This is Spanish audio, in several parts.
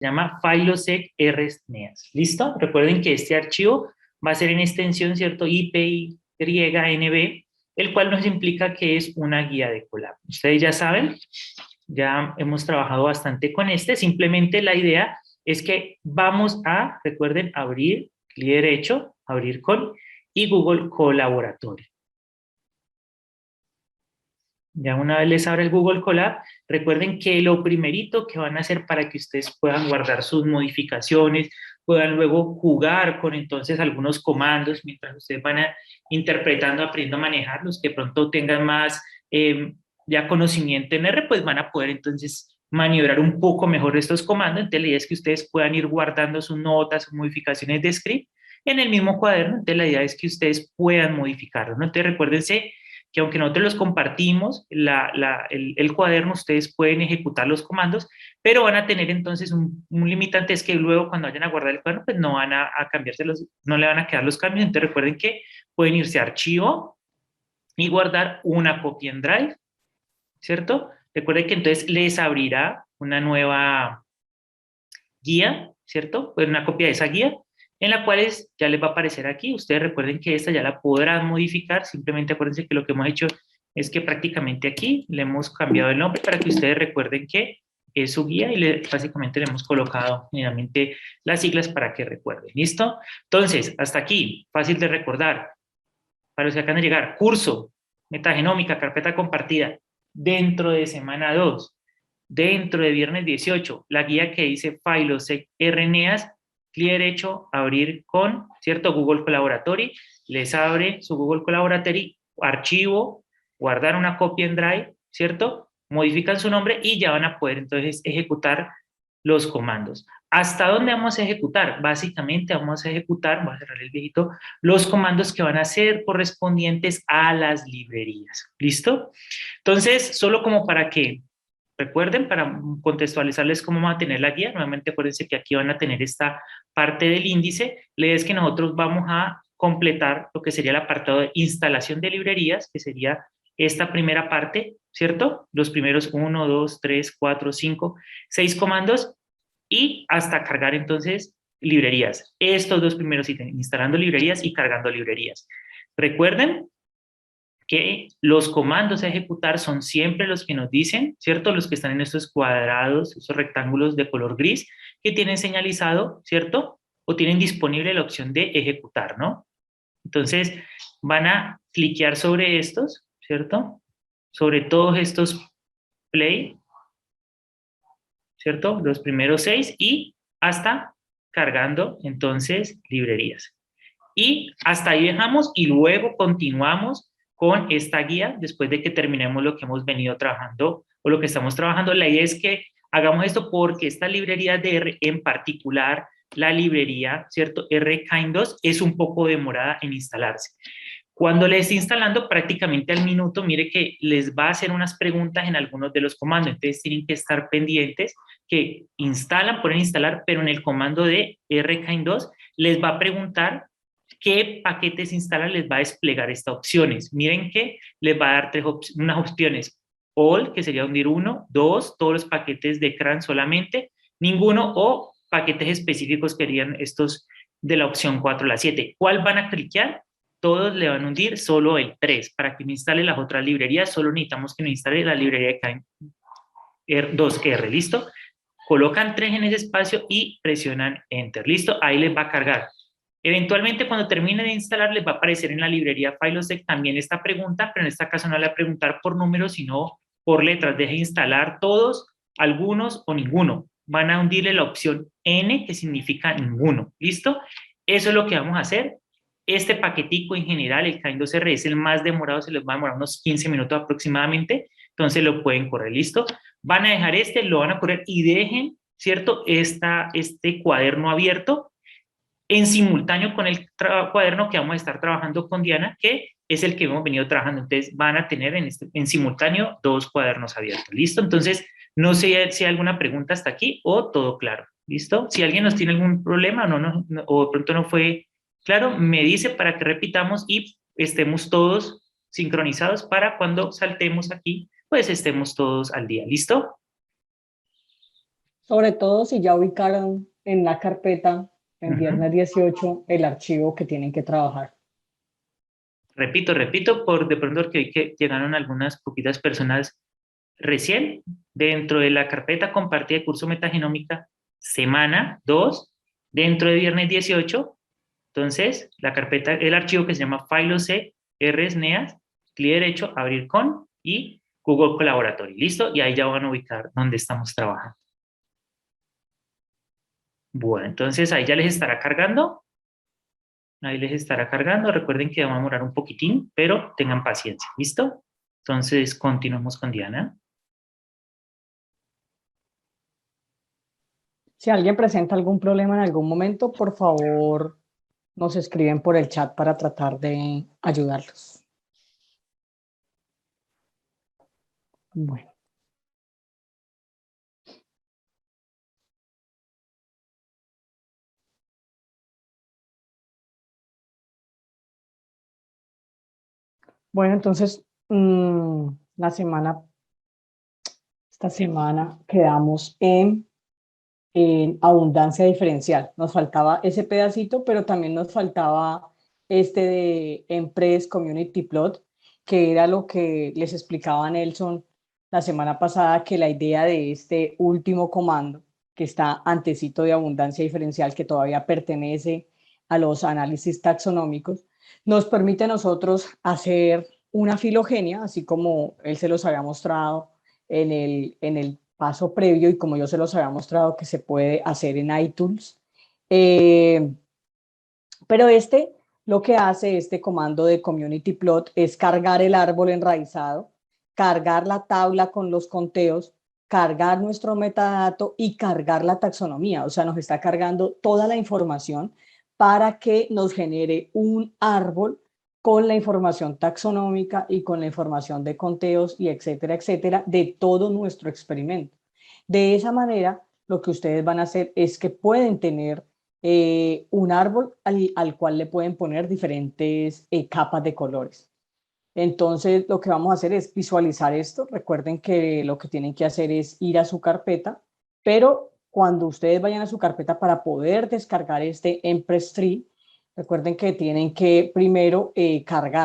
se llama filosec-rneas. ¿Listo? Recuerden que este archivo va a ser en extensión, ¿cierto? IPYNB, el cual nos implica que es una guía de Colab. Ustedes ya saben, ya hemos trabajado bastante con este, simplemente la idea es que vamos a, recuerden, abrir clic derecho, abrir con, y Google Colaboratorio. Ya una vez les abre el Google Colab, recuerden que lo primerito que van a hacer para que ustedes puedan guardar sus modificaciones, puedan luego jugar con entonces algunos comandos mientras ustedes van interpretando, aprendiendo a manejarlos, que pronto tengan más ya conocimiento en R, pues van a poder entonces maniobrar un poco mejor estos comandos. Entonces la idea es que ustedes puedan ir guardando sus notas, sus modificaciones de script en el mismo cuaderno. Entonces la idea es que ustedes puedan modificarlo, ¿no? Entonces recuérdense que aunque nosotros los compartimos, el cuaderno, ustedes pueden ejecutar los comandos, pero van a tener entonces un limitante, es que luego cuando vayan a guardar el cuaderno, pues no van a cambiarse no le van a quedar los cambios. Entonces recuerden que pueden irse a archivo y guardar una copia en Drive, ¿cierto? Recuerden que entonces les abrirá una nueva guía, ¿cierto? Pues una copia de esa guía, en la cual ya les va a aparecer aquí. Ustedes recuerden que esta ya la podrán modificar, simplemente acuérdense que lo que hemos hecho es que prácticamente aquí le hemos cambiado el nombre para que ustedes recuerden que es su guía y básicamente le hemos colocado generalmente las siglas para que recuerden. ¿Listo? Entonces, hasta aquí, fácil de recordar. Para los que acaban de llegar, curso, metagenómica, carpeta compartida, dentro de semana 2, dentro de viernes 18, la guía que dice filosec-rneas, clic derecho, abrir con, ¿cierto? Google Colaboratory, les abre su Google Colaboratory, archivo, guardar una copia en Drive, ¿cierto? Modifican su nombre y ya van a poder entonces ejecutar los comandos. ¿Hasta dónde vamos a ejecutar? Básicamente vamos a ejecutar, voy a cerrar el viejito, los comandos que van a ser correspondientes a las librerías. ¿Listo? Entonces, solo como para que recuerden, para contextualizarles cómo van a tener la guía, nuevamente acuérdense que aquí van a tener esta parte del índice, la idea es que nosotros vamos a completar lo que sería el apartado de instalación de librerías, que sería esta primera parte, ¿cierto? Los primeros 1, 2, 3, 4, 5, 6 comandos y hasta cargar entonces librerías. Estos dos primeros ítems, instalando librerías y cargando librerías. Recuerden que los comandos a ejecutar son siempre los que nos dicen, ¿cierto? Los que están en estos cuadrados, estos rectángulos de color gris, que tienen señalizado, ¿cierto? O tienen disponible la opción de ejecutar, ¿no? Entonces, van a cliquear sobre estos, ¿cierto? Sobre todos estos play, ¿cierto? Los primeros 6 y hasta cargando, entonces, librerías. Y hasta ahí dejamos y luego continuamos con esta guía después de que terminemos lo que hemos venido trabajando o lo que estamos trabajando. La idea es que hagamos esto porque esta librería de R, en particular la librería, ¿cierto? RKind2 es un poco demorada en instalarse. Cuando le esté instalando prácticamente al minuto, mire que les va a hacer unas preguntas en algunos de los comandos, entonces tienen que estar pendientes que instalan, pueden instalar, pero en el comando de RKind2 les va a preguntar qué paquetes instalar, les va a desplegar estas opciones. Miren que les va a dar unas opciones. All, que sería hundir 1, 2, todos los paquetes de CRAN solamente, ninguno, o paquetes específicos que serían estos de la opción 4 a la 7. ¿Cuál van a cliquear? Todos le van a hundir solo el 3. Para que me instale las otras librerías, solo necesitamos que me instale la librería de 2R, ¿listo? Colocan 3 en ese espacio y presionan Enter, ¿listo? Ahí les va a cargar. Eventualmente, cuando termine de instalar, les va a aparecer en la librería Filosec también esta pregunta, pero en este caso no le va a preguntar por números, sino por letras. Deje instalar todos, algunos o ninguno. Van a hundirle la opción N, que significa ninguno. ¿Listo? Eso es lo que vamos a hacer. Este paquetico en general, el Kind2R, es el más demorado, se les va a demorar unos 15 minutos aproximadamente, entonces lo pueden correr. ¿Listo? Van a dejar lo van a correr y dejen, ¿cierto? Este cuaderno abierto en simultáneo con el cuaderno que vamos a estar trabajando con Diana, que es el que hemos venido trabajando. Entonces van a tener en simultáneo 2 cuadernos abiertos. ¿Listo? Entonces, no sé si hay alguna pregunta hasta aquí o todo claro. ¿Listo? Si alguien nos tiene algún problema o de pronto no fue claro, me dice para que repitamos y estemos todos sincronizados para cuando saltemos aquí, pues estemos todos al día. ¿Listo? Sobre todo si ya ubicaron en la carpeta en Ujú. viernes 18 el archivo que tienen que trabajar. Repito, por de pronto porque vi que llegaron algunas poquitas personas recién dentro de la carpeta compartida de curso metagenómica, semana 2 dentro de viernes 18. Entonces, la carpeta, el archivo que se llama File C, RSNEAS, clic derecho, abrir con y Google Colaboratory. ¿Listo? Y ahí ya van a ubicar dónde estamos trabajando. Bueno, entonces ahí ya les estará cargando. Ahí les estará cargando. Recuerden que va a demorar un poquitín, pero tengan paciencia. ¿Listo? Entonces, continuamos con Diana. Si alguien presenta algún problema en algún momento, por favor, nos escriben por el chat para tratar de ayudarlos. Bueno. Bueno, entonces, esta semana quedamos en abundancia diferencial. Nos faltaba ese pedacito, pero también nos faltaba este de Empress Community Plot, que era lo que les explicaba Nelson la semana pasada, que la idea de este último comando, que está antecito de abundancia diferencial, que todavía pertenece a los análisis taxonómicos, nos permite a nosotros hacer una filogenia, así como él se los había mostrado en el paso previo y como yo se los había mostrado que se puede hacer en iTunes. Pero lo que hace este comando de community plot es cargar el árbol enraizado, cargar la tabla con los conteos, cargar nuestro metadato y cargar la taxonomía. O sea, nos está cargando toda la información para que nos genere un árbol con la información taxonómica y con la información de conteos y etcétera, etcétera, de todo nuestro experimento. De esa manera, lo que ustedes van a hacer es que pueden tener un árbol al cual le pueden poner diferentes capas de colores. Entonces, lo que vamos a hacer es visualizar esto. Recuerden que lo que tienen que hacer es ir a su carpeta, pero cuando ustedes vayan a su carpeta para poder descargar este Empress Tree, recuerden que tienen que primero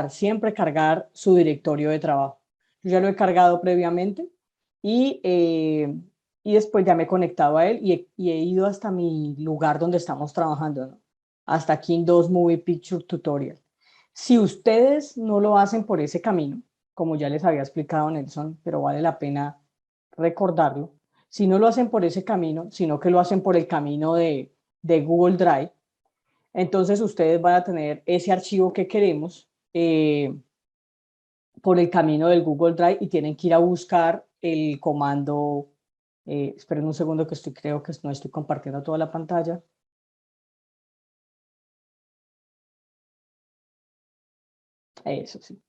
siempre cargar su directorio de trabajo. Yo ya lo he cargado previamente y, eh, y después ya me he conectado a él y he ido hasta mi lugar donde estamos trabajando, ¿no? Hasta King2 Movie Picture Tutorial. Si ustedes no lo hacen por ese camino, como ya les había explicado Nelson, pero vale la pena recordarlo, si no lo hacen por ese camino, sino que lo hacen por el camino de Google Drive, entonces ustedes van a tener ese archivo que queremos por el camino del Google Drive y tienen que ir a buscar el comando. Esperen un segundo que creo que no estoy compartiendo toda la pantalla. Eso sí.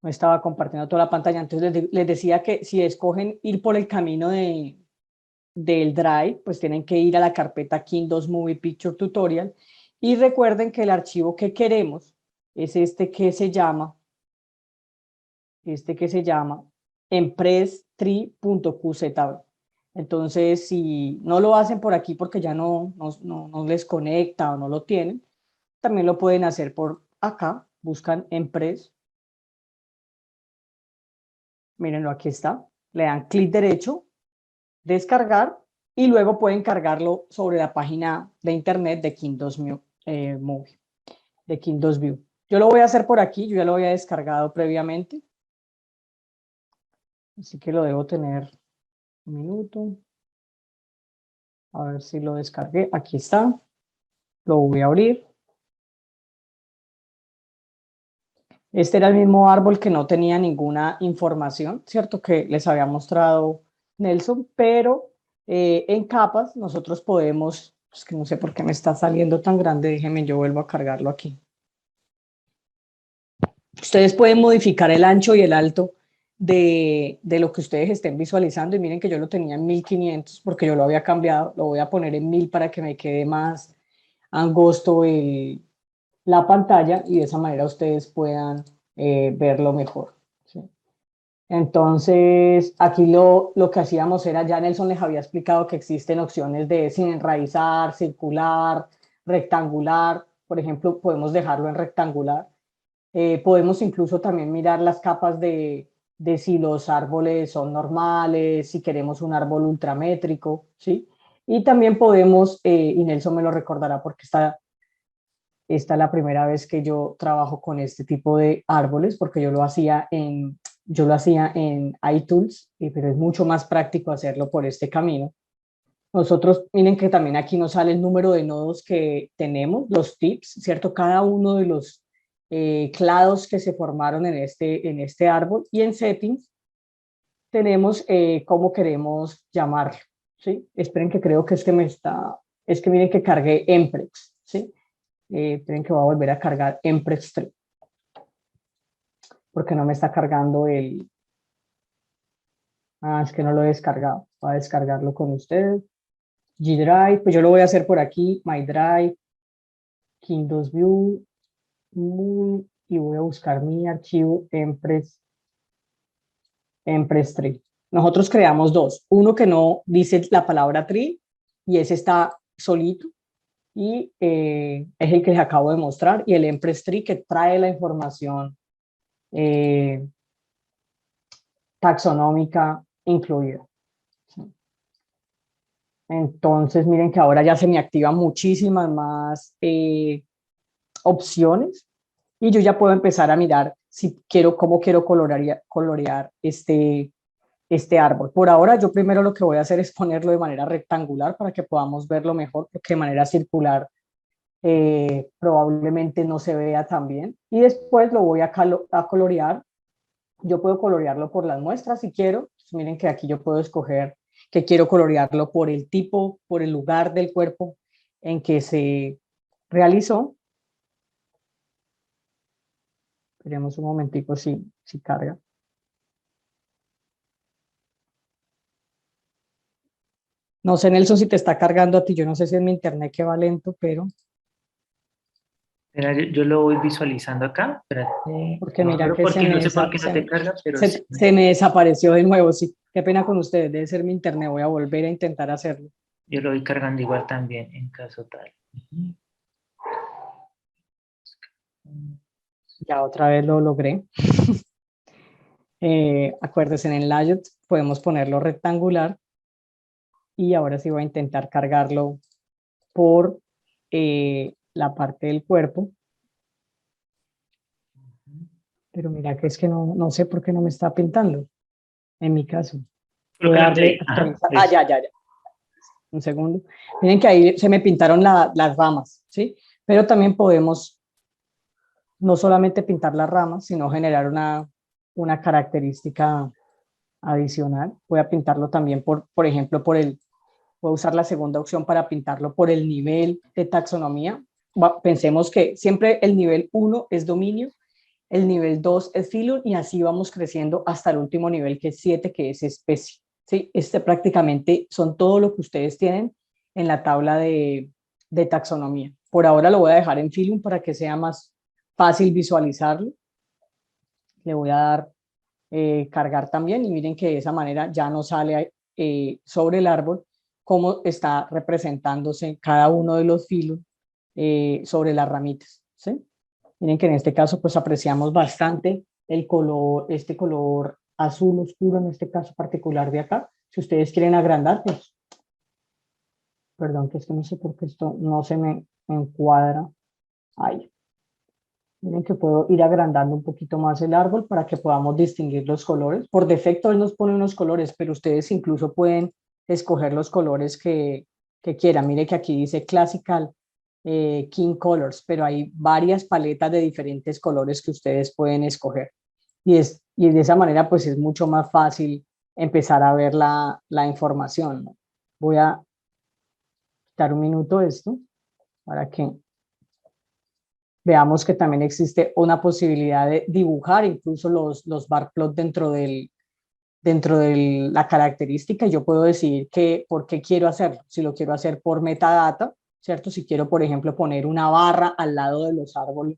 No estaba compartiendo toda la pantalla. Entonces les decía que si escogen ir por el camino del Drive, pues tienen que ir a la carpeta King2 Movie Picture Tutorial y recuerden que el archivo que queremos es este que se llama empresstree.qzb. Entonces, si no lo hacen por aquí porque ya no les conecta o no lo tienen, también lo pueden hacer por acá. Buscan Empress. Mírenlo, aquí está. Le dan clic derecho, descargar, y luego pueden cargarlo sobre la página de internet de King2 Movie, de King2 View. Yo lo voy a hacer por aquí, yo ya lo había descargado previamente, así que lo debo tener un minuto. A ver si lo descargué. Aquí está. Lo voy a abrir. Este era el mismo árbol que no tenía ninguna información, ¿cierto? Que les había mostrado Nelson, pero en capas nosotros podemos, es que no sé por qué me está saliendo tan grande, déjenme, yo vuelvo a cargarlo aquí. Ustedes pueden modificar el ancho y el alto de lo que ustedes estén visualizando y miren que yo lo tenía en 1500 porque yo lo había cambiado, lo voy a poner en 1000 para que me quede más angosto la pantalla y de esa manera ustedes puedan verlo mejor, ¿sí? Entonces, aquí lo que hacíamos era, ya Nelson les había explicado que existen opciones de sin enraizar, circular, rectangular. Por ejemplo, podemos dejarlo en rectangular. Podemos incluso también mirar las capas de si los árboles son normales, si queremos un árbol ultramétrico, ¿sí? Y también podemos, y Nelson me lo recordará porque esta es la primera vez que yo trabajo con este tipo de árboles, porque yo lo hacía en iTools, pero es mucho más práctico hacerlo por este camino. Nosotros, miren que también aquí nos sale el número de nodos que tenemos, los tips, ¿cierto? Cada uno de los clados que se formaron en este árbol, y en settings tenemos cómo queremos llamarlo, ¿sí? Esperen que creo que es que miren que cargué Emprex, ¿sí? Esperen que voy a volver a cargar Emprex 3, porque no me está cargando es que no lo he descargado. Voy a descargarlo con ustedes. G Drive, pues yo lo voy a hacer por aquí, My Drive, Windows View, y voy a buscar mi archivo Empress Tree. Nosotros creamos dos, uno que no dice la palabra tree y ese está solito, y es el que les acabo de mostrar, y el Empress Tree que trae la información eh, taxonómica incluida. Entonces, miren que ahora ya se me activan muchísimas más opciones, y yo ya puedo empezar a mirar si quiero, cómo quiero colorear este árbol. Por ahora, yo primero lo que voy a hacer es ponerlo de manera rectangular para que podamos verlo mejor, porque de manera circular probablemente no se vea tan bien. Y después lo voy a colorear. Yo puedo colorearlo por las muestras si quiero. Pues miren que aquí yo puedo escoger que quiero colorearlo por el tipo, por el lugar del cuerpo en que se realizó. Esperemos un momentico si carga. No sé, Nelson, si te está cargando a ti. Yo no sé si es mi internet que va lento, pero Espera, yo lo voy visualizando acá. Espérate. porque No, mira que no sé por qué no te carga, pero sí. se me desapareció de nuevo. Sí, qué pena con ustedes. Debe ser mi internet. Voy a volver a intentar hacerlo. Yo lo voy cargando igual también en caso tal. Ya otra vez lo logré. Acuérdense, en el layout podemos ponerlo rectangular, y ahora sí voy a intentar cargarlo por la parte del cuerpo. Pero mira que es que no sé por qué no me está pintando, en mi caso. Voy a Colócate darle ahí. Ajá, actualizar. eso. Ya. Un segundo. Miren que ahí se me pintaron las ramas, ¿sí? Pero también podemos no solamente pintar las ramas, sino generar una característica adicional. Voy a pintarlo también por ejemplo, voy a usar la segunda opción para pintarlo por el nivel de taxonomía. Pensemos que siempre el nivel 1 es dominio, el nivel 2 es filo, y así vamos creciendo hasta el último nivel, que es 7, que es especie. ¿Sí? Este prácticamente son todo lo que ustedes tienen en la tabla de taxonomía. Por ahora lo voy a dejar en Phylum para que sea más fácil visualizarlo. Le voy a dar cargar también, y miren que de esa manera ya no sale sobre el árbol cómo está representándose cada uno de los filos sobre las ramitas, ¿sí? Miren que en este caso pues apreciamos bastante el color, este color azul oscuro, en este caso particular de acá. Si ustedes quieren agrandar, pues, perdón, que es que no sé por qué esto no se me encuadra. Ahí. Miren que puedo ir agrandando un poquito más el árbol para que podamos distinguir los colores. Por defecto él nos pone unos colores, pero ustedes incluso pueden escoger los colores que quieran. Mire que aquí dice Classical King Colors, pero hay varias paletas de diferentes colores que ustedes pueden escoger. Y de esa manera pues es mucho más fácil empezar a ver la información, ¿no? Voy a quitar un minuto esto para que veamos que también existe una posibilidad de dibujar incluso los bar plot dentro de la característica. Yo puedo decidir por qué quiero hacerlo. Si lo quiero hacer por metadata, ¿cierto? Si quiero, por ejemplo, poner una barra al lado de los árboles,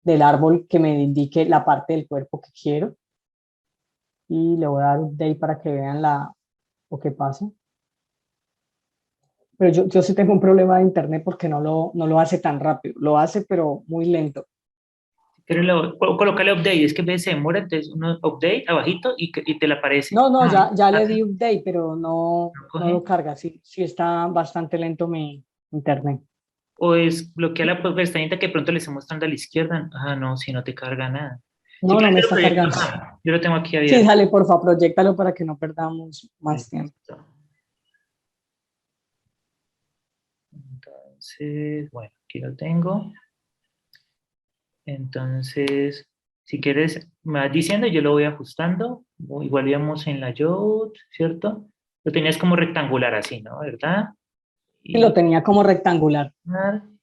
del árbol, que me indique la parte del cuerpo que quiero. y le voy a dar update para que vean lo que pasa. Pero yo sí tengo un problema de internet porque no lo hace tan rápido. Lo hace, pero muy lento. Pero colocarle update, es que a veces se demora, entonces uno update abajito y te le aparece. No, ya le di ¿Hace? update, pero ¿No no lo coge? carga. Sí, sí está bastante lento mi internet. O es bloquea la pestañita que de pronto le está mostrando a la izquierda. Ah, no, si no te carga nada. Si No quieres, me yo lo está proyecto cargando. acá. Yo lo tengo aquí Sí, abierto. dale, porfa, proyectalo para que no perdamos más tiempo. Listo. Entonces, bueno, aquí lo tengo. Entonces, si quieres, me vas diciendo, yo lo voy ajustando. Igual íbamos en la Yode, ¿cierto? Lo tenías como rectangular así, ¿no? ¿Verdad? Y lo Y... tenía como rectangular.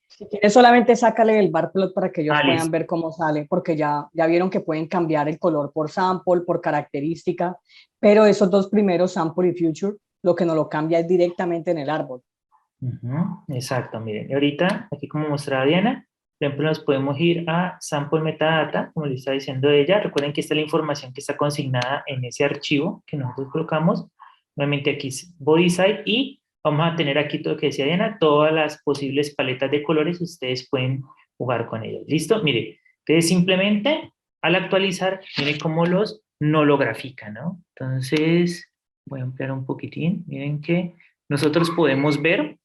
Si quieres, solamente sácale el bar plot para que ellos puedan listo. ver cómo sale, porque ya vieron que pueden cambiar el color por sample, por característica, pero esos dos primeros, sample y future, lo que nos lo cambia es directamente en el árbol. Ujú, exacto, miren. Y ahorita, aquí como mostraba Diana, por ejemplo, nos podemos ir a sample metadata, como le está diciendo ella. Recuerden que esta es la información que está consignada en ese archivo que nosotros colocamos. Nuevamente aquí es body site y vamos a tener aquí todo lo que decía Diana, todas las posibles paletas de colores, ustedes pueden jugar con ellas. ¿Listo? Mire, entonces simplemente al actualizar, miren cómo los no lo grafica, ¿no? Entonces, voy a ampliar un poquitín. Miren que nosotros podemos ver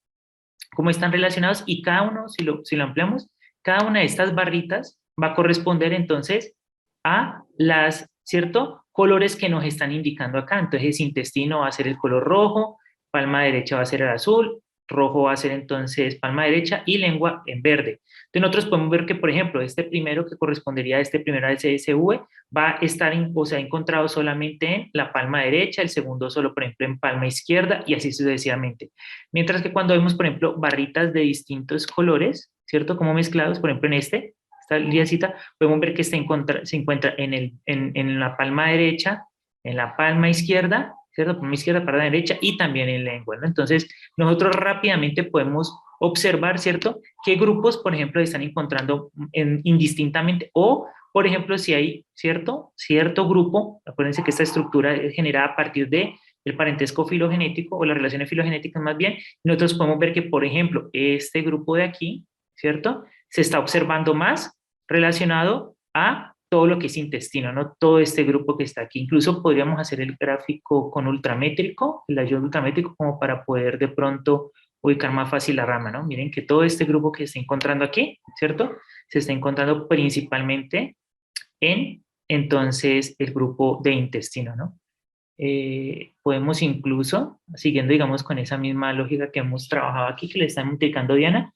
cómo están relacionados y cada uno, si lo ampliamos, cada una de estas barritas va a corresponder entonces a las, ¿cierto? Colores que nos están indicando acá. Entonces, intestino va a ser el color rojo, palma derecha va a ser el azul, rojo va a ser entonces palma derecha y lengua en verde. Entonces, nosotros podemos ver que, por ejemplo, este primero que correspondería a este primero SSV va a estar, o sea, encontrado solamente en la palma derecha, el segundo solo, por ejemplo, en palma izquierda y así sucesivamente. Mientras que cuando vemos, por ejemplo, barritas de distintos colores, ¿cierto? Como mezclados, por ejemplo, en esta liacita, podemos ver que se encuentra en la palma derecha, en la palma izquierda, ¿cierto? Palma izquierda, palma derecha y también en lengua, ¿no? Entonces, nosotros rápidamente podemos observar, ¿cierto? Qué grupos, por ejemplo, están encontrando indistintamente o, por ejemplo, si hay, cierto grupo, acuérdense que esta estructura es generada a partir de el parentesco filogenético o las relaciones filogenéticas más bien, nosotros podemos ver que, por ejemplo, este grupo de aquí, ¿cierto? Se está observando más relacionado a todo lo que es intestino, ¿no? Todo este grupo que está aquí. Incluso podríamos hacer el gráfico con ultramétrico, el ayudo ultramétrico, como para poder de pronto ubicar más fácil la rama, ¿no? Miren que todo este grupo que se está encontrando aquí, ¿cierto? Se está encontrando principalmente en, entonces, el grupo de intestino, ¿no? Podemos incluso, siguiendo, digamos, con esa misma lógica que hemos trabajado aquí, que le está indicando Diana,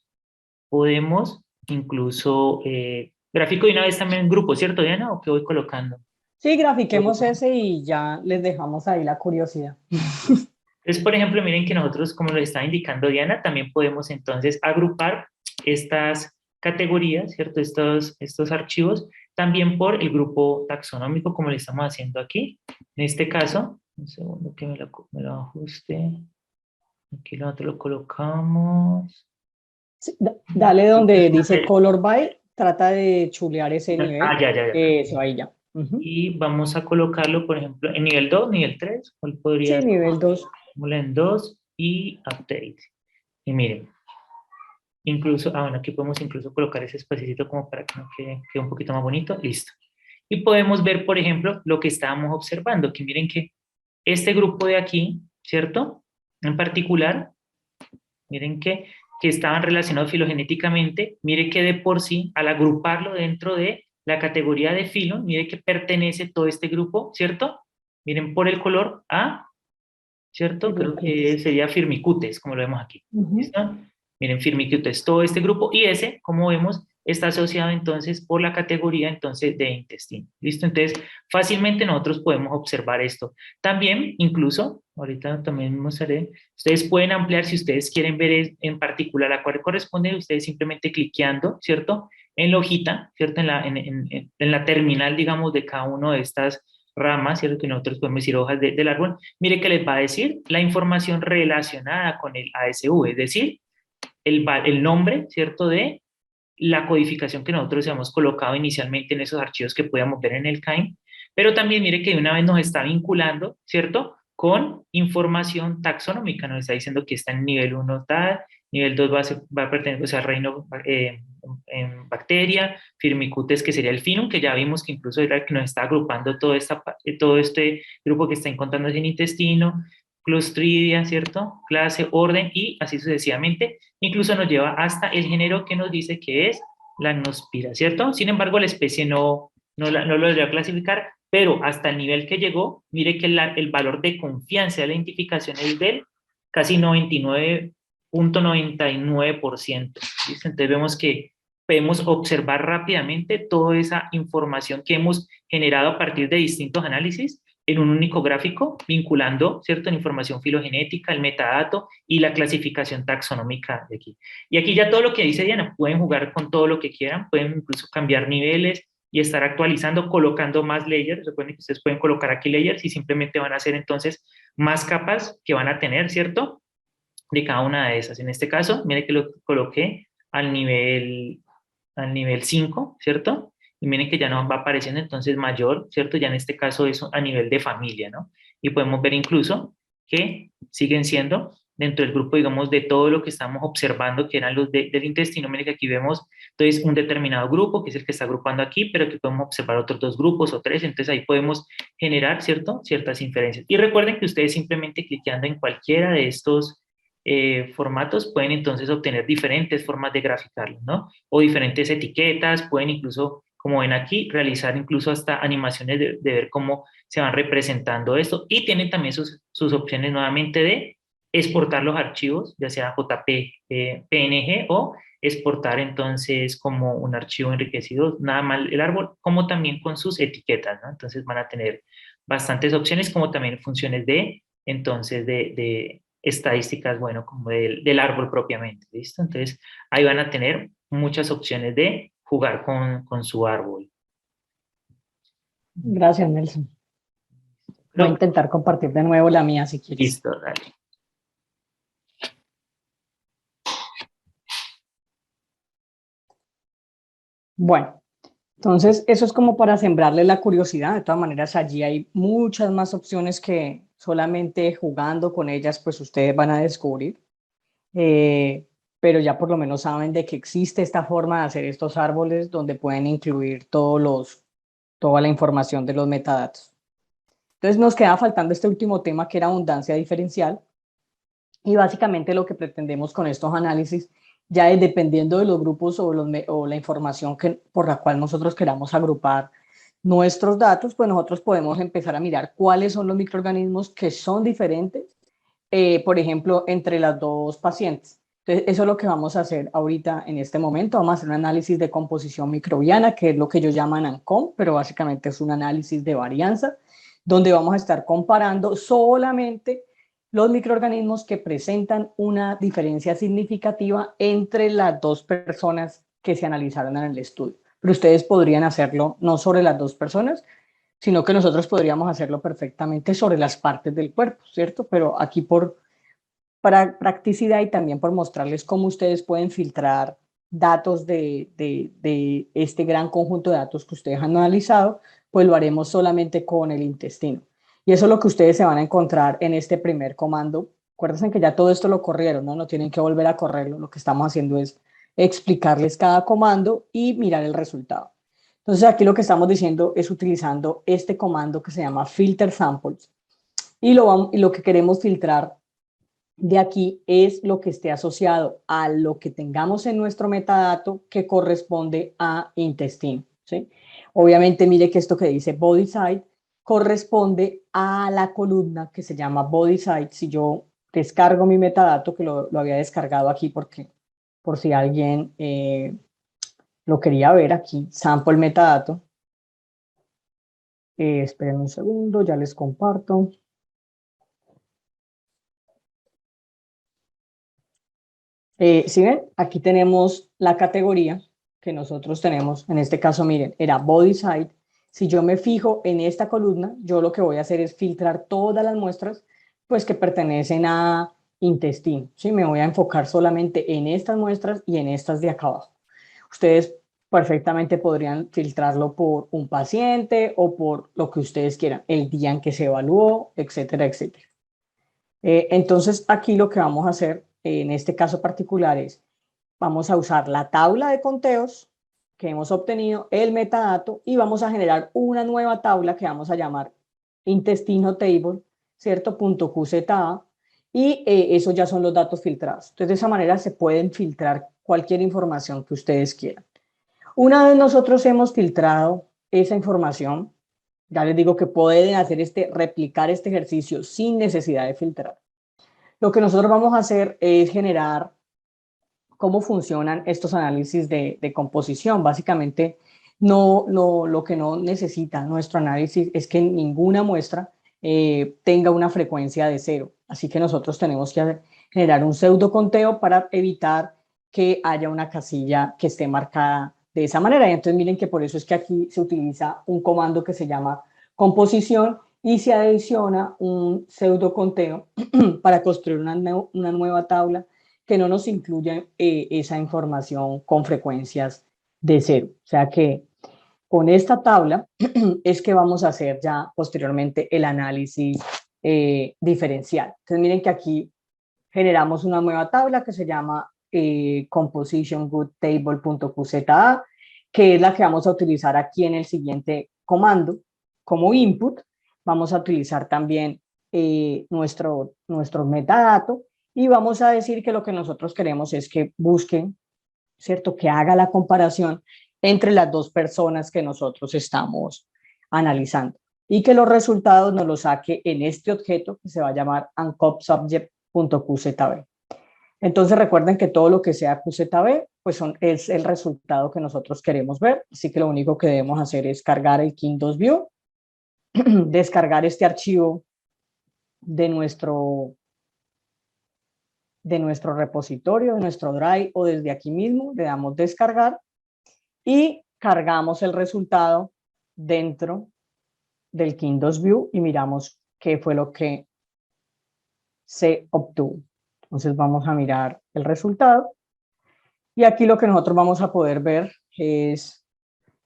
podemos incluso, gráfico de una vez también en grupo, ¿cierto, Diana? ¿O qué voy colocando? Sí, grafiquemos ese y ya les dejamos ahí la curiosidad. Entonces, por ejemplo, miren que nosotros, como lo está indicando Diana, también podemos entonces agrupar estas categorías, ¿cierto? Estos archivos, también por el grupo taxonómico, como le estamos haciendo aquí. En este caso, un segundo que me lo ajuste. Aquí nosotros lo colocamos. Sí, dale donde dice color by, trata de chulear ese Ah, nivel. ya. Eso, ahí ya. Ujú. Y vamos a colocarlo, por ejemplo, en nivel 2, nivel 3. ¿Cuál podría Sí, ser? nivel 2. En 2 y update. Y miren, incluso, bueno, aquí podemos incluso colocar ese espacito como para que nos quede un poquito más bonito. Listo. Y podemos ver, por ejemplo, lo que estábamos observando, que miren que este grupo de aquí, ¿cierto? En particular, miren que estaban relacionados filogenéticamente, mire que de por sí, al agruparlo dentro de la categoría de filo, mire que pertenece todo este grupo, ¿cierto? Miren por el color A, ¿cierto? Creo que sería Firmicutes, como lo vemos aquí. Ujú. ¿Listo? Miren, Firmicutes, todo este grupo, y ese, como vemos, está asociado entonces por la categoría entonces de intestino. ¿Listo? Entonces, fácilmente nosotros podemos observar esto. También, incluso, ahorita también mostraré, ustedes pueden ampliar si ustedes quieren ver en particular a cuál corresponde, ustedes simplemente cliqueando, ¿cierto? En la hojita, ¿cierto? En la terminal, digamos, de cada uno de estas ramas, ¿cierto? Que nosotros podemos decir hojas del árbol, mire que les va a decir la información relacionada con el ASV, es decir, el nombre, ¿cierto? De la codificación que nosotros hemos colocado inicialmente en esos archivos que podíamos ver en el CAIM, Pero también mire que de una vez nos está vinculando, ¿cierto? Con información taxonómica, nos está diciendo que está en nivel 1 tal, nivel 2 va a pertenecer, o sea, al reino en bacteria, Firmicutes, que sería el finum, que ya vimos que incluso era el que nos está agrupando todo este grupo que está encontrándose en intestino, Clostridia, ¿cierto? Clase, orden y así sucesivamente. Incluso nos lleva hasta el género que nos dice que es la Gnospira, ¿cierto? Sin embargo, la especie no lo voy a clasificar, pero hasta el nivel que llegó, mire que el valor de confianza de la identificación es del casi 99.99%. ¿Listo? Entonces vemos que podemos observar rápidamente toda esa información que hemos generado a partir de distintos análisis en un único gráfico, vinculando, ¿cierto?, la información filogenética, el metadato y la clasificación taxonómica de aquí. Y aquí ya todo lo que dice Diana, pueden jugar con todo lo que quieran, pueden incluso cambiar niveles y estar actualizando, colocando más layers. Recuerden que ustedes pueden colocar aquí layers y simplemente van a hacer entonces más capas que van a tener, ¿cierto?, de cada una de esas. En este caso, mire que lo coloqué al nivel 5, ¿cierto? Y miren que ya nos va apareciendo entonces mayor, ¿cierto? Ya en este caso es a nivel de familia, ¿no? Y podemos ver incluso que siguen siendo dentro del grupo, digamos, de todo lo que estamos observando, que eran los del intestino. Miren que aquí vemos, entonces, un determinado grupo, que es el que está agrupando aquí, pero que podemos observar otros dos grupos o tres, entonces ahí podemos generar, ¿cierto?, ciertas inferencias. Y recuerden que ustedes simplemente cliqueando en cualquiera de estos formatos pueden entonces obtener diferentes formas de graficarlo, ¿no? O diferentes etiquetas, pueden incluso, como ven aquí, realizar incluso hasta animaciones de ver cómo se van representando esto, y tienen también sus opciones nuevamente de exportar los archivos, ya sea JP, PNG, o exportar entonces como un archivo enriquecido, nada más el árbol, como también con sus etiquetas, ¿no? Entonces van a tener bastantes opciones, como también funciones de, entonces, de estadísticas, bueno, como del árbol propiamente, ¿listo? Entonces, ahí van a tener muchas opciones de jugar con su árbol. Gracias, Nelson. Voy a Pero, intentar compartir de nuevo la mía si quieres. listo, dale. Bueno, entonces eso es como para sembrarle la curiosidad. De todas maneras, allí hay muchas más opciones que solamente jugando con ellas, pues ustedes van a descubrir. Pero ya por lo menos saben de que existe esta forma de hacer estos árboles donde pueden incluir toda la información de los metadatos. Entonces nos queda faltando este último tema que era abundancia diferencial, y básicamente lo que pretendemos con estos análisis ya es, dependiendo de los grupos o la información por la cual nosotros queramos agrupar nuestros datos, pues nosotros podemos empezar a mirar cuáles son los microorganismos que son diferentes, por ejemplo, entre las dos pacientes. Entonces, eso es lo que vamos a hacer ahorita en este momento. Vamos a hacer un análisis de composición microbiana, que es lo que ellos llaman ANCOM, pero básicamente es un análisis de varianza, donde vamos a estar comparando solamente los microorganismos que presentan una diferencia significativa entre las dos personas que se analizaron en el estudio. Pero ustedes podrían hacerlo no sobre las dos personas, sino que nosotros podríamos hacerlo perfectamente sobre las partes del cuerpo, ¿cierto? Pero aquí para practicidad y también por mostrarles cómo ustedes pueden filtrar datos de este gran conjunto de datos que ustedes han analizado, pues lo haremos solamente con el intestino. Y eso es lo que ustedes se van a encontrar en este primer comando. Acuérdense que ya todo esto lo corrieron, ¿no? No tienen que volver a correrlo. Lo que estamos haciendo es explicarles cada comando y mirar el resultado. Entonces aquí lo que estamos diciendo es utilizando este comando que se llama filter samples, y lo que queremos filtrar de aquí es lo que esté asociado a lo que tengamos en nuestro metadato que corresponde a intestino, ¿sí? Obviamente mire que esto que dice body site corresponde a la columna que se llama body site. Si yo descargo mi metadato, que lo había descargado aquí porque por si alguien lo quería ver aquí, sample metadato. Esperen un segundo, ya les comparto. ¿Sí ven? Aquí tenemos la categoría que nosotros tenemos. En este caso, miren, era body site. Si yo me fijo en esta columna, yo lo que voy a hacer es filtrar todas las muestras pues, que pertenecen a intestino. ¿Sí? Me voy a enfocar solamente en estas muestras y en estas de acá abajo. Ustedes Perfectamente podrían filtrarlo por un paciente o por lo que ustedes quieran, el día en que se evaluó, etcétera, etcétera. Entonces, aquí lo que vamos a hacer en este caso particular es, vamos a usar la tabla de conteos que hemos obtenido, el metadato, y vamos a generar una nueva tabla que vamos a llamar intestino table, ¿cierto? Punto QZA, y esos ya son los datos filtrados. Entonces, de esa manera se pueden filtrar cualquier información que ustedes quieran. Una vez nosotros hemos filtrado esa información, ya les digo que pueden hacer replicar este ejercicio sin necesidad de filtrar. Lo que nosotros vamos a hacer es generar cómo funcionan estos análisis de composición. Básicamente, lo que no necesita nuestro análisis es que ninguna muestra tenga una frecuencia de cero. Así que nosotros tenemos que generar un pseudo conteo para evitar que haya una casilla que esté marcada de esa manera. Y entonces miren que por eso es que aquí se utiliza un comando que se llama composición y se adiciona un pseudo conteo para construir una nueva tabla que no nos incluya esa información con frecuencias de cero. O sea que con esta tabla es que vamos a hacer ya posteriormente el análisis diferencial. Entonces miren que aquí generamos una nueva tabla que se llama compositiongoodtable.qza, que es la que vamos a utilizar aquí en el siguiente comando como input. Vamos a utilizar también nuestro metadato y vamos a decir que lo que nosotros queremos es que busquen, ¿cierto? Que haga la comparación entre las dos personas que nosotros estamos analizando y que los resultados nos los saque en este objeto que se va a llamar uncopsubject.qzb. Entonces recuerden que todo lo que sea QZB pues es el resultado que nosotros queremos ver, así que lo único que debemos hacer es cargar el King2View, descargar este archivo de nuestro repositorio, de nuestro Drive o desde aquí mismo, le damos descargar y cargamos el resultado dentro del King2View y miramos qué fue lo que se obtuvo. Entonces vamos a mirar el resultado y aquí lo que nosotros vamos a poder ver es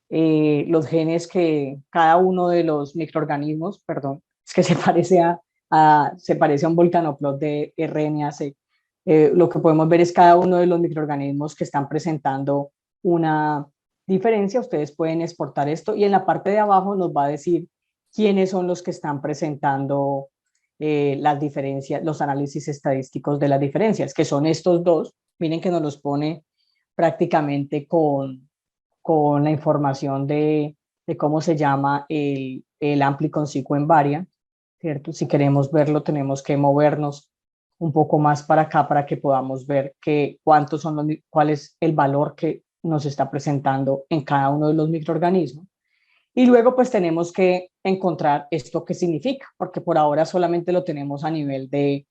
los genes que cada uno de los microorganismos, perdón, es que se parece a un volcanoplot de RNA-seq. Lo que podemos ver es cada uno de los microorganismos que están presentando una diferencia. Ustedes pueden exportar esto y en la parte de abajo nos va a decir quiénes son los que están presentando las diferencias, los análisis estadísticos de las diferencias, que son estos dos. Miren que nos los pone prácticamente con la información de cómo se llama el amplicon sequence variant, ¿cierto? Si queremos verlo, tenemos que movernos un poco más para acá para que podamos ver cuál es el valor que nos está presentando en cada uno de los microorganismos. Y luego pues tenemos que encontrar esto qué significa, porque por ahora solamente lo tenemos a nivel de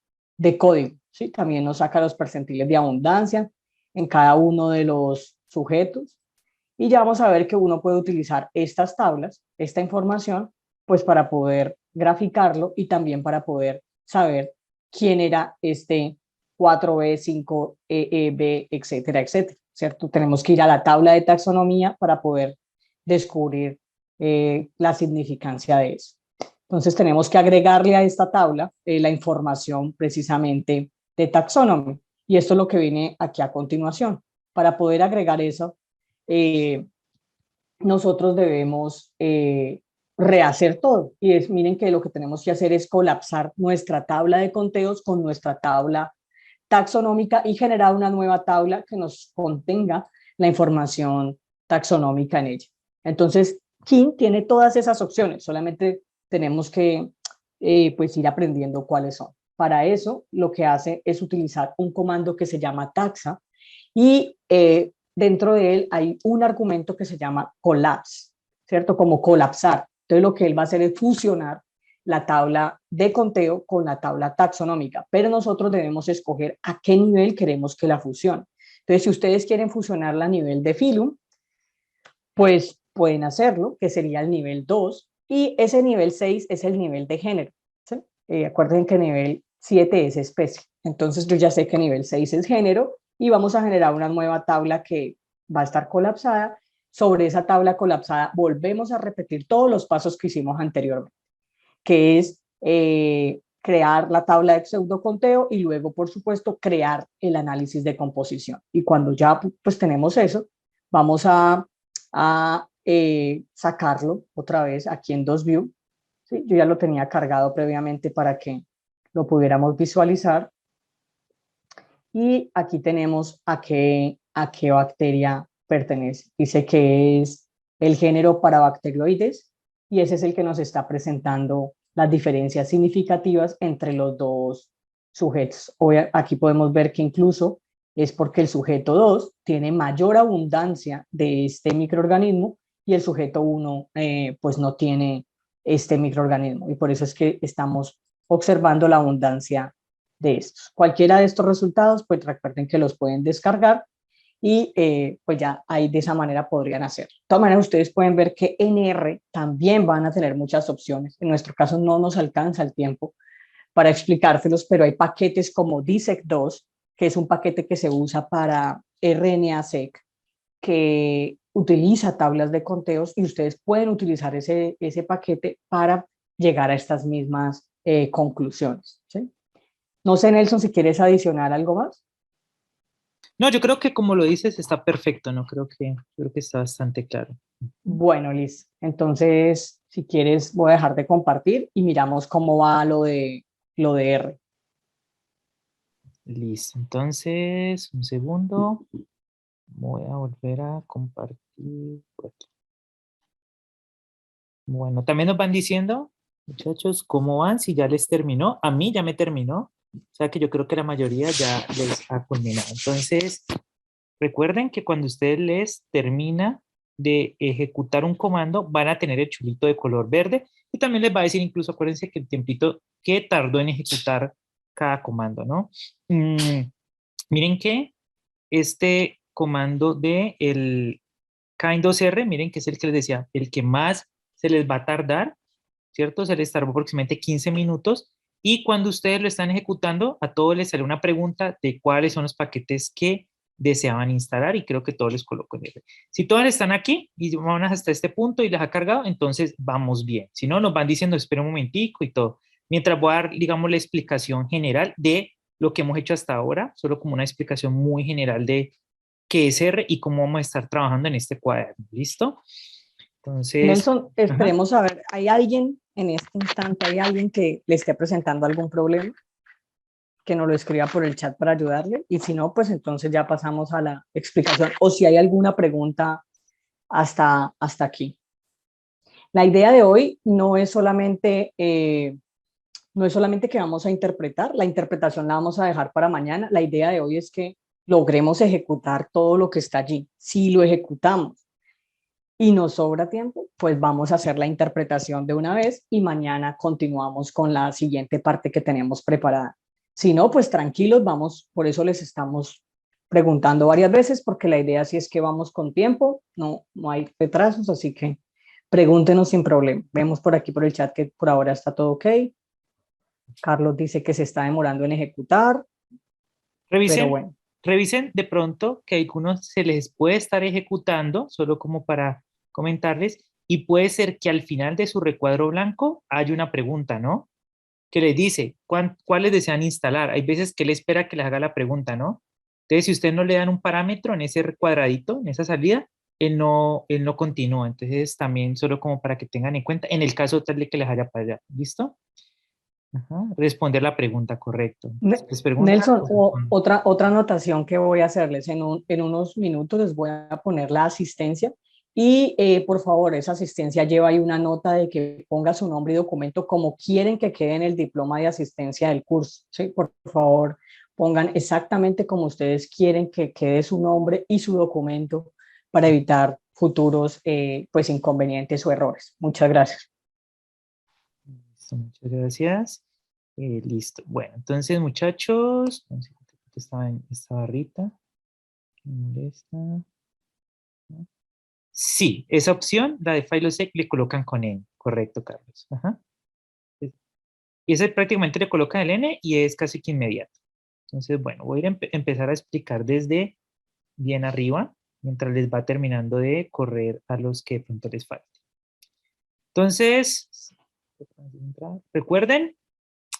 código, ¿sí? También nos saca los percentiles de abundancia en cada uno de los sujetos. Y ya vamos a ver que uno puede utilizar estas tablas, esta información, pues para poder graficarlo y también para poder saber quién era este 4B, 5EB, etcétera, etcétera, ¿cierto? Tenemos que ir a la tabla de taxonomía para poder descubrir la significancia de eso. Entonces tenemos que agregarle a esta tabla la información precisamente de taxonomía. Y esto es lo que viene aquí a continuación. Para poder agregar eso, nosotros debemos rehacer todo. Y miren que lo que tenemos que hacer es colapsar nuestra tabla de conteos con nuestra tabla taxonómica y generar una nueva tabla que nos contenga la información taxonómica en ella. Entonces, King tiene todas esas opciones, solamente tenemos que pues ir aprendiendo cuáles son. Para eso, lo que hace es utilizar un comando que se llama taxa y dentro de él hay un argumento que se llama collapse, ¿cierto? Como colapsar. Entonces lo que él va a hacer es fusionar la tabla de conteo con la tabla taxonómica, pero nosotros debemos escoger a qué nivel queremos que la fusione. Entonces, si ustedes quieren fusionarla a nivel de filum, pues pueden hacerlo, que sería el nivel 2, y ese nivel 6 es el nivel de género. ¿Sí? Acuérdense que nivel 7 es especie. Entonces yo ya sé que nivel 6 es género y vamos a generar una nueva tabla que va a estar colapsada sobre esa tabla colapsada volvemos a repetir todos los pasos que hicimos anteriormente, que es crear la tabla de pseudoconteo y luego, por supuesto, crear el análisis de composición. Y cuando ya pues tenemos eso, vamos a sacarlo otra vez aquí en 2View. ¿Sí? Yo ya lo tenía cargado previamente para que lo pudiéramos visualizar. Y aquí tenemos a qué bacteria pertenece. Dice que es el género Parabacteroides y ese es el que nos está presentando las diferencias significativas entre los dos sujetos. Hoy aquí podemos ver que incluso es porque el sujeto 2 tiene mayor abundancia de este microorganismo y el sujeto 1 pues no tiene este microorganismo y por eso es que estamos observando la abundancia de estos. Cualquiera de estos resultados, pues recuerden que los pueden descargar y pues ya ahí de esa manera podrían hacer. De todas maneras, ustedes pueden ver que en R también van a tener muchas opciones. En nuestro caso no nos alcanza el tiempo para explicárselos, pero hay paquetes como DSEC2, que es un paquete que se usa para RNA-seq, que utiliza tablas de conteos y ustedes pueden utilizar ese paquete para llegar a estas mismas conclusiones. ¿Sí? No sé, Nelson, si quieres adicionar algo más. No, yo creo que como lo dices está perfecto, ¿no? Creo que está bastante claro. Bueno, Liz, entonces, si quieres, voy a dejar de compartir y miramos cómo va lo de R. Listo, entonces, un segundo. Voy a volver a compartir por aquí. Bueno, también nos van diciendo, muchachos, cómo van, si ya les terminó. A mí ya me terminó. O sea que yo creo que la mayoría ya les ha culminado. Entonces, recuerden que cuando ustedes les termina de ejecutar un comando, van a tener el chulito de color verde y también les va a decir, incluso acuérdense que el tiempito que tardó en ejecutar cada comando, ¿no? Miren que este comando de el Kind2R, miren que es el que les decía, el que más se les va a tardar, ¿cierto? Se les tardó aproximadamente 15 minutos y cuando ustedes lo están ejecutando, a todos les sale una pregunta de cuáles son los paquetes que deseaban instalar y creo que todos les coloco en R. Si todos están aquí y van hasta este punto y les ha cargado, entonces vamos bien. Si no, nos van diciendo, espera un momentico y todo. Mientras voy a dar, digamos, la explicación general de lo que hemos hecho hasta ahora, solo como una explicación muy general de qué es R y cómo vamos a estar trabajando en este cuaderno. ¿Listo? Entonces, Nelson, ajá. esperemos a ver, ¿hay alguien en este instante, hay alguien que le esté presentando algún problema? Que nos lo escriba por el chat para ayudarle y si no, pues entonces ya pasamos a la explicación o si hay alguna pregunta hasta aquí. La idea de hoy no es solamente que vamos a interpretar, la interpretación la vamos a dejar para mañana. La idea de hoy es que logremos ejecutar todo lo que está allí. Si lo ejecutamos y nos sobra tiempo, pues vamos a hacer la interpretación de una vez y mañana continuamos con la siguiente parte que tenemos preparada. Si no, pues tranquilos, vamos, por eso les estamos preguntando varias veces, porque la idea sí es que vamos con tiempo, no hay retrasos, así que pregúntenos sin problema. Vemos por aquí por el chat que por ahora está todo ok. Carlos dice que se está demorando en ejecutar, pero Revisen, bueno. revisen de pronto que a algunos se les puede estar ejecutando, solo como para comentarles, y puede ser que al final de su recuadro blanco haya una pregunta, ¿no? Que les dice cuáles desean instalar. Hay veces que él espera que les haga la pregunta, ¿no? Entonces, si ustedes no le dan un parámetro en ese cuadradito, en esa salida, él no continúa. Entonces, también solo como para que tengan en cuenta, en el caso tal de que les haya fallado. ¿Listo? Ajá. Responder la pregunta, correcto. Si les preguntan, Nelson, pues, otra anotación que voy a hacerles en unos minutos, les voy a poner la asistencia y por favor, esa asistencia lleva ahí una nota de que ponga su nombre y documento como quieren que quede en el diploma de asistencia del curso. ¿Sí? Por favor, pongan exactamente como ustedes quieren que quede su nombre y su documento para evitar futuros pues inconvenientes o errores. Muchas gracias. listo, muchas gracias. Listo. Bueno, entonces, muchachos, no sé qué estaba en esta barrita. ¿Qué molesta? ¿No? Sí, esa opción, la de FileSec, le colocan con N. Correcto, Carlos. Ajá. Y ese prácticamente le colocan el N y es casi que inmediato. Entonces, bueno, voy a empezar a explicar desde bien arriba. mientras les va terminando de correr a los que de pronto les falte. Entonces, recuerden,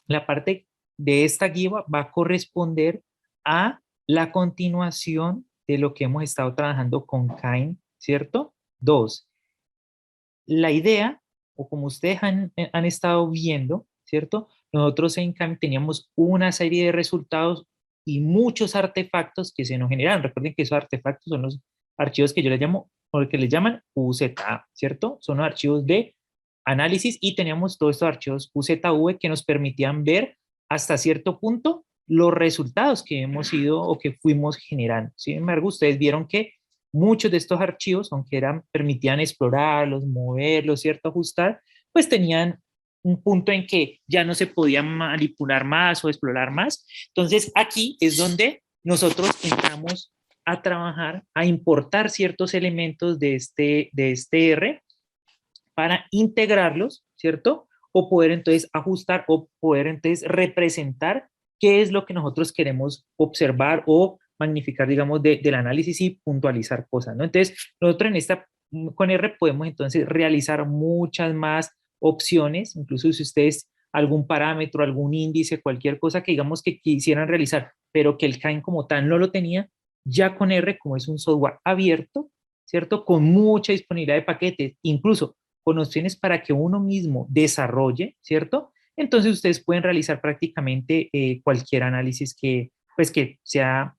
la parte de esta guía va a corresponder a la continuación de lo que hemos estado trabajando con Kind, ¿cierto? 2. La idea, o como ustedes han estado viendo, ¿cierto? Nosotros en Kind teníamos una serie de resultados y muchos artefactos que se nos generan. Recuerden que esos artefactos son los archivos que yo les llamo, o que les llaman UZA, ¿cierto? Son los archivos de análisis y teníamos todos estos archivos UZV que nos permitían ver hasta cierto punto los resultados que hemos ido o que fuimos generando. Sin embargo, ustedes vieron que muchos de estos archivos, aunque permitían explorarlos, moverlos, ¿cierto? Ajustar, pues tenían un punto en que ya no se podía manipular más o explorar más. Entonces, aquí es donde nosotros entramos a trabajar, a importar ciertos elementos de este R para integrarlos, ¿cierto? O poder entonces ajustar o poder entonces representar qué es lo que nosotros queremos observar o magnificar, digamos, del análisis y puntualizar cosas, ¿no? Entonces, nosotros con R podemos entonces realizar muchas más opciones, incluso si ustedes algún parámetro, algún índice, cualquier cosa que digamos que quisieran realizar, pero que el Kind como tal no lo tenía, ya con R, como es un software abierto, ¿cierto? Con mucha disponibilidad de paquetes, incluso con opciones para que uno mismo desarrolle, ¿cierto? Entonces ustedes pueden realizar prácticamente cualquier análisis pues, que sea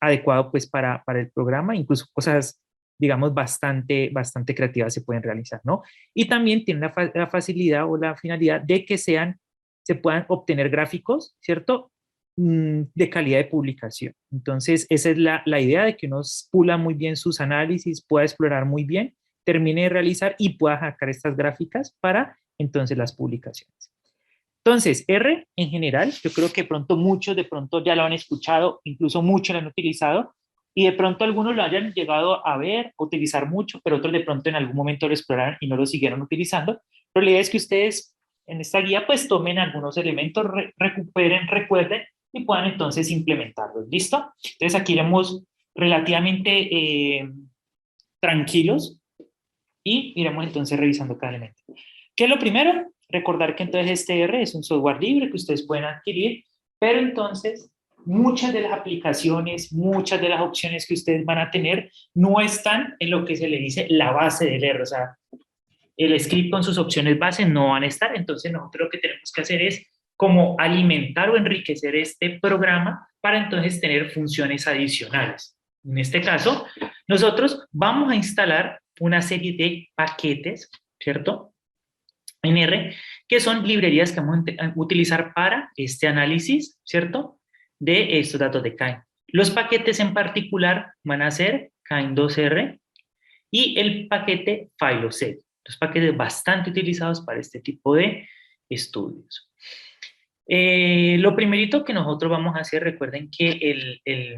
adecuado pues, para el programa, incluso cosas, digamos, bastante creativas se pueden realizar, ¿no? Y también tiene la facilidad o la finalidad de que se puedan obtener gráficos, ¿cierto? De calidad de publicación. Entonces, esa es la idea de que uno pula muy bien sus análisis, pueda explorar muy bien, termine de realizar y pueda sacar estas gráficas para entonces las publicaciones. Entonces, R en general, yo creo que pronto muchos de pronto ya lo han escuchado, incluso muchos lo han utilizado, y de pronto algunos lo hayan llegado a ver, a utilizar mucho, pero otros de pronto en algún momento lo exploraron y no lo siguieron utilizando. Pero la idea es que ustedes en esta guía pues tomen algunos elementos, recuperen, recuerden y puedan entonces implementarlos. ¿Listo? Entonces aquí iremos relativamente tranquilos y iremos entonces revisando cada elemento. ¿Qué es lo primero? Recordar que entonces este R es un software libre que ustedes pueden adquirir, pero entonces muchas de las aplicaciones, muchas de las opciones que ustedes van a tener no están en lo que se le dice la base del R, o sea, el script con sus opciones base no van a estar, entonces nosotros lo que tenemos que hacer es como alimentar o enriquecer este programa para entonces tener funciones adicionales. En este caso, nosotros vamos a instalar una serie de paquetes, ¿cierto? En R, que son librerías que vamos a utilizar para este análisis, ¿cierto? De estos datos de Kind. Los paquetes en particular van a ser Kind2R y el paquete PhyloSet. Los paquetes bastante utilizados para este tipo de estudios. Lo primerito que nosotros vamos a hacer, recuerden que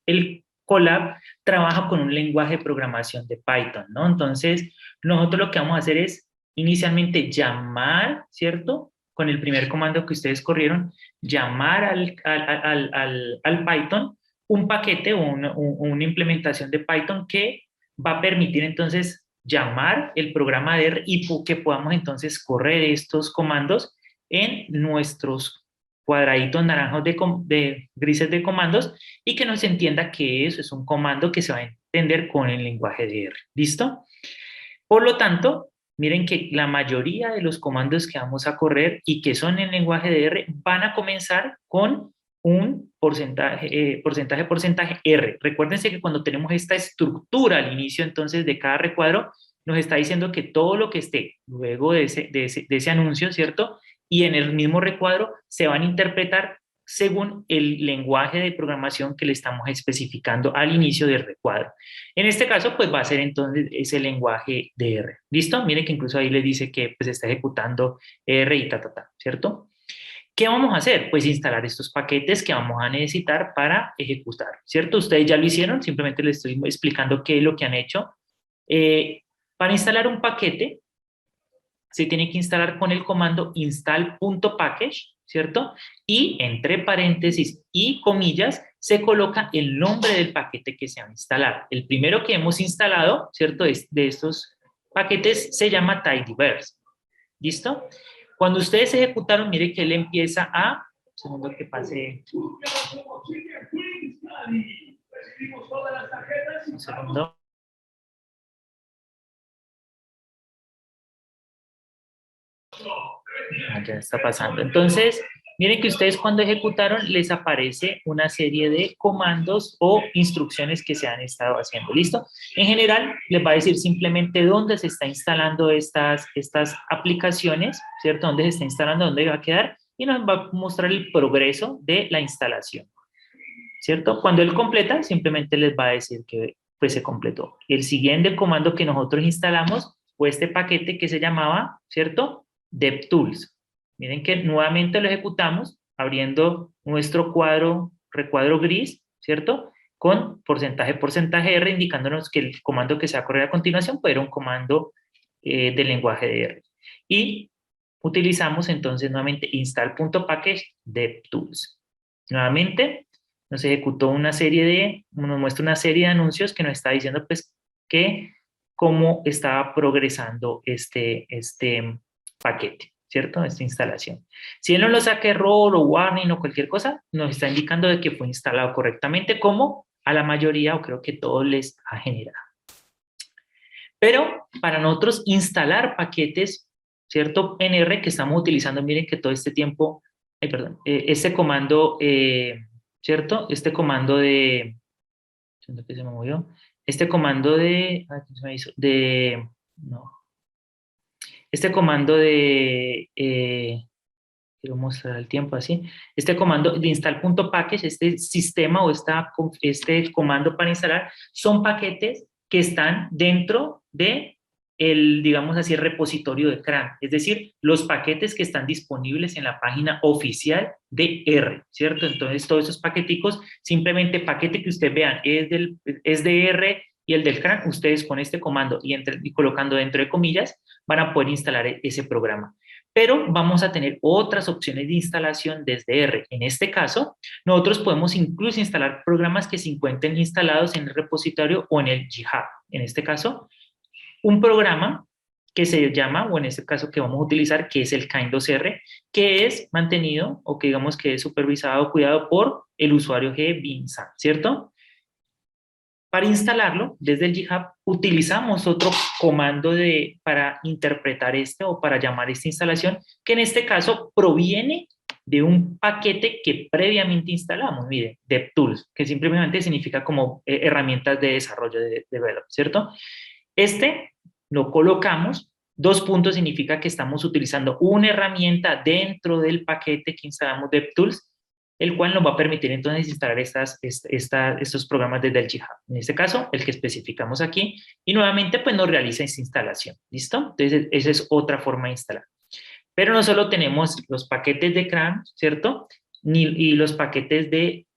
el Colab trabaja con un lenguaje de programación de Python, ¿no? Entonces, nosotros lo que vamos a hacer es inicialmente llamar, ¿cierto? Con el primer comando que ustedes corrieron, llamar al Python un paquete o una implementación de Python que va a permitir entonces llamar el programa de R y que podamos entonces correr estos comandos en nuestros cuadraditos naranjos de grises de comandos y que nos entienda que eso es un comando que se va a entender con el lenguaje de R. ¿Listo? Por lo tanto, miren que la mayoría de los comandos que vamos a correr y que son en lenguaje de R van a comenzar con un porcentaje R. Recuérdense que cuando tenemos esta estructura al inicio entonces de cada recuadro, nos está diciendo que todo lo que esté luego de ese anuncio, ¿cierto? Y en el mismo recuadro se van a interpretar según el lenguaje de programación que le estamos especificando al inicio del recuadro. En este caso, pues va a ser entonces ese lenguaje de R. ¿Listo? Miren que incluso ahí le dice que pues está ejecutando R y ¿cierto? ¿Qué vamos a hacer? Pues instalar estos paquetes que vamos a necesitar para ejecutar, ¿cierto? Ustedes ya lo hicieron, simplemente les estoy explicando qué es lo que han hecho. Para instalar un paquete, se tiene que instalar con el comando install.package, ¿cierto? Y entre paréntesis y comillas se coloca el nombre del paquete que se va a instalar. El primero que hemos instalado, ¿cierto? De estos paquetes se llama Tidyverse. ¿Listo? Cuando ustedes ejecutaron, mire que él empieza a... Un segundo que pase. Un segundo. Ya está pasando. Entonces, miren que ustedes cuando ejecutaron les aparece una serie de comandos o instrucciones que se han estado haciendo. ¿Listo? En general, les va a decir simplemente dónde se está instalando estas aplicaciones, ¿cierto? Dónde se está instalando, dónde va a quedar y nos va a mostrar el progreso de la instalación, ¿cierto? Cuando él completa, simplemente les va a decir que pues se completó. El siguiente comando que nosotros instalamos fue este paquete que se llamaba, ¿cierto? DevTools. Miren que nuevamente lo ejecutamos abriendo nuestro recuadro gris, ¿cierto? Con porcentaje R, indicándonos que el comando que se va a correr a continuación puede ser un comando del lenguaje de R. Y utilizamos entonces nuevamente install.package DevTools. Nuevamente nos ejecutó nos muestra una serie de anuncios que nos está diciendo pues que cómo estaba progresando este paquete, ¿cierto? Esta instalación. Si él no lo saca error o warning o cualquier cosa, nos está indicando de que fue instalado correctamente, como a la mayoría o creo que todos les ha generado. Pero para nosotros instalar paquetes, ¿cierto? En R que estamos utilizando, miren que todo este tiempo, este comando, ¿cierto? Este comando de, ¿qué se me movió? Este comando de, ¿qué se me hizo? No. Este comando de, quiero mostrar el tiempo así, este comando de install.package, este sistema o este comando para instalar, son paquetes que están dentro de digamos así, el repositorio de CRAN, es decir, los paquetes que están disponibles en la página oficial de R, ¿cierto? Entonces, todos esos paqueticos, simplemente paquete que ustedes vean es de R y el del CRAN, ustedes con este comando y colocando dentro de comillas, van a poder instalar ese programa. Pero vamos a tener otras opciones de instalación desde R. En este caso, nosotros podemos incluso instalar programas que se encuentren instalados en el repositorio o en el GitHub. En este caso, un programa que se llama, o en este caso que vamos a utilizar, que es el Kind2R, que es mantenido o que digamos que es supervisado o cuidado por el usuario G-Binsan, ¿cierto? Para instalarlo, desde el GitHub, utilizamos otro comando para interpretar o para llamar esta instalación, que en este caso proviene de un paquete que previamente instalamos, mire, DevTools, que simplemente significa como herramientas de desarrollo de develop, ¿cierto? Lo colocamos, 2 puntos significa que estamos utilizando una herramienta dentro del paquete que instalamos DevTools, el cual nos va a permitir entonces instalar estos programas desde el GitHub. En este caso, el que especificamos aquí, y nuevamente pues nos realiza esta instalación, ¿listo? Entonces, esa es otra forma de instalar. Pero no solo tenemos los paquetes de CRAN, ¿cierto? Y los paquetes del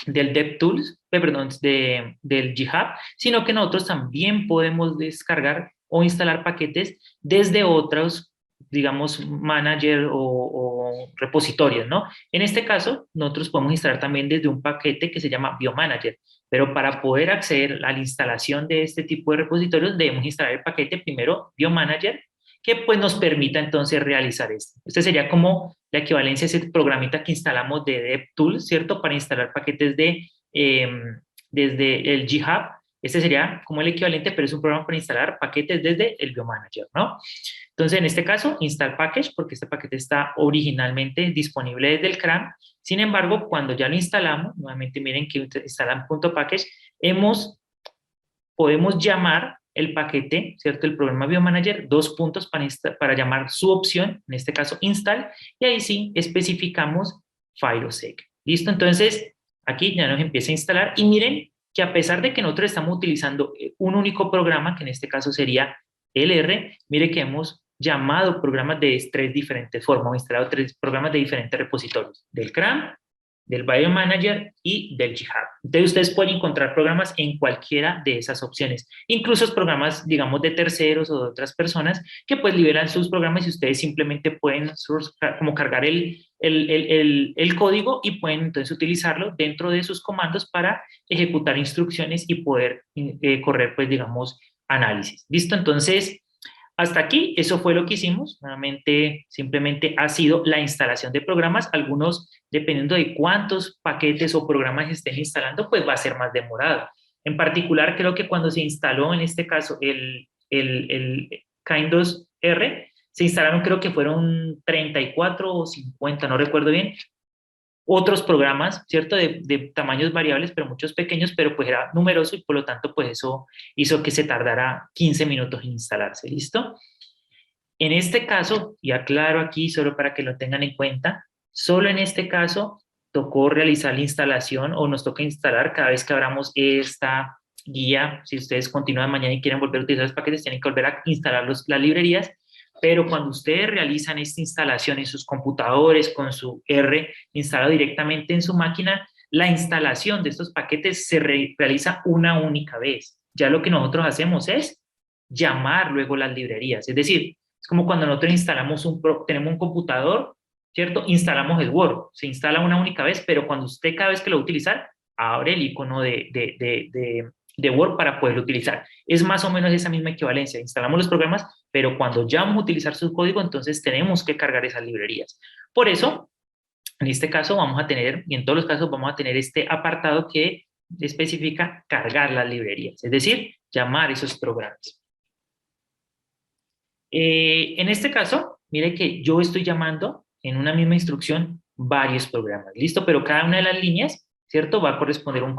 DevTools, del GitHub, sino que nosotros también podemos descargar o instalar paquetes desde otros, digamos, manager o repositorios, ¿no? En este caso, nosotros podemos instalar también desde un paquete que se llama BioManager, pero para poder acceder a la instalación de este tipo de repositorios, debemos instalar el paquete primero BioManager, que pues nos permita entonces realizar esto. Este sería como la equivalencia a ese programita que instalamos de DevTools, ¿cierto? Para instalar paquetes desde el GitHub. Este sería como el equivalente, pero es un programa para instalar paquetes desde el BioManager, ¿no? Entonces, en este caso, install package, porque este paquete está originalmente disponible desde el CRAN. Sin embargo, cuando ya lo instalamos, nuevamente miren que instalan .package, podemos llamar el paquete, ¿cierto? El programa BioManager, 2 puntos para llamar su opción, en este caso install, y ahí sí especificamos FileSec. ¿Listo? Entonces, aquí ya nos empieza a instalar y miren que a pesar de que nosotros estamos utilizando un único programa, que en este caso sería LR, mire que hemos llamado programas de 3 diferentes formas, o instalado 3 programas de diferentes repositorios, del CRAN, del Biomanager y del GitHub. Entonces ustedes pueden encontrar programas en cualquiera de esas opciones, incluso programas, digamos, de terceros o de otras personas que pues liberan sus programas y ustedes simplemente pueden como cargar el código y pueden entonces utilizarlo dentro de sus comandos para ejecutar instrucciones y poder correr pues digamos análisis. ¿Listo? Entonces, hasta aquí, eso fue lo que hicimos. Nuevamente, simplemente ha sido la instalación de programas. Algunos, dependiendo de cuántos paquetes o programas estén instalando, pues va a ser más demorado. En particular, creo que cuando se instaló, en este caso, el Kind2 R, se instalaron, creo que fueron 34 o 50, no recuerdo bien, otros programas, ¿cierto? De tamaños variables, pero muchos pequeños, pero pues era numeroso y por lo tanto pues eso hizo que se tardara 15 minutos en instalarse, ¿listo? En este caso, y aclaro aquí solo para que lo tengan en cuenta, solo en este caso tocó realizar la instalación o nos toca instalar cada vez que abramos esta guía. Si ustedes continúan mañana y quieren volver a utilizar los paquetes, tienen que volver a instalar las librerías, pero cuando ustedes realizan esta instalación en sus computadores con su R instalado directamente en su máquina, la instalación de estos paquetes se realiza una única vez. Ya lo que nosotros hacemos es llamar luego las librerías, es decir, es como cuando nosotros instalamos tenemos un computador, ¿cierto? Instalamos el Word, se instala una única vez, pero cuando usted cada vez que lo va a utilizar, abre el icono de Word para poderlo utilizar. Es más o menos esa misma equivalencia. Instalamos los programas, pero cuando ya vamos a utilizar su código, entonces tenemos que cargar esas librerías. Por eso, en este caso vamos a tener, y en todos los casos vamos a tener este apartado que especifica cargar las librerías, es decir, llamar esos programas. En este caso, mire que yo estoy llamando en una misma instrucción varios programas, ¿listo? Pero cada una de las líneas, ¿cierto? Va a corresponder a un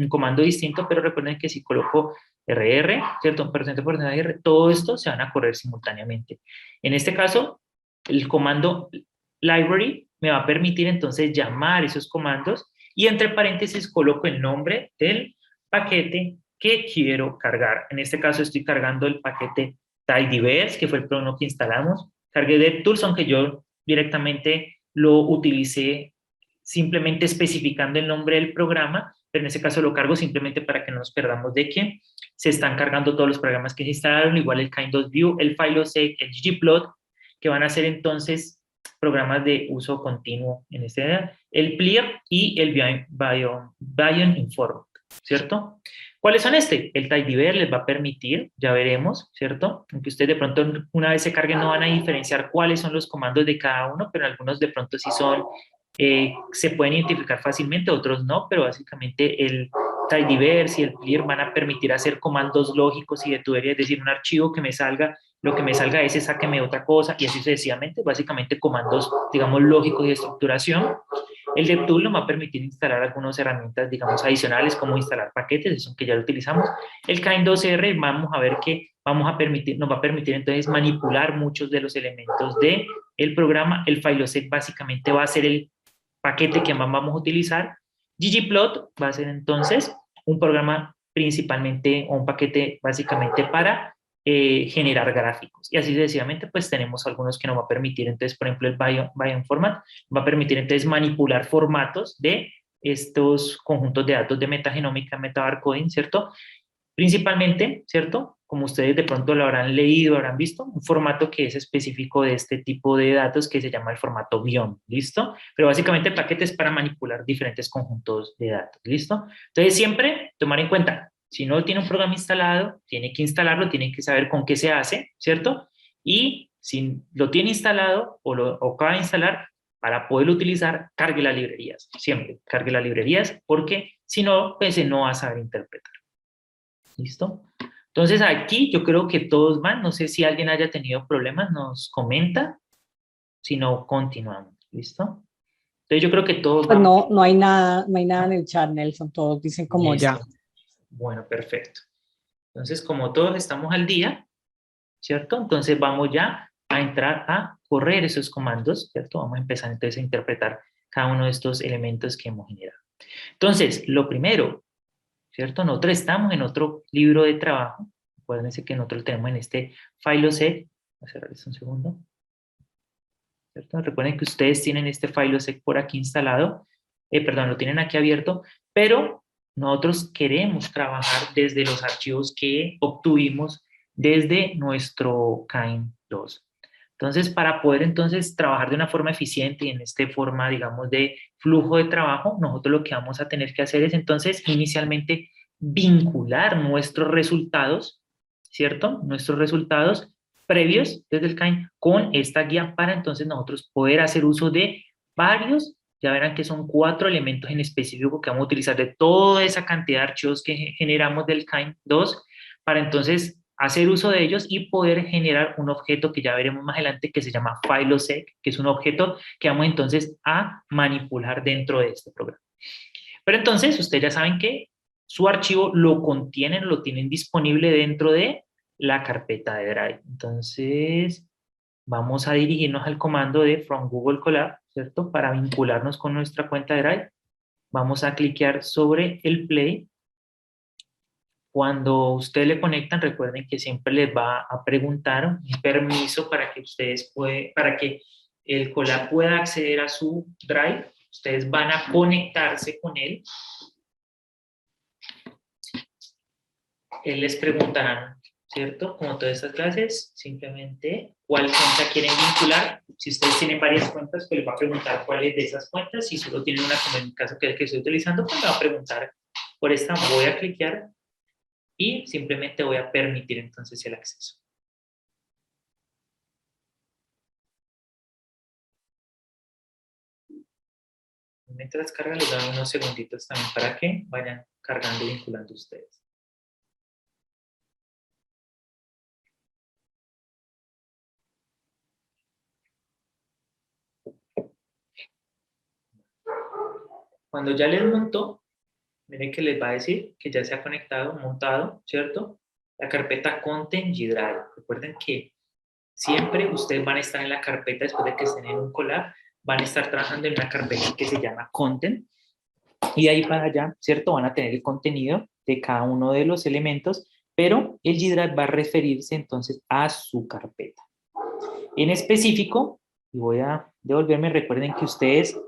comando distinto, pero recuerden que si coloco RR, ¿cierto? Porcentaje R, todo esto se van a correr simultáneamente. En este caso, el comando library me va a permitir entonces llamar esos comandos y entre paréntesis coloco el nombre del paquete que quiero cargar. En este caso estoy cargando el paquete Tidyverse, que fue el programa que instalamos. Cargué DevTools, aunque yo directamente lo utilicé simplemente especificando el nombre del programa, pero en ese caso lo cargo simplemente para que no nos perdamos de que se están cargando todos los programas que se instalaron, igual el Kind2View, el FileOSec, el ggplot, que van a ser entonces programas de uso continuo en este área, el PLIR y el Bioinform, ¿cierto? ¿Cuáles son este? El Tidyverse les va a permitir, ya veremos, ¿cierto? Aunque ustedes de pronto una vez se carguen no van a diferenciar cuáles son los comandos de cada uno, pero algunos de pronto sí son, se pueden identificar fácilmente, otros no, pero básicamente el Tidyverse y el clear van a permitir hacer comandos lógicos y de tubería, es decir, un archivo que me salga, lo que me salga ese sáqueme otra cosa y así sucesivamente, básicamente comandos, digamos, lógicos y de estructuración. El DevTool nos va a permitir instalar algunas herramientas, digamos, adicionales, como instalar paquetes, eso que ya lo utilizamos. El Kind2R, vamos a ver que nos va a permitir entonces manipular muchos de los elementos del programa. El FileOSec básicamente va a ser el paquete que más vamos a utilizar. ggplot va a ser entonces un programa principalmente, o un paquete básicamente para generar gráficos. Y así sucesivamente, pues tenemos algunos que nos va a permitir, entonces, por ejemplo, el Bioinformat va a permitir entonces manipular formatos de estos conjuntos de datos de metagenómica, metabarcoding, ¿cierto? Principalmente, ¿cierto? Como ustedes de pronto lo habrán leído, habrán visto, un formato que es específico de este tipo de datos que se llama el formato BIOM, ¿listo? Pero básicamente paquetes para manipular diferentes conjuntos de datos, ¿listo? Entonces siempre tomar en cuenta, si no tiene un programa instalado, tiene que instalarlo, tiene que saber con qué se hace, ¿cierto? Y si lo tiene instalado o acaba de instalar, para poderlo utilizar, cargue las librerías, siempre cargue las librerías, porque si no, pues no va a saber interpretar. ¿Listo? Entonces aquí yo creo que todos van, no sé si alguien haya tenido problemas, nos comenta, si no, continuamos, ¿listo? Entonces yo creo que todos Pues van. no, no hay nada, no hay nada en el chat, Nelson, todos dicen como Listo. ya. Bueno, perfecto. Entonces como todos estamos al día, ¿cierto? Entonces vamos ya a entrar a correr esos comandos, ¿cierto? Vamos a empezar entonces a interpretar cada uno de estos elementos que hemos generado. Entonces, lo primero, ¿cierto? Nosotros estamos en otro libro de trabajo. Acuérdense que nosotros lo tenemos en este FileOSec. Voy a cerrar esto un segundo. ¿Cierto? Recuerden que ustedes tienen este FileOSec por aquí instalado. perdón, lo tienen aquí abierto, pero nosotros queremos trabajar desde los archivos que obtuvimos desde nuestro KIND 2. Entonces, para poder entonces trabajar de una forma eficiente y en esta forma, digamos, de flujo de trabajo, nosotros lo que vamos a tener que hacer es entonces inicialmente vincular nuestros resultados, ¿cierto? Nuestros resultados previos desde el KIND con esta guía para entonces nosotros poder hacer uso de varios, ya verán que son 4 elementos en específico que vamos a utilizar de toda esa cantidad de archivos que generamos del KIND 2 para entonces hacer uso de ellos y poder generar un objeto que ya veremos más adelante que se llama FileOsec, que es un objeto que vamos entonces a manipular dentro de este programa. Pero entonces ustedes ya saben que su archivo lo contienen, lo tienen disponible dentro de la carpeta de Drive. Entonces vamos a dirigirnos al comando de from Google Colab, ¿cierto? Para vincularnos con nuestra cuenta de Drive. Vamos a cliquear sobre el play. Cuando ustedes le conectan, recuerden que siempre les va a preguntar un permiso para que para que el Colab pueda acceder a su Drive. Ustedes van a conectarse con él. Él les preguntará, ¿cierto? Como todas estas clases, simplemente cuál cuenta quieren vincular. Si ustedes tienen varias cuentas, pues les va a preguntar cuáles de esas cuentas. Si solo tienen una, como en el caso que estoy utilizando, pues me va a preguntar por esta. Voy a cliquear y simplemente voy a permitir entonces el acceso. Mientras carga, les doy unos segunditos también para que vayan cargando y vinculando ustedes. Cuando ya les montó, miren que les va a decir que ya se ha conectado, montado, ¿cierto? La carpeta Content G Drive. Recuerden que siempre ustedes van a estar en la carpeta, después de que estén en un Colab, van a estar trabajando en una carpeta que se llama Content. Y ahí para allá, ¿cierto? Van a tener el contenido de cada uno de los elementos, pero el G Drive va a referirse entonces a su carpeta. En específico, y voy a devolverme, recuerden que ustedes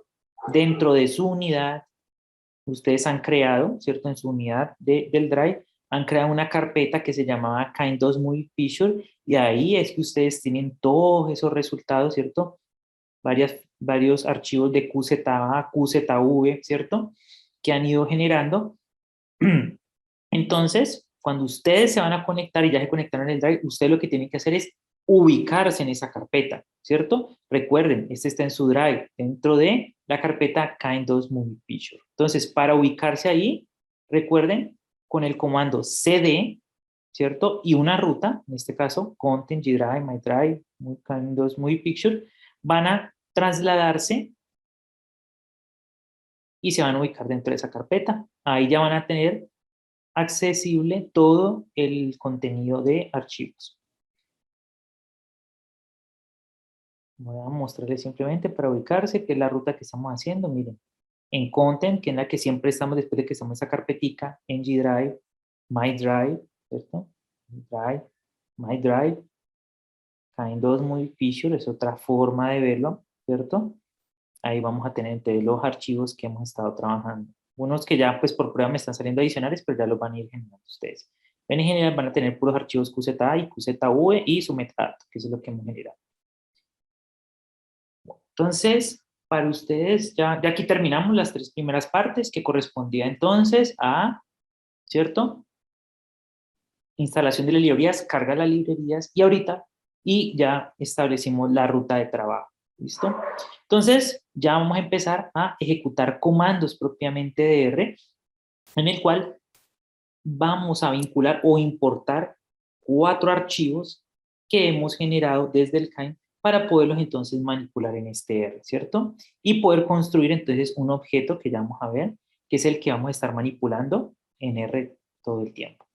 dentro de su unidad, ustedes han creado, ¿cierto? En su unidad del Drive, han creado una carpeta que se llamaba Kind2 Movie Picture y ahí es que ustedes tienen todos esos resultados, ¿cierto? Varios archivos de QZA, QZV, ¿cierto? Que han ido generando. Entonces, cuando ustedes se van a conectar y ya se conectaron en el Drive, ustedes lo que tienen que hacer es ubicarse en esa carpeta, ¿cierto? Recuerden, este está en su Drive, dentro de la carpeta Kind2 Movie Picture. Entonces, para ubicarse ahí, recuerden, con el comando cd, ¿cierto? Y una ruta, en este caso, Content, G Drive, My Drive, Kind2 Movie Picture, van a trasladarse y se van a ubicar dentro de esa carpeta. Ahí ya van a tener accesible todo el contenido de archivos. Voy a mostrarles simplemente para ubicarse, que es la ruta que estamos haciendo. Miren, en Content, que es la que siempre estamos después de que estamos en esa carpetica, en G Drive, My Drive, ¿cierto? Drive, My Drive, Kind2 Movie Picture, es otra forma de verlo, ¿cierto? Ahí vamos a tener entonces los archivos que hemos estado trabajando. Unos que ya pues por prueba me están saliendo adicionales, pero ya los van a ir generando ustedes. En general van a tener puros archivos QZA y QZV y su metadato, que es lo que hemos generado. Entonces, para ustedes, ya aquí terminamos las 3 primeras partes que correspondía entonces a, ¿cierto? Instalación de las librerías, carga las librerías y ya establecimos la ruta de trabajo. ¿Listo? Entonces, ya vamos a empezar a ejecutar comandos propiamente de R, en el cual vamos a vincular o importar 4 archivos que hemos generado desde el KIND para poderlos entonces manipular en este R, ¿cierto? Y poder construir entonces un objeto que ya vamos a ver, que es el que vamos a estar manipulando en R todo el tiempo.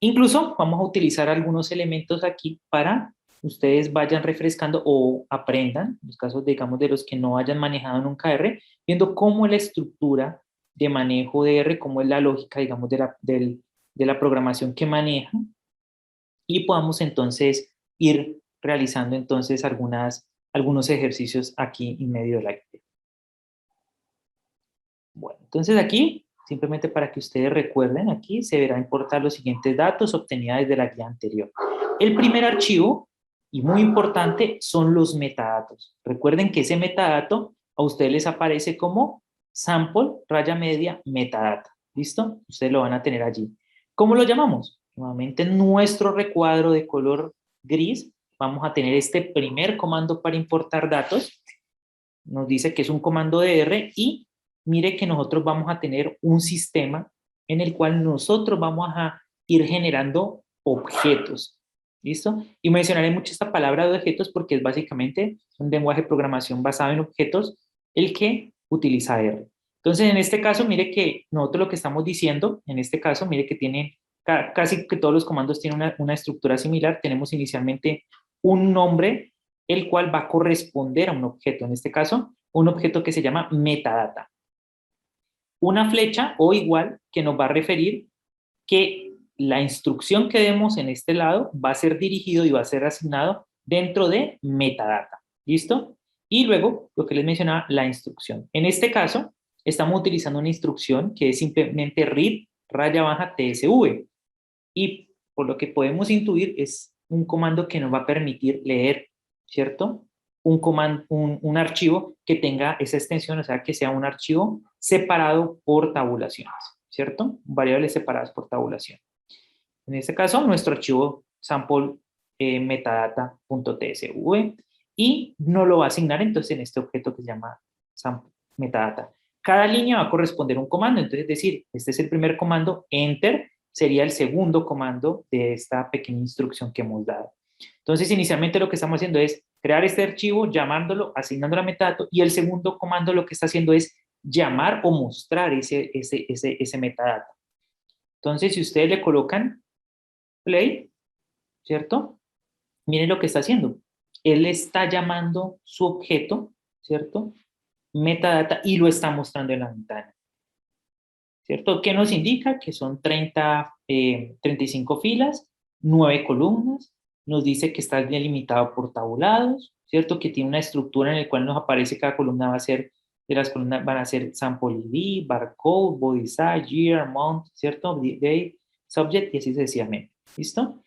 Incluso vamos a utilizar algunos elementos aquí para ustedes vayan refrescando o aprendan, en los casos, digamos, de los que no hayan manejado nunca R, viendo cómo es la estructura de manejo de R, cómo es la lógica, digamos, de la programación que maneja, y podamos entonces ir realizando entonces algunos ejercicios aquí en medio de la guía. Bueno, entonces aquí, simplemente para que ustedes recuerden, aquí se verá importar los siguientes datos obtenidos desde la guía anterior. El primer archivo, y muy importante, son los metadatos. Recuerden que ese metadato a ustedes les aparece como sample, raya media, metadata. ¿Listo? Ustedes lo van a tener allí. ¿Cómo lo llamamos? Nuevamente en nuestro recuadro de color gris vamos a tener este primer comando para importar datos. Nos dice que es un comando de R y mire que nosotros vamos a tener un sistema en el cual nosotros vamos a ir generando objetos. ¿Listo? Y mencionaré mucho esta palabra de objetos porque es básicamente un lenguaje de programación basado en objetos el que utiliza R. Entonces, en este caso, mire que nosotros lo que estamos diciendo, en este caso, mire que tiene, casi que todos los comandos tienen una estructura similar. Tenemos inicialmente un nombre, el cual va a corresponder a un objeto. En este caso, un objeto que se llama metadata. Una flecha o igual que nos va a referir que la instrucción que demos en este lado va a ser dirigido y va a ser asignado dentro de metadata. ¿Listo? Y luego, lo que les mencionaba, la instrucción. En este caso, estamos utilizando una instrucción que es simplemente read raya baja tsv. Y por lo que podemos intuir, es un comando que nos va a permitir leer, ¿cierto? Un archivo que tenga esa extensión, o sea, que sea un archivo separado por tabulaciones, ¿cierto? Variables separadas por tabulación. En este caso, nuestro archivo sample metadata.tsv y nos lo va a asignar entonces en este objeto que se llama sample metadata. Cada línea va a corresponder a un comando, entonces es decir, este es el primer comando, enter sería el segundo comando de esta pequeña instrucción que hemos dado. Entonces, inicialmente lo que estamos haciendo es crear este archivo, llamándolo, asignando la metadato, y el segundo comando lo que está haciendo es llamar o mostrar ese metadata. Entonces, si ustedes le colocan play, ¿cierto? Miren lo que está haciendo. Él está llamando su objeto, ¿cierto? Metadata y lo está mostrando en la ventana. ¿Cierto? ¿Qué nos indica? Que son 35 filas, 9 columnas, nos dice que está delimitado por tabulados, ¿cierto? Que tiene una estructura en la cual nos aparece cada columna va a ser, de las columnas van a ser sample ID, barcode, body size, year, month, ¿cierto? Day, subject y así sucesivamente. ¿Listo?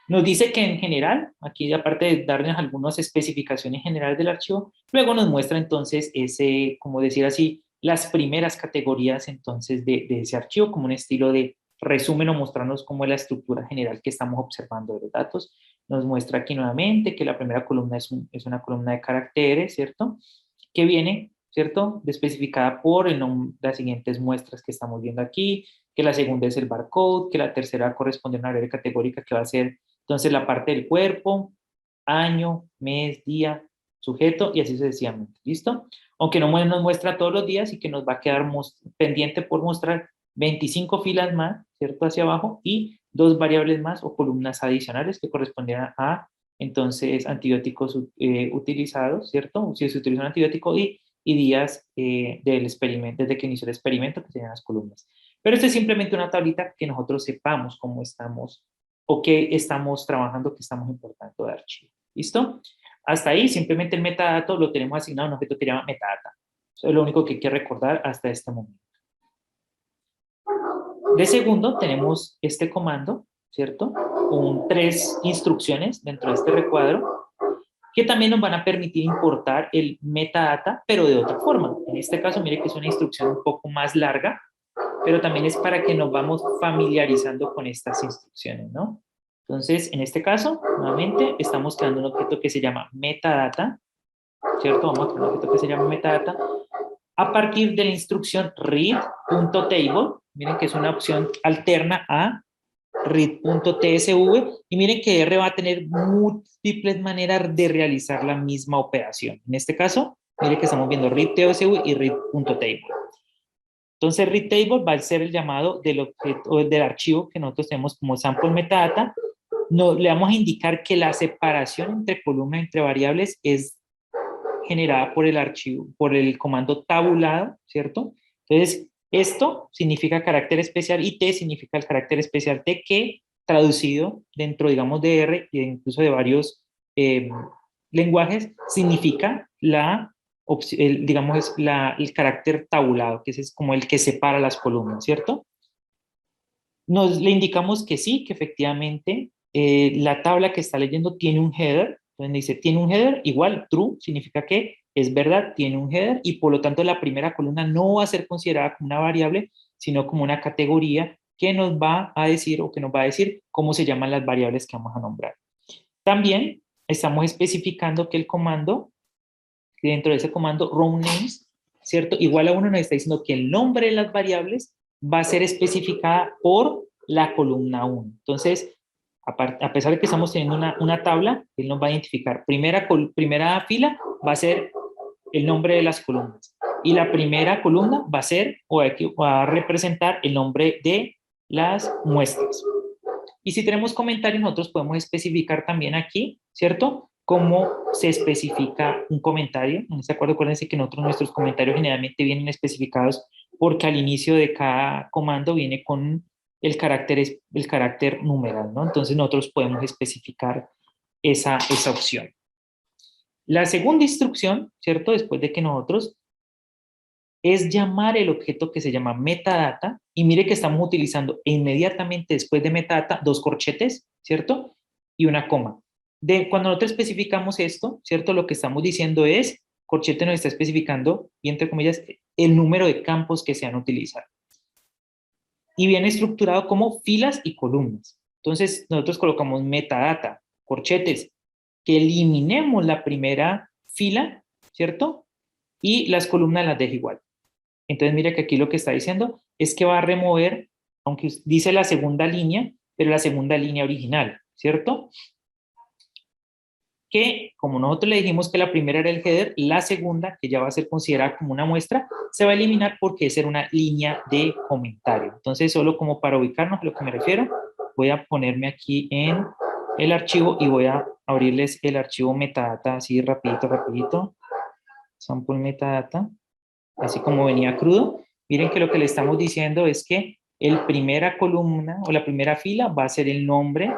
Nos dice que en general, aquí aparte de darnos algunas especificaciones generales del archivo, luego nos muestra entonces ese, como decir así, las primeras categorías entonces de ese archivo, como un estilo de resumen o mostrarnos cómo es la estructura general que estamos observando de los datos. Nos muestra aquí nuevamente que la primera columna es una columna de caracteres, ¿cierto? Que viene, ¿cierto? Especificada por las siguientes muestras que estamos viendo aquí, que la segunda es el barcode, que la tercera corresponde a una área categórica que va a ser entonces la parte del cuerpo, año, mes, día, sujeto y así sucesivamente. ¿Listo? Aunque no nos muestra todos los días y que nos va a quedar pendiente por mostrar 25 filas más, ¿cierto? Hacia abajo y 2 variables más o columnas adicionales que correspondieran a, entonces, antibióticos utilizados, ¿cierto? Si se utiliza un antibiótico y días del experimento, desde que inició el experimento, que serían las columnas. Pero esto es simplemente una tablita que nosotros sepamos cómo estamos o qué estamos trabajando, qué estamos importando de archivo. ¿Listo? Hasta ahí, simplemente el metadato lo tenemos asignado a un objeto que se llama metadata. Eso es lo único que hay que recordar hasta este momento. De segundo, tenemos este comando, ¿cierto? Con 3 instrucciones dentro de este recuadro que también nos van a permitir importar el metadata, pero de otra forma. En este caso, mire que es una instrucción un poco más larga, pero también es para que nos vamos familiarizando con estas instrucciones, ¿no? Entonces, en este caso, nuevamente, estamos creando un objeto que se llama metadata, ¿cierto? Vamos a crear un objeto que se llama metadata a partir de la instrucción read.table. Miren que es una opción alterna a read.tsv y miren que R va a tener múltiples maneras de realizar la misma operación. En este caso, miren que estamos viendo read.tsv y read.table. Entonces, read table va a ser el llamado del objeto del archivo que nosotros tenemos como sample metadata. Le vamos a indicar que la separación entre columnas, entre variables, es generada por el archivo, por el comando tabulado, ¿cierto? Entonces, esto significa carácter especial y T significa el carácter especial T que traducido dentro, digamos, de R e incluso de varios lenguajes, significa la digamos, es el carácter tabulado, que ese es como el que separa las columnas, ¿cierto? Le indicamos que sí, que efectivamente la tabla que está leyendo tiene un header. Entonces dice, tiene un header, igual, true, significa que es verdad, tiene un header, y por lo tanto la primera columna no va a ser considerada como una variable, sino como una categoría que nos va a decir, o que nos va a decir cómo se llaman las variables que vamos a nombrar. También estamos especificando que el comando, que dentro de ese comando row names, ¿cierto? Igual a 1 nos está diciendo que el nombre de las variables va a ser especificada por la columna 1. Entonces, a pesar de que estamos teniendo una tabla, él nos va a identificar. Primera fila va a ser el nombre de las columnas. Y la primera columna va a ser, o va a representar el nombre de las muestras. Y si tenemos comentarios, nosotros podemos especificar también aquí, ¿cierto? Cómo se especifica un comentario. En este acuerdo, acuérdense que nuestros comentarios generalmente vienen especificados porque al inicio de cada comando viene con el carácter numeral, ¿no? Entonces nosotros podemos especificar esa opción. La segunda instrucción, ¿cierto? Después de que nosotros es llamar el objeto que se llama metadata, y mire que estamos utilizando inmediatamente después de metadata 2 corchetes, ¿cierto? Y una coma. Cuando nosotros especificamos esto, ¿cierto? Lo que estamos diciendo es, corchete nos está especificando, y entre comillas, el número de campos que se han utilizado. Y viene estructurado como filas y columnas. Entonces, nosotros colocamos metadata, corchetes, que eliminemos la primera fila, ¿cierto? Y las columnas las deja igual. Entonces, mira que aquí lo que está diciendo es que va a remover, aunque dice la segunda línea, pero la segunda línea original, ¿cierto? Que, como nosotros le dijimos que la primera era el header, la segunda, que ya va a ser considerada como una muestra, se va a eliminar porque es una línea de comentario. Entonces, solo como para ubicarnos a lo que me refiero, voy a ponerme aquí en el archivo y voy a abrirles el archivo metadata así rapidito. Sample metadata. Así como venía crudo. Miren que lo que le estamos diciendo es que la primera columna o la primera fila va a ser el nombre,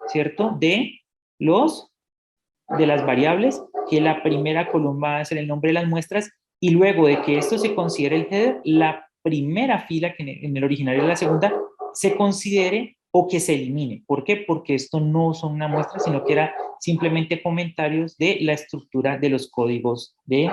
¿cierto? De las variables, que la primera columna va a ser el nombre de las muestras, y luego de que esto se considere el header, la primera fila, que en el original es la segunda, se considere o que se elimine. ¿Por qué? Porque esto no son una muestra, sino que era simplemente comentarios de la estructura de los códigos de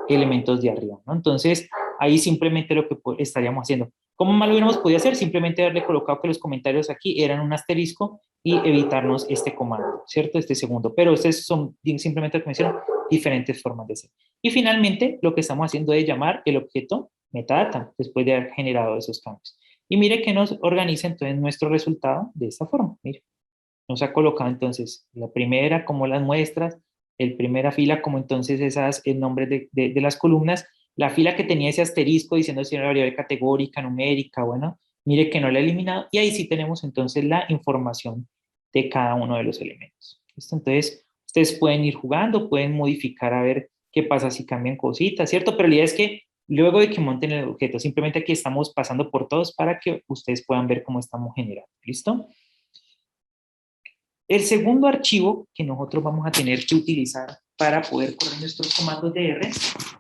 elementos de arriba, ¿no? Entonces, ahí simplemente lo que estaríamos haciendo. ¿Cómo más lo hubiéramos podido hacer? Simplemente haberle colocado que los comentarios aquí eran un asterisco y evitarnos este comando, ¿cierto? Este segundo. Pero ustedes son simplemente, como hicieron, diferentes formas de hacer. Y finalmente, lo que estamos haciendo es llamar el objeto metadata después de haber generado esos cambios. Y mire que nos organiza entonces nuestro resultado de esta forma. Mire, nos ha colocado entonces la primera como las muestras, el primera fila como entonces el nombre de las columnas, la fila que tenía ese asterisco diciendo si era variable categórica, numérica, bueno, mire que no la he eliminado, y ahí sí tenemos entonces la información de cada uno de los elementos. ¿Listo? Entonces, ustedes pueden ir jugando, pueden modificar a ver qué pasa si cambian cositas, ¿cierto? Pero la idea es que luego de que monten el objeto, simplemente aquí estamos pasando por todos para que ustedes puedan ver cómo estamos generando. ¿Listo? El segundo archivo que nosotros vamos a tener que utilizar para poder correr nuestros comandos de R,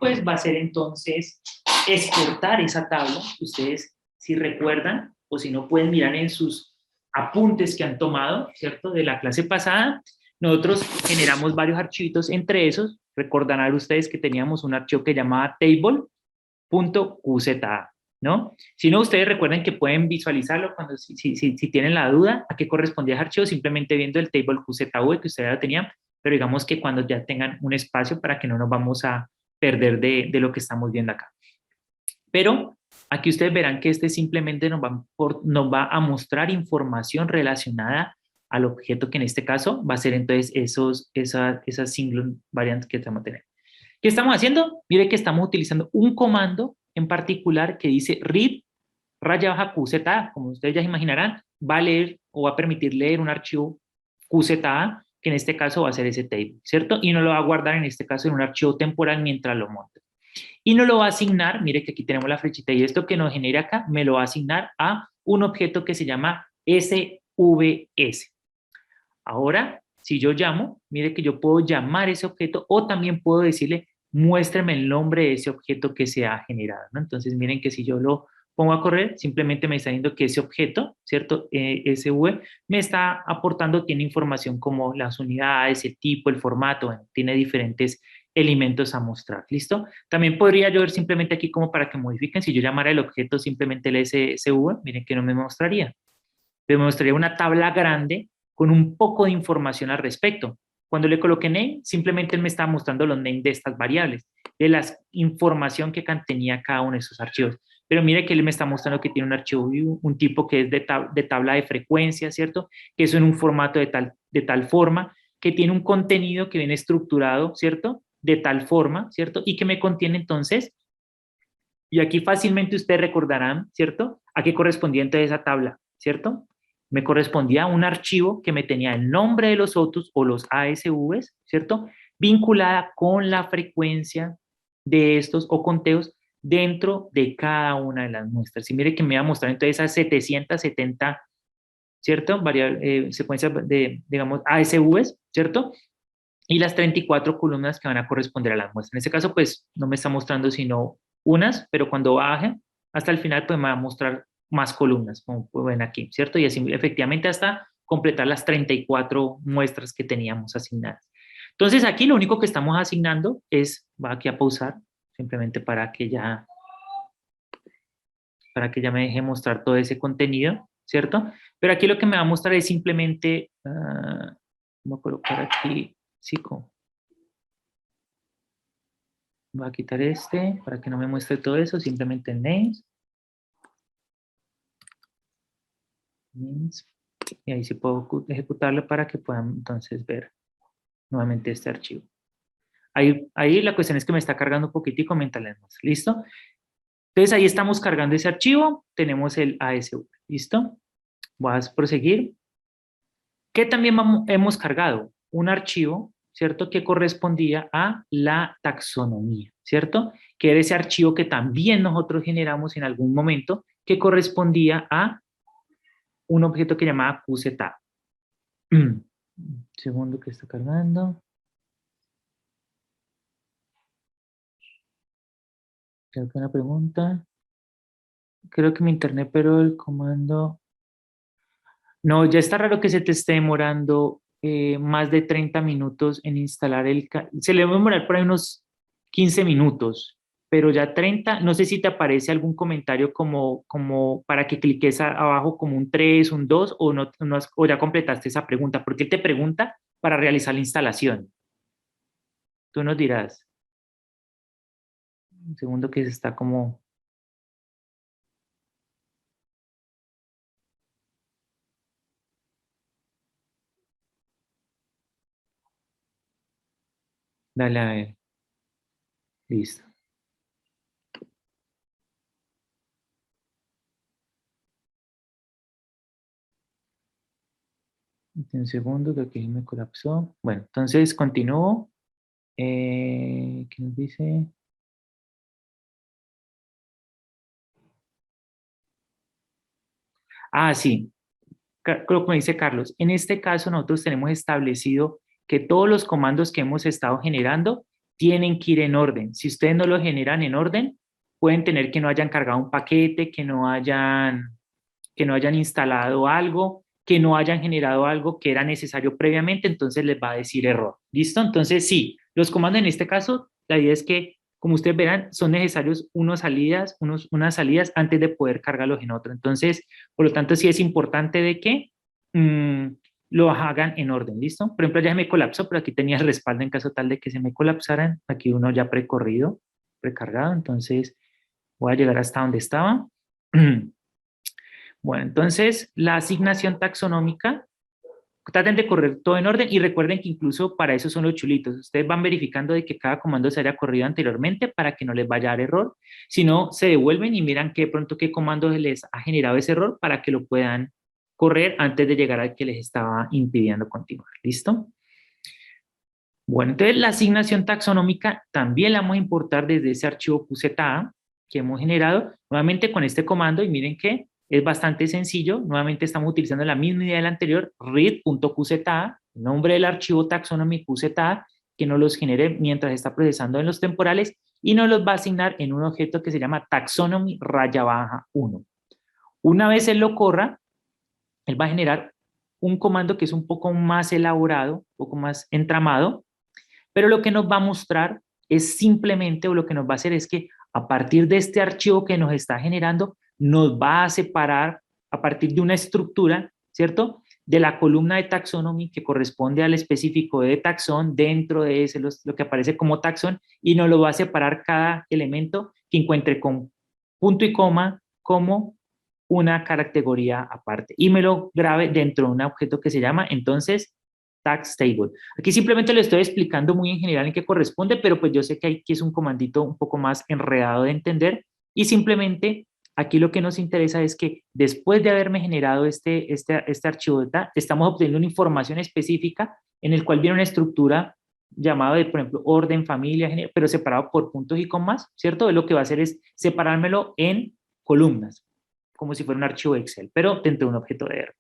pues va a ser entonces exportar esa tabla. Ustedes, si recuerdan, o si no, pueden mirar en sus apuntes que han tomado, ¿cierto? De la clase pasada. Nosotros generamos varios archivitos, entre esos, recordarán ustedes que teníamos un archivo que llamaba table.qza, ¿no? Si no, ustedes recuerden que pueden visualizarlo cuando si tienen la duda a qué correspondía ese archivo, simplemente viendo el table QZV que ustedes ya tenían, pero digamos que cuando ya tengan un espacio para que no nos vamos a perder de lo que estamos viendo acá. Pero aquí ustedes verán que este simplemente nos va a mostrar información relacionada al objeto, que en este caso va a ser entonces esas single variantes que estamos teniendo. ¿Qué estamos haciendo? Mire que estamos utilizando un comando en particular que dice read _QZA. Como ustedes ya imaginarán, va a leer o va a permitir leer un archivo QZA, que en este caso va a ser ese table, ¿cierto? Y nos lo va a guardar en este caso en un archivo temporal mientras lo monte. Y nos lo va a asignar, mire que aquí tenemos la flechita, y esto que nos genera acá me lo va a asignar a un objeto que se llama SVS. Ahora, si yo llamo, mire que yo puedo llamar ese objeto, o también puedo decirle muéstrame el nombre de ese objeto que se ha generado, ¿no? Entonces, miren que si yo lo pongo a correr, simplemente me está diciendo que ese objeto, ¿cierto? SV, me está aportando, tiene información como las unidades, el tipo, el formato, bueno, tiene diferentes elementos a mostrar, ¿listo? También podría yo ver simplemente aquí como para que modifiquen, si yo llamara el objeto simplemente el SV, miren que no me mostraría. Me mostraría una tabla grande con un poco de información al respecto. Cuando le coloqué name, simplemente él me está mostrando los names de estas variables, de la información que contenía cada uno de esos archivos. Pero mire que él me está mostrando que tiene un archivo view, un tipo que es de tabla de frecuencia, ¿cierto? Que es en un formato de tal forma, que tiene un contenido que viene estructurado, ¿cierto? De tal forma, ¿cierto? Y que me contiene entonces, y aquí fácilmente ustedes recordarán, ¿cierto? A qué correspondía entonces esa tabla, ¿cierto? Me correspondía a un archivo que me tenía el nombre de los OTUs o los ASVs, ¿cierto? Vinculada con la frecuencia de estos o conteos dentro de cada una de las muestras. Y mire que me va a mostrar entonces esas 770, ¿cierto? Secuencias de, digamos, ASVs, ¿cierto? Y las 34 columnas que van a corresponder a las muestras. En este caso, pues, no me está mostrando sino unas, pero cuando baje hasta el final, pues me va a mostrar más columnas, como ven aquí, ¿cierto? Y así efectivamente hasta completar las 34 muestras que teníamos asignadas. Entonces, aquí lo único que estamos asignando es, va aquí a pausar, simplemente para que ya me deje mostrar todo ese contenido, ¿cierto? Pero aquí lo que me va a mostrar es simplemente, voy a colocar aquí, psico. Voy a quitar este para que no me muestre todo eso, simplemente names. Y ahí sí puedo ejecutarlo para que puedan entonces ver nuevamente este archivo. Ahí la cuestión es que me está cargando un poquitico mientras les muestro. ¿Listo? Entonces ahí estamos cargando ese archivo. Tenemos el ASV. ¿Listo? Voy a proseguir. ¿Qué también hemos cargado? Un archivo, ¿cierto? Que correspondía a la taxonomía, ¿cierto? Que era ese archivo que también nosotros generamos en algún momento que correspondía a un objeto que llamaba QZ. Segundo que está cargando. Creo que una pregunta. Creo que mi internet, pero el comando... No, ya está raro que se te esté demorando más de 30 minutos en instalar el... Se le va a demorar por ahí unos 15 minutos, pero ya 30, no sé si te aparece algún comentario como para que cliques abajo como un 3, un 2 o, o ya completaste esa pregunta, porque él te pregunta para realizar la instalación. Tú nos dirás. Un segundo que se está como... Dale a ver. Listo. Un segundo que aquí me colapsó. Bueno, entonces continúo. ¿Qué nos dice? Ah, sí. Como dice Carlos, en este caso nosotros tenemos establecido que todos los comandos que hemos estado generando tienen que ir en orden. Si ustedes no lo generan en orden, pueden tener que no hayan cargado un paquete, que no hayan instalado algo, que no hayan generado algo que era necesario previamente, entonces les va a decir error. ¿Listo? Entonces sí, los comandos en este caso, la idea es que, como ustedes verán, son necesarios unas salidas antes de poder cargarlos en otro. Entonces, por lo tanto, sí es importante de que lo hagan en orden, ¿listo? Por ejemplo, ya se me colapsó, pero aquí tenía el respaldo en caso tal de que se me colapsaran. Aquí uno ya precargado, entonces voy a llegar hasta donde estaba. Bueno, entonces la asignación taxonómica, traten de correr todo en orden y recuerden que incluso para eso son los chulitos. Ustedes van verificando de que cada comando se haya corrido anteriormente para que no les vaya a dar error. Si no, se devuelven y miran que de pronto qué comando les ha generado ese error para que lo puedan correr antes de llegar al que les estaba impidiendo continuar. ¿Listo? Bueno, entonces la asignación taxonómica también la vamos a importar desde ese archivo QZA que hemos generado, nuevamente con este comando, y miren que es bastante sencillo. Nuevamente estamos utilizando la misma idea del anterior, read.qza, nombre del archivo taxonomy QZA, que nos los genere mientras está procesando en los temporales y nos los va a asignar en un objeto que se llama taxonomy raya baja 1. Una vez él lo corra, él va a generar un comando que es un poco más elaborado, un poco más entramado, pero lo que nos va a mostrar es simplemente, o lo que nos va a hacer es que a partir de este archivo que nos está generando, nos va a separar a partir de una estructura, ¿cierto? De la columna de taxonomy que corresponde al específico de taxón, dentro de ese lo que aparece como taxón, y nos lo va a separar cada elemento que encuentre con punto y coma como una categoría aparte. Y me lo grabe dentro de un objeto que se llama, entonces, tax table. Aquí simplemente lo estoy explicando muy en general en qué corresponde, pero pues yo sé que aquí es un comandito un poco más enredado de entender y simplemente aquí lo que nos interesa es que después de haberme generado este archivo de data, estamos obteniendo una información específica en el cual viene una estructura llamada de, por ejemplo, orden, familia, pero separado por puntos y comas, ¿cierto? Lo que va a hacer es separármelo en columnas, como si fuera un archivo Excel, pero dentro de un objeto de R.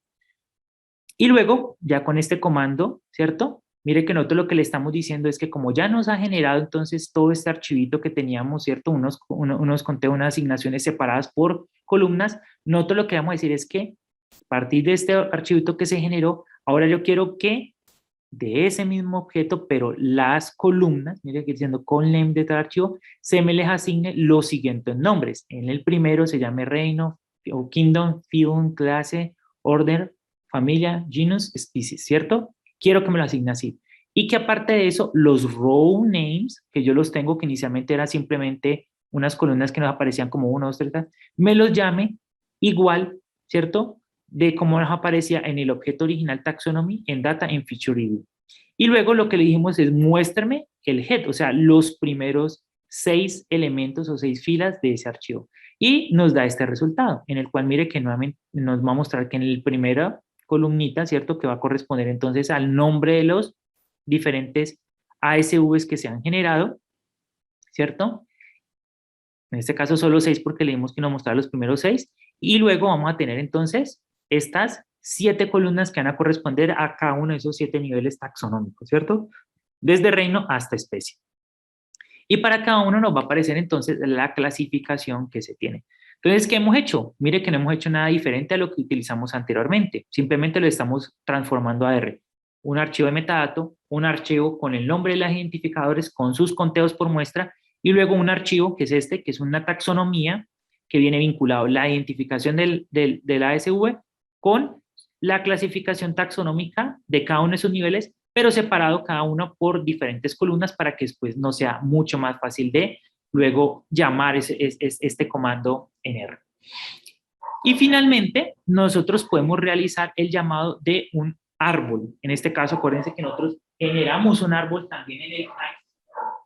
Y luego, ya con este comando, ¿cierto? Mire que nosotros lo que le estamos diciendo es que como ya nos ha generado entonces todo este archivito que teníamos, ¿cierto? Conté unas asignaciones separadas por columnas, nosotros lo que vamos a decir es que a partir de este archivito que se generó, ahora yo quiero que de ese mismo objeto, pero las columnas, mire aquí diciendo con name de tal archivo, se me les asigne los siguientes nombres. En el primero se llame reino, o kingdom, field, clase, order, familia, genus, species, ¿cierto? Quiero que me lo asigne así. Y que aparte de eso, los row names, que yo los tengo, que inicialmente eran simplemente unas columnas que nos aparecían como 1, 2, 3, me los llame igual, ¿cierto? De cómo nos aparecía en el objeto original taxonomy, en data, en feature review. Y luego lo que le dijimos es muéstrame el head, o sea, los primeros 6 elementos o 6 filas de ese archivo. Y nos da este resultado, en el cual mire que nuevamente nos va a mostrar que en el primera columnita, ¿cierto? Que va a corresponder entonces al nombre de los diferentes ASVs que se han generado, ¿cierto? En este caso solo 6 porque le dimos que nos mostrara los primeros 6. Y luego vamos a tener entonces estas 7 columnas que van a corresponder a cada uno de esos 7 niveles taxonómicos, ¿cierto? Desde reino hasta especie. Y para cada uno nos va a aparecer entonces la clasificación que se tiene. Entonces, ¿qué hemos hecho? Mire que no hemos hecho nada diferente a lo que utilizamos anteriormente. Simplemente lo estamos transformando a R. Un archivo de metadato, un archivo con el nombre de los identificadores, con sus conteos por muestra, y luego un archivo que es este, que es una taxonomía que viene vinculado la identificación del ASV con la clasificación taxonómica de cada uno de esos niveles, pero separado cada uno por diferentes columnas para que después no sea mucho más fácil de luego llamar este comando en R. Y finalmente, nosotros podemos realizar el llamado de un árbol. En este caso, acuérdense que nosotros generamos un árbol también en el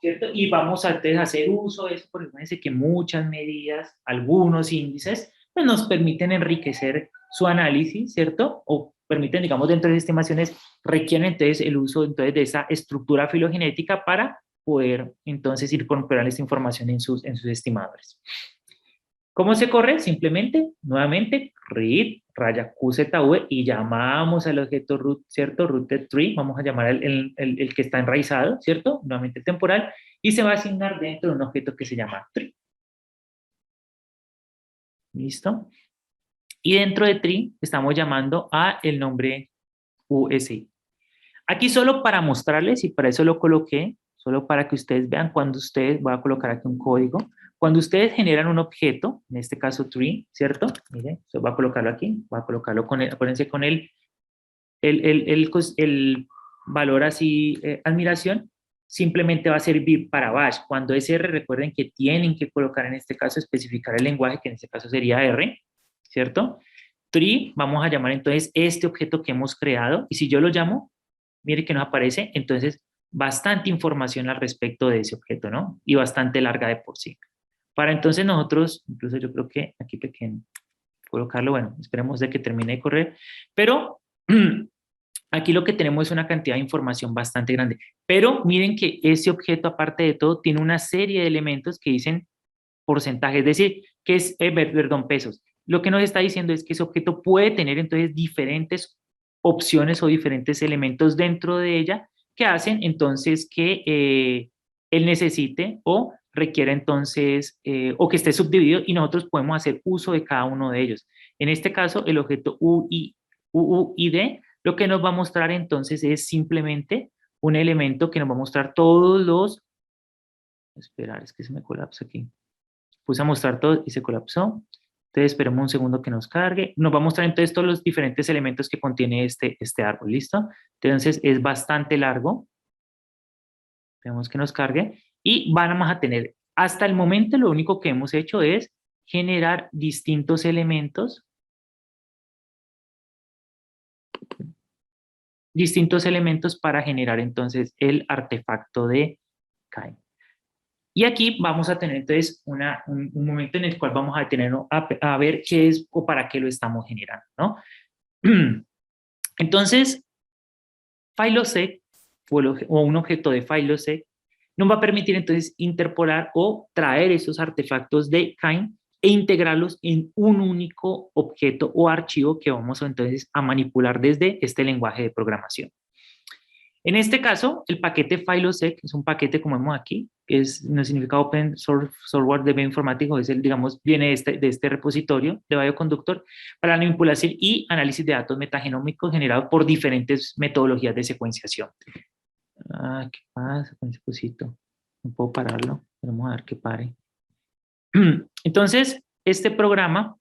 ¿cierto? Y vamos a hacer uso de eso, porque fíjense que muchas medidas, algunos índices, pues nos permiten enriquecer su análisis, ¿cierto? O permiten, digamos, dentro de estimaciones, requieren entonces el uso entonces, de esa estructura filogenética para poder entonces ir incorporando esta información en sus estimadores. ¿Cómo se corre? Simplemente, nuevamente, read, raya QZV y llamamos al objeto root, ¿cierto? Rooted tree, vamos a llamar el que está enraizado, ¿cierto? Nuevamente temporal, y se va a asignar dentro de un objeto que se llama tree. ¿Listo? Y dentro de tree estamos llamando a el nombre USI. Aquí solo para mostrarles, y para eso lo coloqué, solo para que ustedes vean cuando ustedes, voy a colocar aquí un código, cuando ustedes generan un objeto, en este caso tree, ¿cierto? Miren, voy a colocarlo aquí, voy a colocarlo con el, acuérdense con el valor así, admiración, simplemente va a servir para bash. Cuando es R, recuerden que tienen que colocar en este caso, especificar el lenguaje, que en este caso sería R, ¿cierto? Tree, vamos a llamar entonces este objeto que hemos creado, y si yo lo llamo, mire que nos aparece, entonces, bastante información al respecto de ese objeto, ¿no? Y bastante larga de por sí. Para entonces nosotros, incluso yo creo que aquí pequeño, colocarlo, bueno, esperemos de que termine de correr, pero aquí lo que tenemos es una cantidad de información bastante grande. Pero miren que ese objeto, aparte de todo, tiene una serie de elementos que dicen porcentaje, es decir, que es, perdón, pesos. Lo que nos está diciendo es que ese objeto puede tener entonces diferentes opciones o diferentes elementos dentro de ella que hacen entonces que él necesite o requiera entonces, o que esté subdividido y nosotros podemos hacer uso de cada uno de ellos. En este caso, el objeto UUID lo que nos va a mostrar entonces es simplemente un elemento que nos va a mostrar todos los, esperar, es que se me colapsa aquí, puse a mostrar todo y se colapsó. Entonces esperemos un segundo que nos cargue. Nos va a mostrar entonces todos los diferentes elementos que contiene este árbol, ¿listo? Entonces es bastante largo. Esperemos que nos cargue. Y vamos a tener, hasta el momento lo único que hemos hecho es generar distintos elementos para generar entonces el artefacto de Kai. Y aquí vamos a tener entonces un momento en el cual vamos a detener a ver qué es o para qué lo estamos generando, ¿no? Entonces, FileObject o un objeto de FileObject nos va a permitir entonces interpolar o traer esos artefactos de Kind e integrarlos en un único objeto o archivo que vamos entonces a manipular desde este lenguaje de programación. En este caso, el paquete FileObject es un paquete, como vemos aquí, que no significa Open Source Software de Bioinformático, es digamos, viene de este repositorio de Bioconductor para la manipulación y análisis de datos metagenómicos generados por diferentes metodologías de secuenciación. ¿Qué pasa con ese cosito? No puedo pararlo, vamos a ver que pare. Entonces, este programa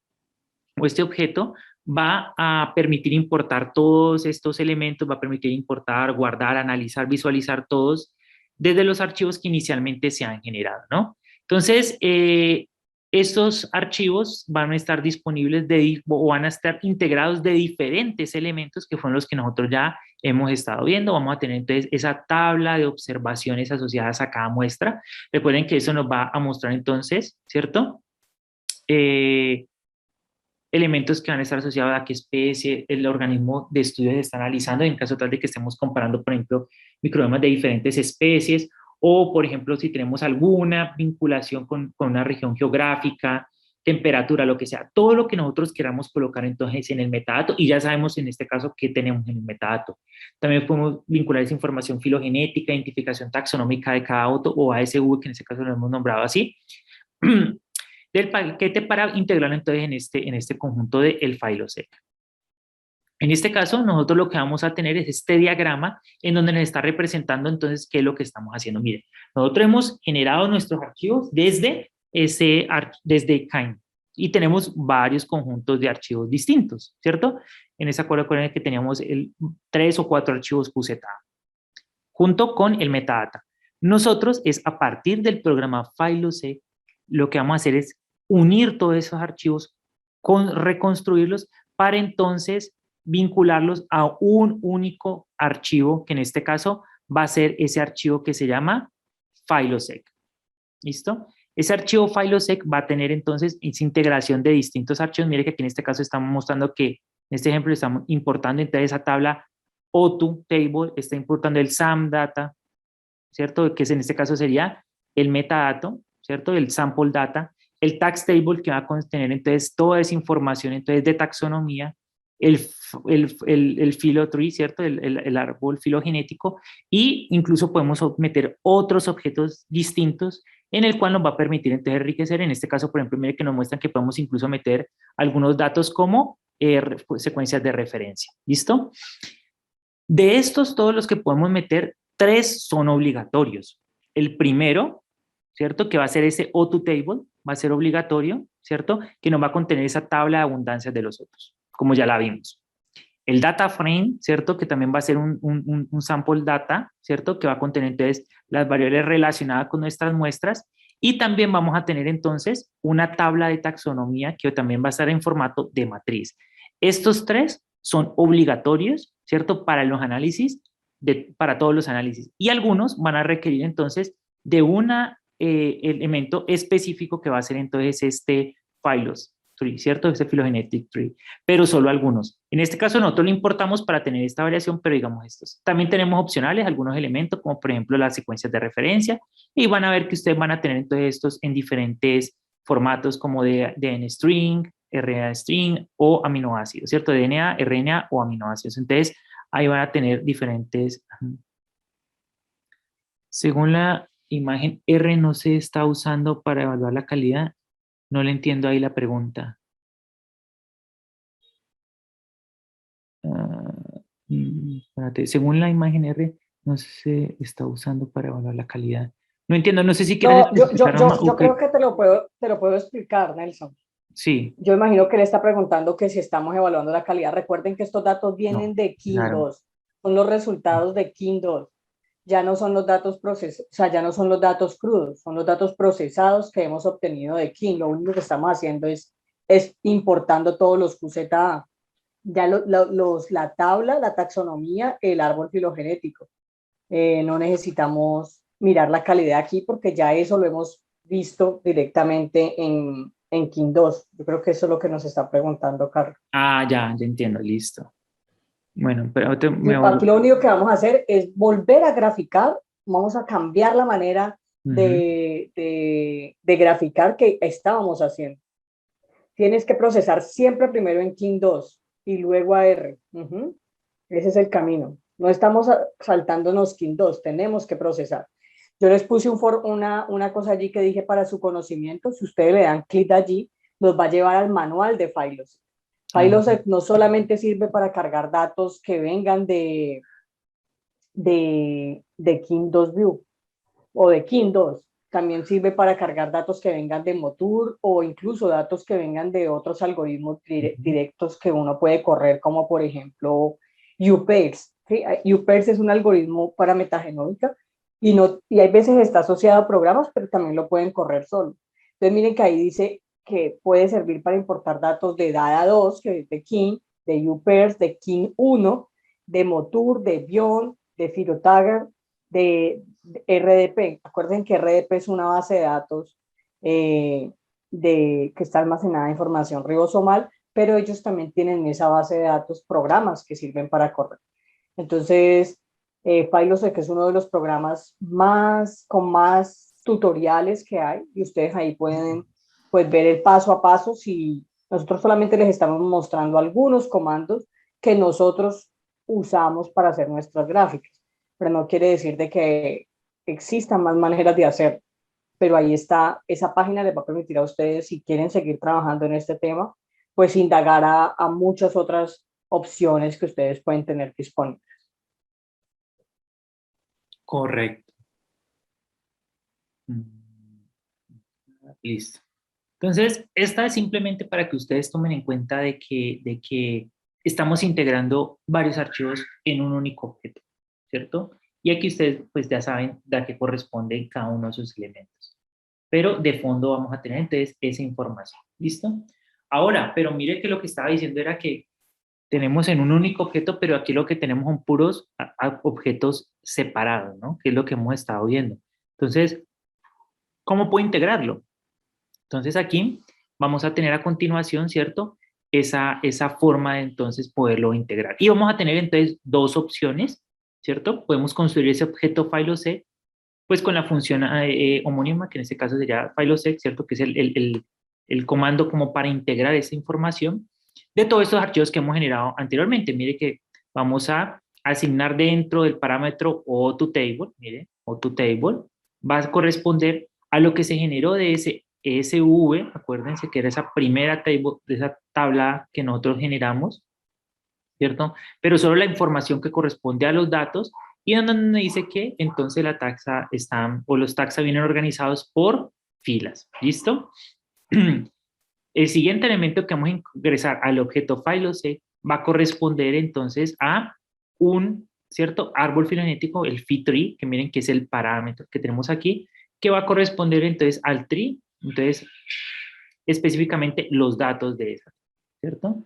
o este objeto va a permitir importar todos estos elementos, va a permitir importar, guardar, analizar, visualizar todos desde los archivos que inicialmente se han generado, ¿no? Entonces, estos archivos van a estar disponibles o van a estar integrados de diferentes elementos que fueron los que nosotros ya hemos estado viendo. Vamos a tener entonces esa tabla de observaciones asociadas a cada muestra. Recuerden que eso nos va a mostrar entonces, ¿cierto? Elementos que van a estar asociados a qué especie el organismo de estudio se está analizando, en caso tal de que estemos comparando, por ejemplo, microbiomas de diferentes especies, o, por ejemplo, si tenemos alguna vinculación con una región geográfica, temperatura, lo que sea, todo lo que nosotros queramos colocar entonces en el metadato, y ya sabemos en este caso qué tenemos en el metadato. También podemos vincular esa información filogenética, identificación taxonómica de cada auto, o ASV, que en este caso lo hemos nombrado así, del paquete para integrarlo entonces en este conjunto del FileObject. En este caso, nosotros lo que vamos a tener es este diagrama en donde nos está representando entonces qué es lo que estamos haciendo. Miren, nosotros hemos generado nuestros archivos desde Kind y tenemos varios conjuntos de archivos distintos, ¿cierto? En ese acuerdo con el que teníamos 3 o 4 archivos QZA junto con el metadata. Nosotros es a partir del programa FileObject lo que vamos a hacer es unir todos esos archivos, reconstruirlos para entonces vincularlos a un único archivo, que en este caso va a ser ese archivo que se llama FileObject. ¿Listo? Ese archivo FileObject va a tener entonces esa integración de distintos archivos. Mire que aquí en este caso estamos mostrando que en este ejemplo estamos importando entonces esa tabla O2 table, está importando el SAM data, ¿cierto? Que en este caso sería el metadato, ¿cierto? El sample data, el tax table que va a contener entonces toda esa información entonces de taxonomía, el filo tree, ¿cierto? El árbol filogenético, y incluso podemos meter otros objetos distintos en el cual nos va a permitir entonces enriquecer. En este caso, por ejemplo, mire que nos muestran que podemos incluso meter algunos datos como secuencias de referencia. ¿Listo? De estos, todos los que podemos meter, 3 son obligatorios. El primero, ¿cierto? Que va a ser ese O2 table, va a ser obligatorio, ¿cierto? Que nos va a contener esa tabla de abundancias de los otros, como ya la vimos. El data frame, ¿cierto? Que también va a ser un sample data, ¿cierto? Que va a contener entonces las variables relacionadas con nuestras muestras. Y también vamos a tener entonces una tabla de taxonomía que también va a estar en formato de matriz. Estos 3 son obligatorios, ¿cierto? Para los análisis, para todos los análisis. Y algunos van a requerir entonces de un elemento específico que va a ser entonces este phylos tree, ¿cierto? Este phylogenetic tree, pero solo algunos. En este caso nosotros lo importamos para tener esta variación, pero digamos estos. También tenemos opcionales, algunos elementos, como por ejemplo las secuencias de referencia, y van a ver que ustedes van a tener entonces estos en diferentes formatos como de DNA string, RNA string o aminoácidos, ¿cierto? DNA, RNA o aminoácidos. Entonces, ahí van a tener diferentes Según la imagen R no se está usando para evaluar la calidad. No le entiendo ahí la pregunta. Espérate, según la imagen R, no se está usando para evaluar la calidad. No entiendo, no sé si quieres No, especificar más. yo creo que te lo puedo explicar, Nelson. Sí, Yo imagino que él está preguntando que si estamos evaluando la calidad. Recuerden que estos datos no, vienen de King claro. 2, son los resultados de King 2. Ya no son los datos procesados, o sea, ya no son los datos crudos, son los datos procesados que hemos obtenido de King. Lo único que estamos haciendo es importando todos los QZA. Ya la tabla, la taxonomía, el árbol filogenético. No necesitamos mirar la calidad aquí porque ya eso lo hemos visto directamente en King 2. Yo creo que eso es lo que nos está preguntando Carlos. Ah, ya entiendo, listo. Bueno, pero Aquí lo único que vamos a hacer es volver a graficar, vamos a cambiar la manera Ujú. de graficar que estábamos haciendo. Tienes que procesar siempre primero en King 2 y luego a R. Ese es el camino. No estamos saltándonos King 2, tenemos que procesar. Yo les puse una cosa allí que dije para su conocimiento. Si ustedes le dan clic allí, los va a llevar al manual de Filos. Ah, Filos no solamente sirve para cargar datos que vengan de King 2 View o de King 2. También sirve para cargar datos que vengan de Motur o incluso datos que vengan de otros algoritmos ujú. directos que uno puede correr, como por ejemplo UPairs. ¿Sí? UPairs es un algoritmo para metagenómica y hay veces está asociado a programas, pero también lo pueden correr solo. Entonces miren que ahí dice que puede servir para importar datos de DADA2, que es de King, de UPairs, de King 1, de Motur, de Bion, de Philotagger, de RDP. Acuerden que RDP es una base de datos que está almacenada información ribosomal, pero ellos también tienen en esa base de datos programas que sirven para correr. Entonces, Philosoph es uno de los programas con más tutoriales que hay y ustedes ahí pueden pues, ver el paso a paso. Si nosotros solamente les estamos mostrando algunos comandos que nosotros usamos para hacer nuestras gráficas, pero no quiere decir de que existan más maneras de hacer. Pero ahí está, esa página les va a permitir a ustedes, si quieren seguir trabajando en este tema, pues indagar a muchas otras opciones que ustedes pueden tener disponibles. Correcto. Listo. Entonces, esta es simplemente para que ustedes tomen en cuenta de que estamos integrando varios archivos en un único objeto, ¿cierto? Y aquí ustedes pues ya saben a qué corresponde cada uno de sus elementos. Pero de fondo vamos a tener entonces esa información, ¿listo? Ahora, pero mire que lo que estaba diciendo era que tenemos en un único objeto, pero aquí lo que tenemos son puros objetos separados, ¿no? Que es lo que hemos estado viendo. Entonces, ¿cómo puedo integrarlo? Entonces aquí vamos a tener a continuación, ¿cierto? Esa forma de entonces poderlo integrar. Y vamos a tener entonces dos opciones, ¿cierto? Podemos construir ese objeto FileOSec, pues con la función homónima, que en este caso sería FileOSec, ¿cierto? Que es el comando como para integrar esa información de todos estos archivos que hemos generado anteriormente. Mire que vamos a asignar dentro del parámetro OToTable, mire, OToTable, va a corresponder a lo que se generó de ese ESV, acuérdense que era esa primera table, de esa tabla que nosotros generamos, ¿cierto? Pero solo la información que corresponde a los datos y donde me dice que entonces la taxa están, o los taxas vienen organizados por filas, ¿listo? El siguiente elemento que vamos a ingresar al objeto FileOSec va a corresponder entonces a un, ¿cierto? Árbol filogenético, el phi-tree, que miren que es el parámetro que tenemos aquí, que va a corresponder entonces al tree, entonces específicamente los datos de esa, ¿cierto?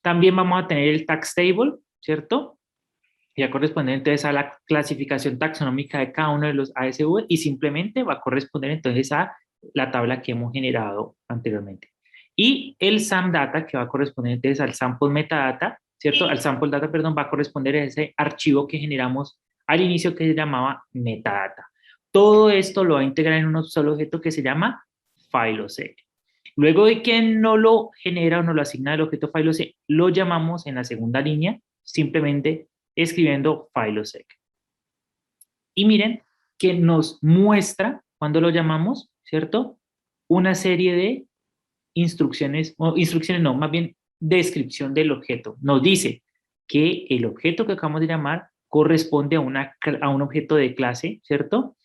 También vamos a tener el tax table, ¿cierto? Ya corresponde entonces a la clasificación taxonómica de cada uno de los ASV y simplemente va a corresponder entonces a la tabla que hemos generado anteriormente. Y el SAM-data, que va a corresponder entonces al sample metadata, ¿cierto? Al sample data, perdón, va a corresponder a ese archivo que generamos al inicio que se llamaba metadata. Todo esto lo va a integrar en un solo objeto que se llama FileOSec. Luego de que no lo genera o no lo asigna el objeto FileOSec, lo llamamos en la segunda línea simplemente escribiendo FileOSec. Y miren que nos muestra, cuando lo llamamos, ¿cierto? Una serie de instrucciones, o instrucciones no, más bien descripción del objeto. Nos dice que el objeto que acabamos de llamar corresponde a un objeto de clase, ¿cierto?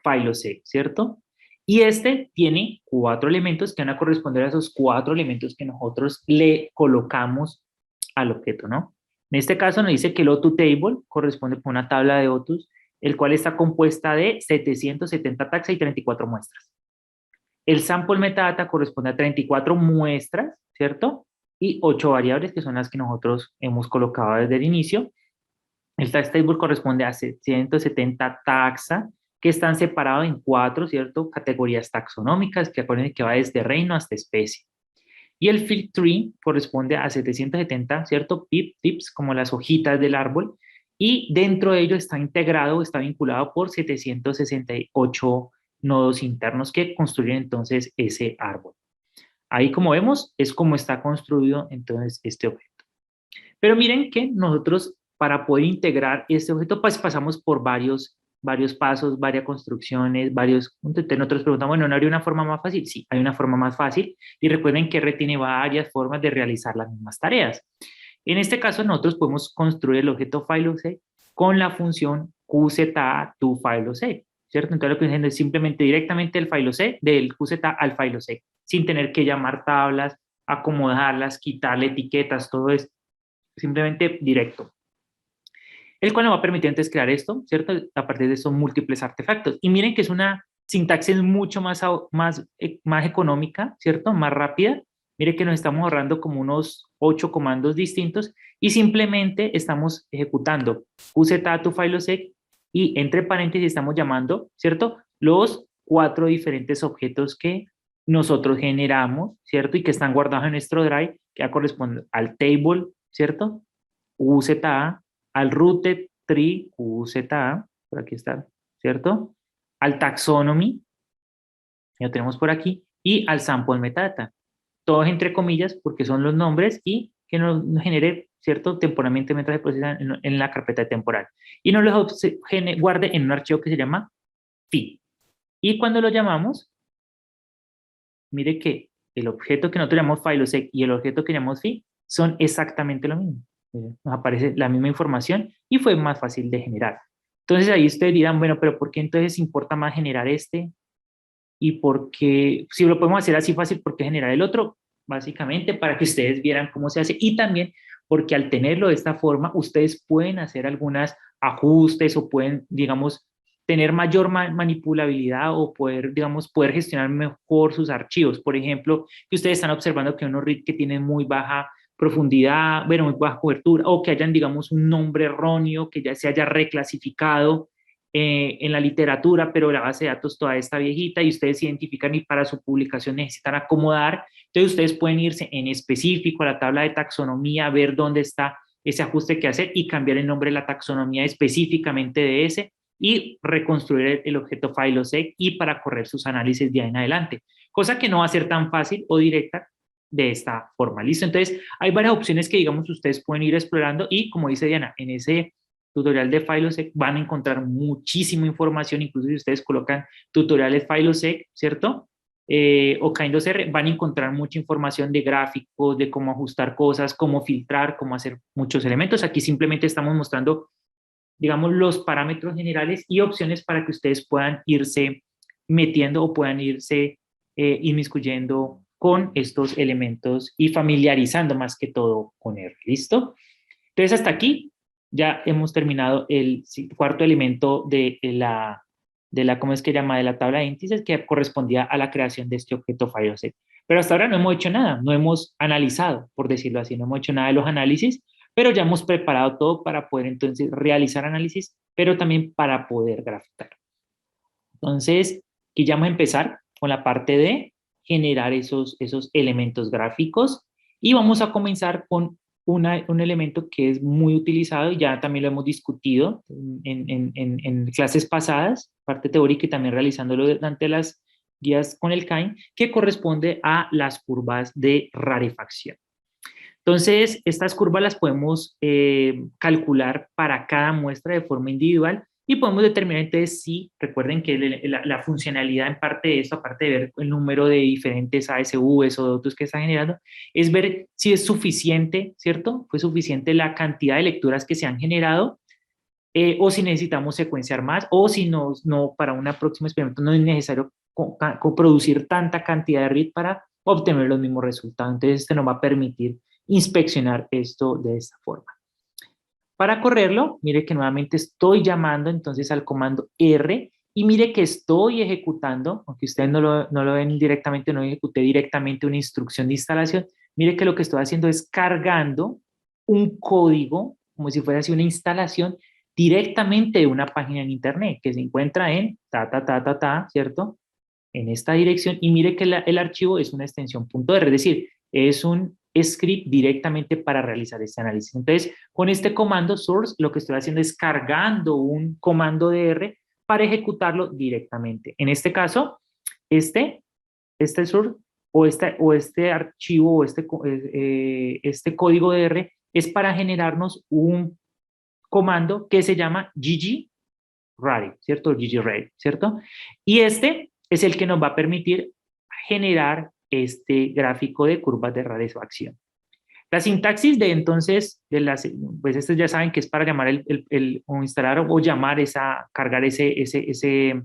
FileObject, ¿cierto? Y este tiene 4 elementos que van a corresponder a esos 4 elementos que nosotros le colocamos al objeto, ¿no? En este caso nos dice que el OToTable corresponde con una tabla de OTUs, el cual está compuesta de 770 taxa y 34 muestras. El sample metadata corresponde a 34 muestras, ¿cierto? Y 8 variables que son las que nosotros hemos colocado desde el inicio. El tax table corresponde a 170 taxa que están separados en 4, ¿cierto? Categorías taxonómicas que acuérdense que va desde reino hasta especie. Y el field tree corresponde a 770, ¿cierto? Tips, como las hojitas del árbol. Y dentro de ello está integrado, está vinculado por 768 nodos internos que construyen entonces ese árbol. Ahí, como vemos, es como está construido entonces este objeto. Pero miren que nosotros, para poder integrar este objeto, pues pasamos por varios pasos, varias construcciones, nosotros preguntamos, bueno, ¿no habría una forma más fácil? Sí, hay una forma más fácil, y recuerden que R tiene varias formas de realizar las mismas tareas. En este caso, nosotros podemos construir el objeto FileObject con la función QZA-to-FileObject, ¿cierto? Entonces lo que diciendo es simplemente directamente el FileObject, del QZ al FileObject, sin tener que llamar tablas, acomodarlas, quitarle etiquetas, todo esto, simplemente directo. El cual nos va a permitir entonces crear esto, ¿cierto? A partir de esos múltiples artefactos. Y miren que es una sintaxis mucho más económica, ¿cierto? Más rápida. Miren que nos estamos ahorrando como unos 8 comandos distintos y simplemente estamos ejecutando QZA-to-FileObject y entre paréntesis estamos llamando, ¿cierto? Los 4 diferentes objetos que nosotros generamos, ¿cierto? Y que están guardados en nuestro drive, que corresponde al table, ¿cierto? QZA, al rooted tree, QZA, por aquí está, ¿cierto? Al taxonomy, ya lo tenemos por aquí, y al sample metadata. Todos entre comillas porque son los nombres y que nos genere, ¿cierto? Temporalmente mientras se procesan en la carpeta temporal. Y nos los guarde en un archivo que se llama fi. Y cuando lo llamamos, mire que el objeto que nosotros llamamos FileObject y el objeto que llamamos fi son exactamente lo mismo. Nos aparece la misma información y fue más fácil de generar. Entonces ahí ustedes dirán, bueno, pero ¿por qué entonces importa más generar este? Y por qué, si lo podemos hacer así fácil, ¿por qué generar el otro? Básicamente para que ustedes vieran cómo se hace y también porque al tenerlo de esta forma, ustedes pueden hacer algunos ajustes o pueden, digamos, tener mayor manipulabilidad o poder, digamos, poder gestionar mejor sus archivos. Por ejemplo, que ustedes están observando que unos RID que tienen muy baja profundidad, bueno, muy baja cobertura, o que hayan, digamos, un nombre erróneo, que ya se haya reclasificado en la literatura, pero la base de datos toda está viejita y ustedes identifican y para su publicación necesitan acomodar. Entonces ustedes pueden irse en específico a la tabla de taxonomía, ver dónde está ese ajuste que hacer y cambiar el nombre de la taxonomía específicamente de ese y reconstruir el objeto FileObject y para correr sus análisis de ahí en adelante. Cosa que no va a ser tan fácil o directa de esta forma. ¿Listo? Entonces, hay varias opciones que, digamos, ustedes pueden ir explorando y, como dice Diana, en ese tutorial de FileObject van a encontrar muchísima información, incluso si ustedes colocan tutoriales FileObject, ¿cierto? O KindOSR, van a encontrar mucha información de gráficos, de cómo ajustar cosas, cómo filtrar, cómo hacer muchos elementos. Aquí simplemente estamos mostrando, digamos, los parámetros generales y opciones para que ustedes puedan irse metiendo o puedan irse inmiscuyendo con estos elementos y familiarizando más que todo con R. ¿Listo? Entonces, hasta aquí ya hemos terminado el cuarto elemento ¿cómo es que llama? De la tabla de índices que correspondía a la creación de este objeto FileObject. Pero hasta ahora no hemos hecho nada, no hemos analizado, por decirlo así, no hemos hecho nada de los análisis, pero ya hemos preparado todo para poder entonces realizar análisis, pero también para poder graficar. Entonces, aquí ya vamos a empezar con la parte de generar esos elementos gráficos y vamos a comenzar con un elemento que es muy utilizado y ya también lo hemos discutido en clases pasadas, parte teórica y también realizándolo durante las guías con el KIND, que corresponde a las curvas de rarefacción. Entonces, estas curvas las podemos calcular para cada muestra de forma individual Y podemos determinar entonces si, recuerden que la funcionalidad en parte de eso, aparte de ver el número de diferentes ASVs o datos que está generando, es ver si es suficiente, ¿cierto? Fue suficiente la cantidad de lecturas que se han generado, o si necesitamos secuenciar más, o si no para un próximo experimento no es necesario producir tanta cantidad de read para obtener los mismos resultados. Entonces, este nos va a permitir inspeccionar esto de esta forma. Para correrlo, mire que nuevamente estoy llamando entonces al comando R y mire que estoy ejecutando, aunque ustedes no lo ven directamente, no ejecuté directamente una instrucción de instalación, mire que lo que estoy haciendo es cargando un código, como si fuera así una instalación, directamente de una página en internet que se encuentra en ¿cierto? En esta dirección y mire que el archivo es una extensión .r, es decir, es un script directamente para realizar este análisis. Entonces, con este comando source, lo que estoy haciendo es cargando un comando de R para ejecutarlo directamente. En este caso, este source o este archivo o este código de R es para generarnos un comando que se llama ggRarity, ¿cierto? ggRarity, ¿cierto? Y este es el que nos va a permitir generar este gráfico de curvas de rarefacción. La sintaxis de entonces, pues estos ya saben que es para llamar o instalar o llamar cargar ese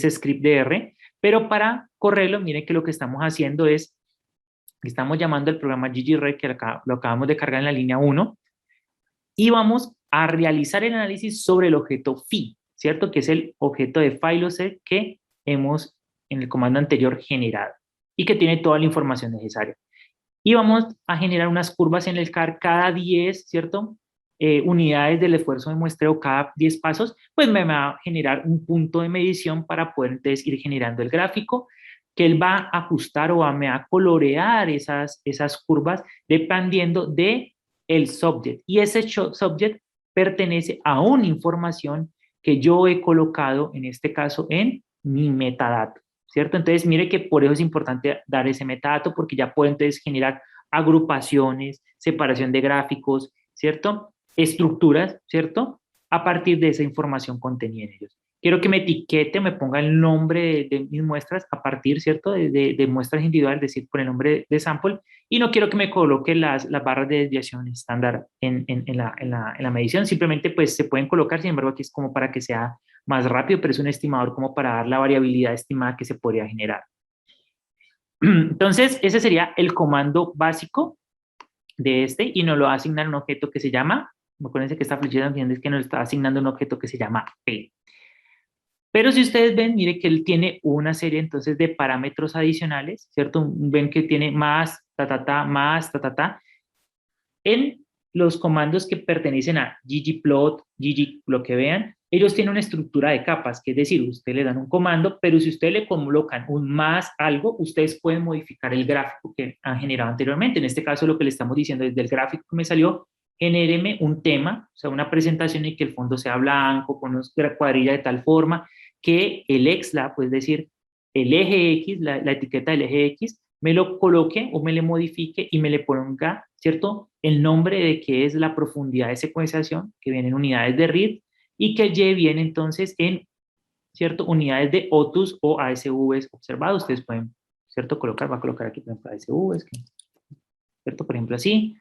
script de R, pero para correrlo, miren que lo que estamos haciendo es, estamos llamando al programa ggRarity, que lo acabamos de cargar en la línea 1, y vamos a realizar el análisis sobre el objeto phi, ¿cierto? Que es el objeto de fileset que hemos en el comando anterior generado y que tiene toda la información necesaria. Y vamos a generar unas curvas en el CAR cada 10, ¿cierto? Unidades del esfuerzo de muestreo cada 10 pasos, pues me va a generar un punto de medición para poder entonces ir generando el gráfico, que él va a ajustar o me va a colorear esas curvas dependiendo de el subject. Y ese subject pertenece a una información que yo he colocado, en este caso, en mi metadato, ¿cierto? Entonces, mire que por eso es importante dar ese metadato, porque ya puede entonces generar agrupaciones, separación de gráficos, ¿cierto? Estructuras, ¿cierto? A partir de esa información contenida en ellos. Quiero que me etiquete, me ponga el nombre de mis muestras a partir, ¿cierto? De muestras individuales, es decir, por el nombre de sample, y no quiero que me coloque las barras de desviación estándar en la medición, simplemente pues se pueden colocar, sin embargo aquí es como para que sea más rápido, pero es un estimador como para dar la variabilidad estimada que se podría generar. Entonces, ese sería el comando básico de este y nos lo va a asignar un objeto que se llama, acuérdense que esta flechita entiende que nos está asignando un objeto que se llama P. Pero si ustedes ven, mire que él tiene una serie entonces de parámetros adicionales, ¿cierto? Ven que tiene más, más, En los comandos que pertenecen a ggplot, lo que vean, ellos tienen una estructura de capas, que es decir, ustedes le dan un comando, pero si ustedes le colocan un más algo, ustedes pueden modificar el gráfico que han generado anteriormente. En este caso, lo que le estamos diciendo desde el gráfico que me salió, genéreme un tema, o sea, una presentación en que el fondo sea blanco, con una cuadrilla de tal forma que el XLA, pues decir, el eje X, la etiqueta del eje X, me lo coloque o me le modifique y me le ponga, ¿cierto? El nombre de qué es la profundidad de secuenciación, que viene en unidades de read, y que Y viene entonces en, ¿cierto? Unidades de OTUS o ASVs observados. Ustedes pueden, ¿cierto? Va a colocar aquí, por ejemplo, ASVs, ¿cierto? Por ejemplo, así,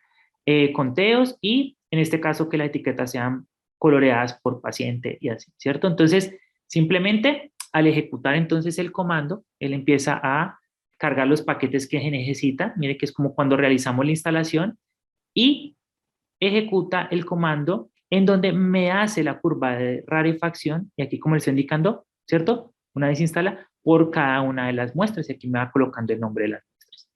conteos, y en este caso que las etiquetas sean coloreadas por paciente y así, ¿cierto? Entonces, simplemente al ejecutar entonces el comando, él empieza a cargar los paquetes que se necesita. Mire que es como cuando realizamos la instalación y ejecuta el comando en donde me hace la curva de rarefacción, y aquí como le estoy indicando, ¿cierto? Una vez instala por cada una de las muestras, y aquí me va colocando el nombre de las muestras.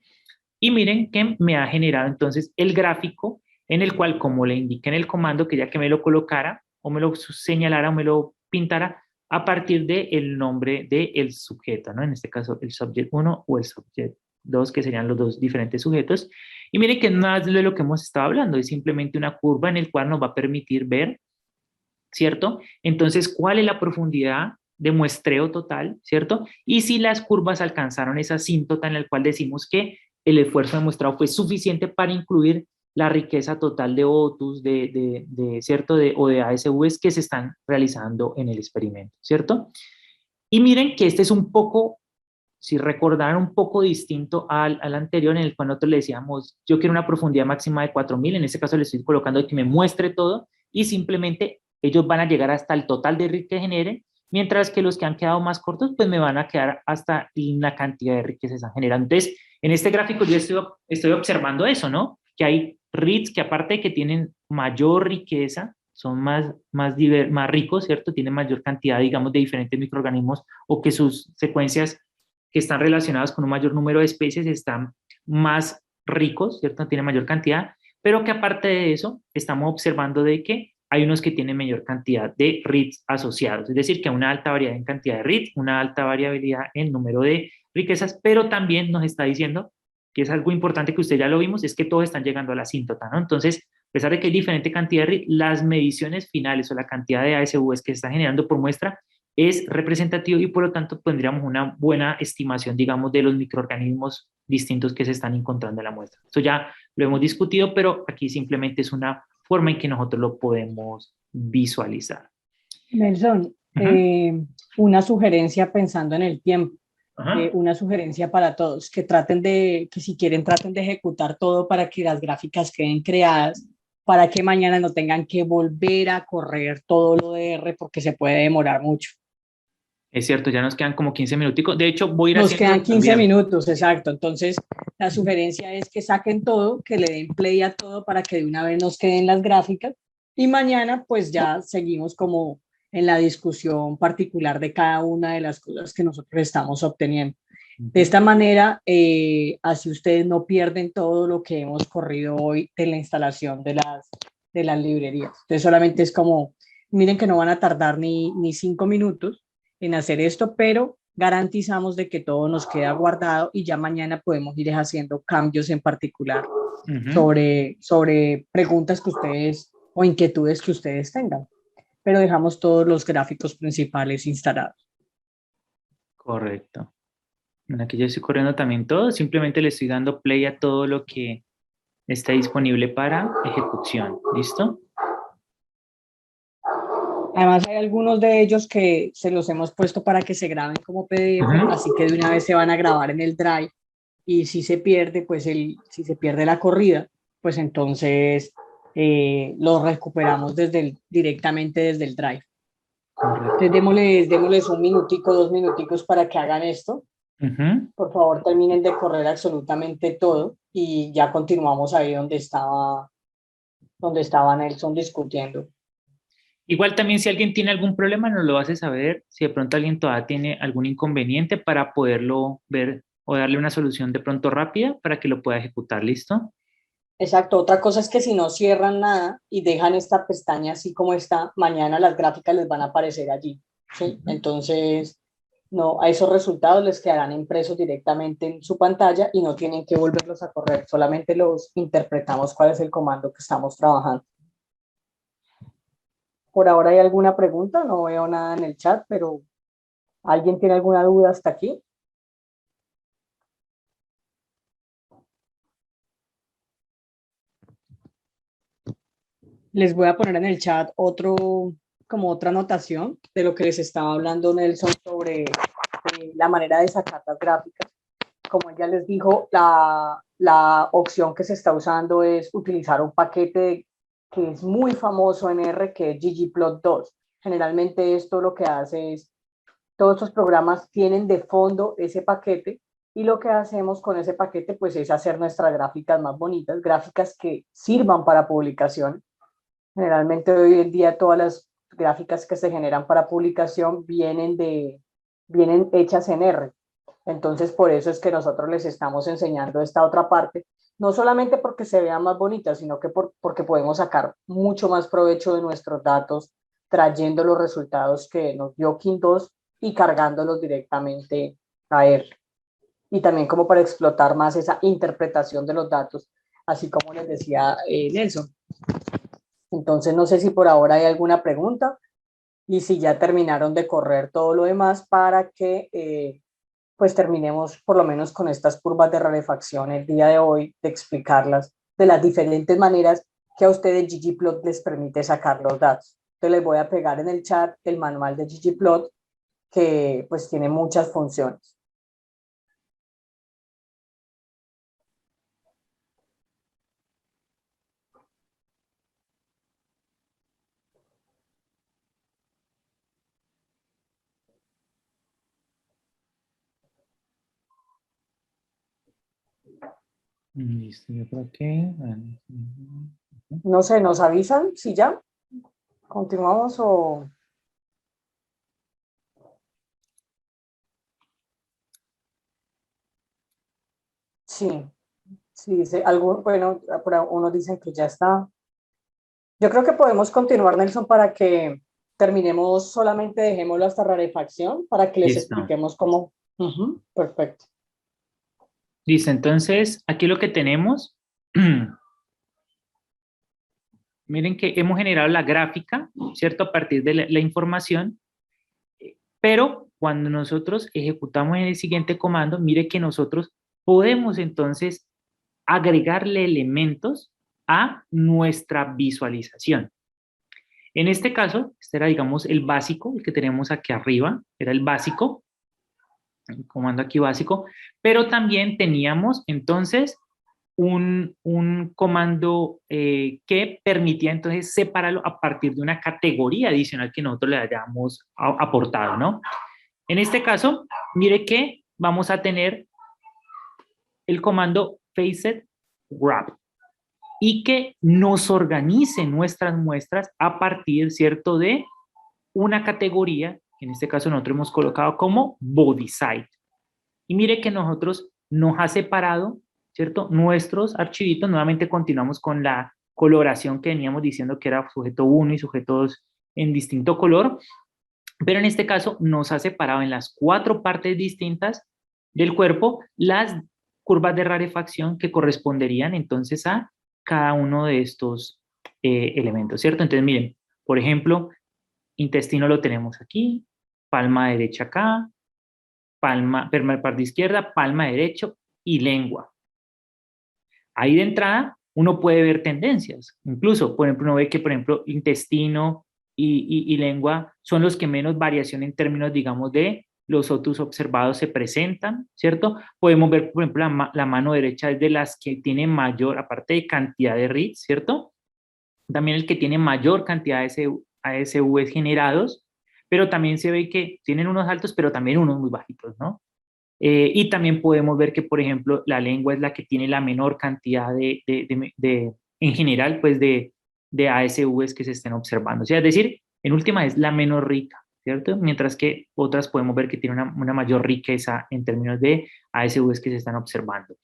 Y miren que me ha generado entonces el gráfico en el cual, como le indiqué en el comando, que ya que me lo colocara o me lo señalara o me lo pintara a partir del nombre del sujeto, ¿no? En este caso, el subject 1 o el subject 2, que serían los dos diferentes sujetos. Y miren que nada de lo que hemos estado hablando, es simplemente una curva en el cual nos va a permitir ver, ¿cierto? Entonces, ¿cuál es la profundidad de muestreo total, ¿cierto? Y si las curvas alcanzaron esa asíntota en la cual decimos que el esfuerzo de muestreo fue suficiente para incluir la riqueza total de OTUs, ¿cierto? O de ASVs que se están realizando en el experimento, ¿cierto? Y miren que este es un poco, si recordaran, un poco distinto al anterior, en el cual nosotros le decíamos, yo quiero una profundidad máxima de 4000, en este caso le estoy colocando que me muestre todo, y simplemente ellos van a llegar hasta el total de RIT que genere, mientras que los que han quedado más cortos, pues me van a quedar hasta la cantidad de RIT que se están generando. Entonces, en este gráfico yo estoy observando eso, ¿no? Que hay RITs que aparte de que tienen mayor riqueza, son más ricos, ¿cierto? Tienen mayor cantidad, digamos, de diferentes microorganismos, o que sus secuencias que están relacionadas con un mayor número de especies están más ricos, ¿cierto? Tienen mayor cantidad, pero que aparte de eso, estamos observando de que hay unos que tienen mayor cantidad de RITs asociados, es decir, que hay una alta variedad en cantidad de RITs, una alta variabilidad en número de riquezas, pero también nos está diciendo, que es algo importante que usted ya lo vimos, es que todos están llegando a la asíntota, ¿no? Entonces, a pesar de que hay diferente cantidad de RIT, las mediciones finales o la cantidad de ASVs que se está generando por muestra es representativo y por lo tanto tendríamos una buena estimación, digamos, de los microorganismos distintos que se están encontrando en la muestra. Esto ya lo hemos discutido, pero aquí simplemente es una forma en que nosotros lo podemos visualizar. Nelson, una sugerencia pensando en el tiempo, Ajá. una sugerencia para todos, que si quieren traten de ejecutar todo para que las gráficas queden creadas, para que mañana no tengan que volver a correr todo lo de R porque se puede demorar mucho. Es cierto, ya nos quedan como 15 minuticos. De hecho, voy a ir Nos haciendo quedan 15 también. minutos, exacto. Entonces, la sugerencia es que saquen todo, que le den play a todo para que de una vez nos queden las gráficas y mañana pues ya seguimos como en la discusión particular de cada una de las cosas que nosotros estamos obteniendo. De esta manera, así ustedes no pierden todo lo que hemos corrido hoy de la instalación de las librerías. Entonces, solamente es como, miren que no van a tardar ni 5 minutos en hacer esto, pero garantizamos de que todo nos queda guardado y ya mañana podemos ir haciendo cambios en particular sobre preguntas que ustedes o inquietudes que ustedes tengan. Pero dejamos todos los gráficos principales instalados. Correcto. Aquí yo estoy corriendo también todo, simplemente le estoy dando play a todo lo que está disponible para ejecución. ¿Listo? Además, hay algunos de ellos que se los hemos puesto para que se graben como PDF, así que de una vez se van a grabar en el Drive y si se pierde, si se pierde la corrida, pues entonces lo recuperamos directamente desde el Drive. Entonces démosles un minutico, 2 minuticos para que hagan esto. Por favor, terminen de correr absolutamente todo y ya continuamos ahí donde estaba Nelson discutiendo. Igual también si alguien tiene algún problema nos lo hace saber, si de pronto alguien todavía tiene algún inconveniente para poderlo ver o darle una solución de pronto rápida para que lo pueda ejecutar, ¿listo? Exacto, otra cosa es que si no cierran nada y dejan esta pestaña así como está, mañana las gráficas les van a aparecer allí, ¿sí? Entonces, no, a esos resultados les quedarán impresos directamente en su pantalla y no tienen que volverlos a correr, solamente los interpretamos cuál es el comando que estamos trabajando. Por ahora hay alguna pregunta, no veo nada en el chat, pero ¿alguien tiene alguna duda hasta aquí? Les voy a poner en el chat como otra anotación de lo que les estaba hablando Nelson sobre la manera de sacar las gráficas. Como ella les dijo, la opción que se está usando es utilizar un paquete que es muy famoso en R, que es ggplot2. Generalmente esto lo que hace es, todos estos programas tienen de fondo ese paquete y lo que hacemos con ese paquete pues es hacer nuestras gráficas más bonitas, gráficas que sirvan para publicación. Generalmente hoy en día todas las gráficas que se generan para publicación vienen hechas en R. Entonces, por eso es que nosotros les estamos enseñando esta otra parte, no solamente porque se vean más bonitas, sino que porque podemos sacar mucho más provecho de nuestros datos, trayendo los resultados que nos dio King2 y cargándolos directamente a R. Y también como para explotar más esa interpretación de los datos, así como les decía Nelson. Entonces, no sé si por ahora hay alguna pregunta y si ya terminaron de correr todo lo demás para que pues terminemos por lo menos con estas curvas de rarefacción el día de hoy, de explicarlas de las diferentes maneras que a ustedes ggplot les permite sacar los datos. Entonces les voy a pegar en el chat el manual de ggplot, que pues tiene muchas funciones. Listo, yo creo que... No sé, ¿nos avisan si ya continuamos o...? Sí, sí, dice algo, bueno, unos dicen que ya está. Yo creo que podemos continuar, Nelson, para que terminemos, solamente dejémoslo hasta rarefacción, para que les Listo. expliquemos cómo. Perfecto. Listo, entonces aquí lo que tenemos, miren que hemos generado la gráfica, ¿cierto? A partir de la información, pero cuando nosotros ejecutamos en el siguiente comando, mire que nosotros podemos entonces agregarle elementos a nuestra visualización. En este caso, este era, digamos, el básico, el que tenemos aquí arriba, era el básico, el comando aquí básico, pero también teníamos entonces un comando que permitía entonces separarlo a partir de una categoría adicional que nosotros le hayamos aportado, ¿no? En este caso, mire que vamos a tener el comando facet wrap y que nos organice nuestras muestras a partir, ¿cierto?, de una categoría, que en este caso nosotros hemos colocado como body site. Y mire que nosotros nos ha separado, ¿cierto?, nuestros archivitos. Nuevamente continuamos con la coloración que veníamos diciendo que era sujeto 1 y sujeto 2 en distinto color, pero en este caso nos ha separado en las 4 partes distintas del cuerpo las curvas de rarefacción que corresponderían entonces a cada uno de estos elementos, ¿cierto? Entonces miren, por ejemplo, intestino lo tenemos aquí, palma derecha acá, palma, parte izquierda, palma derecho y lengua. Ahí de entrada uno puede ver tendencias. Incluso, por ejemplo, uno ve que, por ejemplo, intestino y lengua son los que menos variación en términos, digamos, de los otros observados se presentan, ¿cierto? Podemos ver, por ejemplo, la mano derecha es de las que tiene mayor, aparte de cantidad de reads, ¿cierto? También el que tiene mayor cantidad de ASVs generados, pero también se ve que tienen unos altos, pero también unos muy bajitos, ¿no? Y también podemos ver que, por ejemplo, la lengua es la que tiene la menor cantidad en general, pues de ASVs que se estén observando. O sea, es decir, en última es la menos rica, ¿cierto? Mientras que otras podemos ver que tienen una mayor riqueza en términos de ASVs que se están observando.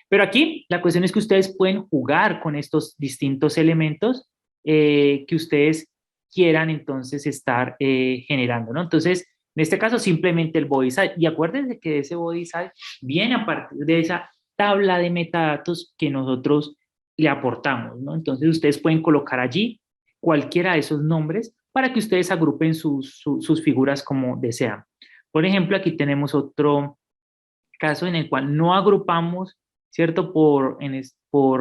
Pero aquí la cuestión es que ustedes pueden jugar con estos distintos elementos que ustedes quieran entonces estar generando, ¿no? Entonces, en este caso, simplemente el body size. Y acuérdense que ese body size viene a partir de esa tabla de metadatos que nosotros le aportamos, ¿no? Entonces, ustedes pueden colocar allí cualquiera de esos nombres para que ustedes agrupen sus figuras como desean. Por ejemplo, aquí tenemos otro caso en el cual no agrupamos, ¿cierto? Por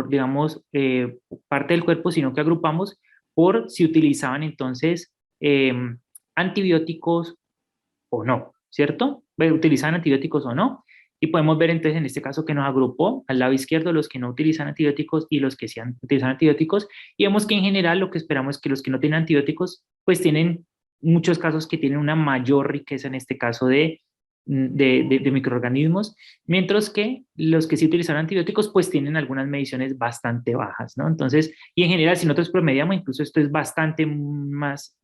digamos, parte del cuerpo, sino que agrupamos por si utilizaban entonces antibióticos o no, ¿cierto? Utilizan antibióticos o no. Y podemos ver entonces en este caso que nos agrupó al lado izquierdo los que no utilizan antibióticos y los que sí utilizan antibióticos. Y vemos que en general lo que esperamos es que los que no tienen antibióticos pues tienen muchos casos que tienen una mayor riqueza en este caso de microorganismos, mientras que los que sí utilizan antibióticos pues tienen algunas mediciones bastante bajas, ¿no? Entonces, y en general si nosotros promediamos, incluso esto es bastante más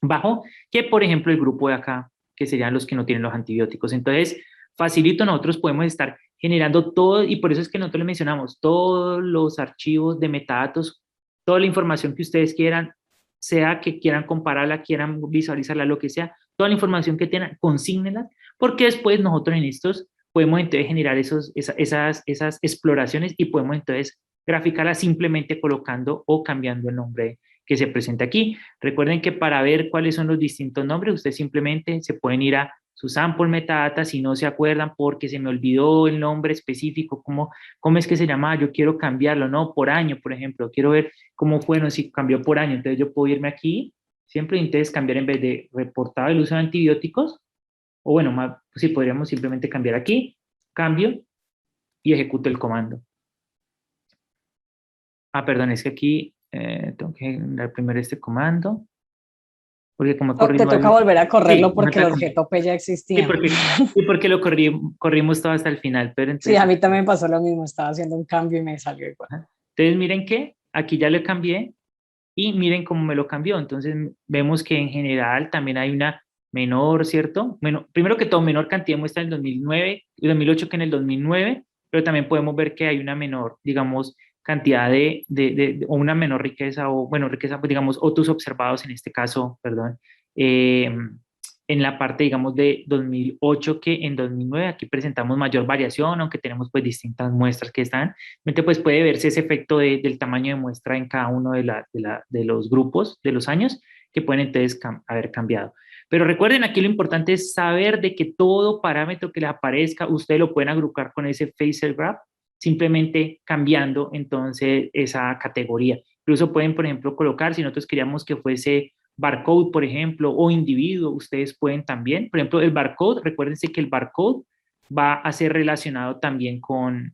bajo que, por ejemplo, el grupo de acá, que serían los que no tienen los antibióticos. Entonces, facilito, nosotros podemos estar generando todo, y por eso es que nosotros le mencionamos todos los archivos de metadatos, toda la información que ustedes quieran, sea que quieran compararla, quieran visualizarla, lo que sea, toda la información que tengan, consígnela, porque después nosotros en estos podemos entonces generar esas exploraciones y podemos entonces graficarla simplemente colocando o cambiando el nombre que se presenta aquí. Recuerden que para ver cuáles son los distintos nombres, ustedes simplemente se pueden ir a su sample metadata, si no se acuerdan porque se me olvidó el nombre específico, cómo es que se llamaba, yo quiero cambiarlo, ¿no? Por año, por ejemplo, quiero ver cómo fue, no, si cambió por año, entonces yo puedo irme aquí, siempre entonces cambiar en vez de reportado el uso de antibióticos, o bueno, más, sí, podríamos simplemente cambiar aquí, cambio y ejecuto el comando. Perdón, es que aquí tengo que dar primero este comando, porque como he Te corrido toca ahí, volver a correrlo sí, porque los GTOP ya sí, existían. porque corrimos todo hasta el final, pero Sí, a entonces, mí también me pasó lo mismo, estaba haciendo un cambio y me salió igual. ajá. Entonces miren que aquí ya lo cambié y miren cómo me lo cambió. Entonces vemos que en general también hay una menor, ¿cierto? Primero que todo, menor cantidad de muestra en el 2009, 2008 que en el 2009, pero también podemos ver que hay una menor, digamos, cantidad o una menor riqueza, o bueno, riqueza, pues, digamos, otros observados en este caso, perdón, eh, en la parte, digamos, de 2008 que en 2009. Aquí presentamos mayor variación, aunque tenemos pues distintas muestras que están. Pues puede verse ese efecto del tamaño de muestra en cada uno de los grupos de los años que pueden entonces haber cambiado. Pero recuerden, aquí lo importante es saber de que todo parámetro que les aparezca, ustedes lo pueden agrupar con ese Phaser Graph, simplemente cambiando entonces esa categoría. Incluso pueden, por ejemplo, colocar, si nosotros queríamos que fuese barcode, por ejemplo, o individuo, ustedes pueden también. Por ejemplo, el barcode, recuérdense que el barcode va a ser relacionado también con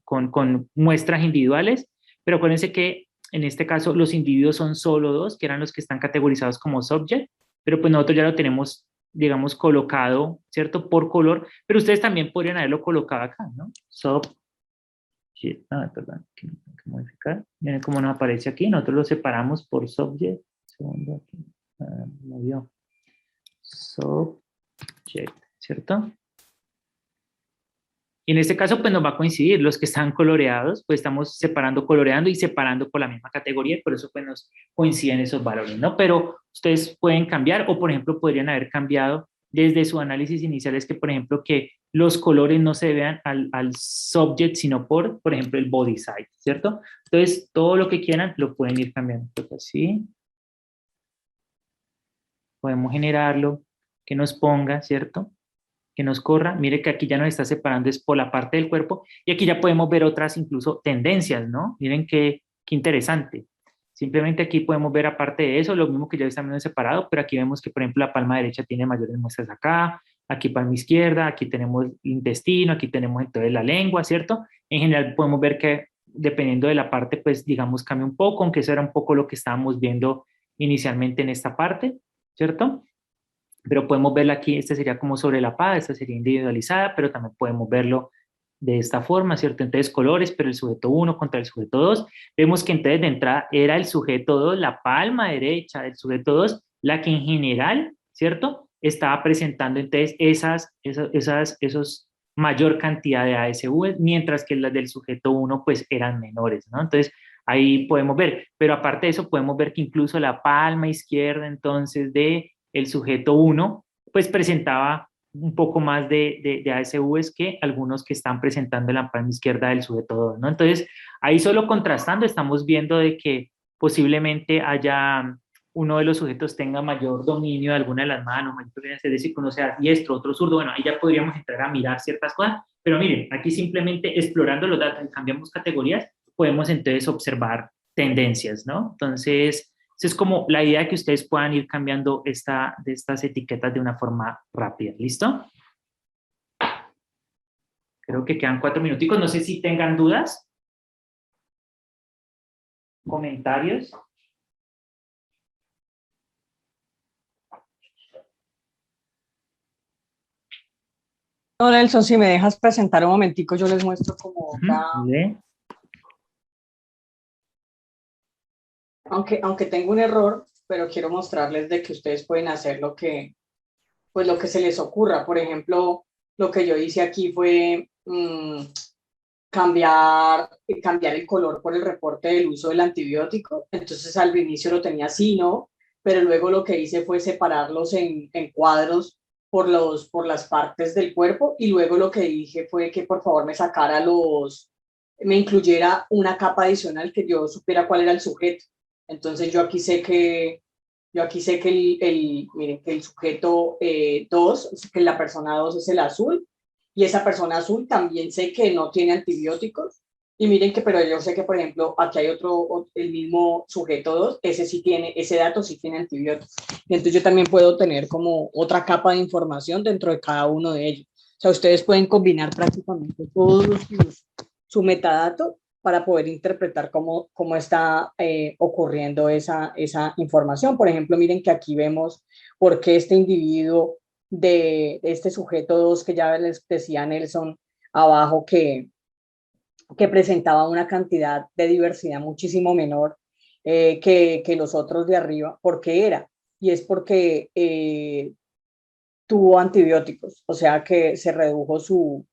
muestras individuales, pero acuérdense que en este caso los individuos son solo dos, que eran los que están categorizados como subject, pero pues nosotros ya lo tenemos, digamos, colocado, ¿cierto? Por color, pero ustedes también podrían haberlo colocado acá, ¿no? Subject, perdón, que modificar. Miren cómo nos aparece aquí, nosotros lo separamos por subject, segundo aquí, movió, subject, ¿cierto? Y en este caso, pues nos va a coincidir, los que están coloreados, pues estamos separando, coloreando y separando por la misma categoría, por eso pues nos coinciden esos valores, ¿no? Pero ustedes pueden cambiar, o por ejemplo podrían haber cambiado desde su análisis inicial, es que por ejemplo que los colores no se vean al subject, sino por ejemplo el body size, ¿cierto? Entonces todo lo que quieran lo pueden ir cambiando. Entonces, así podemos generarlo, que nos ponga, ¿cierto? Que nos corra. Mire que aquí ya nos está separando es por la parte del cuerpo y aquí ya podemos ver otras incluso tendencias, ¿no? Miren qué interesante. Simplemente aquí podemos ver aparte de eso, lo mismo que ya está medio separado, pero aquí vemos que por ejemplo la palma derecha tiene mayores muestras acá, aquí palma izquierda, aquí tenemos el intestino, aquí tenemos entonces la lengua, ¿cierto? En general podemos ver que dependiendo de la parte, pues digamos cambia un poco, aunque eso era un poco lo que estábamos viendo inicialmente en esta parte, ¿cierto? Pero podemos verla aquí, esta sería como sobrelapada, esta sería individualizada, pero también podemos verlo de esta forma, ¿cierto? Entonces colores, pero el sujeto 1 contra el sujeto 2. Vemos que entonces de entrada era el sujeto 2, la palma derecha del sujeto 2, la que en general, ¿cierto? Estaba presentando entonces esos mayor cantidad de ASV, mientras que las del sujeto 1 pues eran menores, ¿no? Entonces ahí podemos ver, pero aparte de eso podemos ver que incluso la palma izquierda entonces de el sujeto 1 pues presentaba un poco más de ASVs que algunos que están presentando en la palma izquierda del sujeto 2, ¿no? Entonces, ahí solo contrastando estamos viendo de que posiblemente haya uno de los sujetos tenga mayor dominio de alguna de las manos, es decir, que uno sea diestro, otro zurdo, bueno, ahí ya podríamos entrar a mirar ciertas cosas, pero miren, aquí simplemente explorando los datos y cambiamos categorías, podemos entonces observar tendencias, ¿no? Entonces, es como la idea de que ustedes puedan ir cambiando de estas etiquetas de una forma rápida. ¿Listo? Creo que quedan 4 minuticos. No sé si tengan dudas, comentarios. No, Nelson, si me dejas presentar un momentico, yo les muestro como otra, aunque tengo un error, pero quiero mostrarles de que ustedes pueden hacer pues lo que se les ocurra. Por ejemplo, lo que yo hice aquí fue cambiar el color por el reporte del uso del antibiótico. Entonces al inicio lo tenía así, ¿no? Pero luego lo que hice fue separarlos en cuadros por las partes del cuerpo, y luego lo que dije fue que por favor me incluyera una capa adicional, que yo supiera cuál era el sujeto. Entonces yo aquí sé que Yo aquí sé que miren, que el sujeto 2, que la persona 2 es el azul, y esa persona azul también sé que no tiene antibióticos. Y miren que, pero yo sé que, por ejemplo, aquí hay el mismo sujeto 2, ese sí tiene, ese dato sí tiene antibióticos. Y entonces yo también puedo tener como otra capa de información dentro de cada uno de ellos. O sea, ustedes pueden combinar prácticamente todos su metadato para poder interpretar cómo está ocurriendo esa información. Por ejemplo, miren que aquí vemos por qué este individuo de este sujeto 2 que ya les decía Nelson abajo que presentaba una cantidad de diversidad muchísimo menor que los otros de arriba. ¿Por qué era? Y es porque tuvo antibióticos, o sea que se redujo su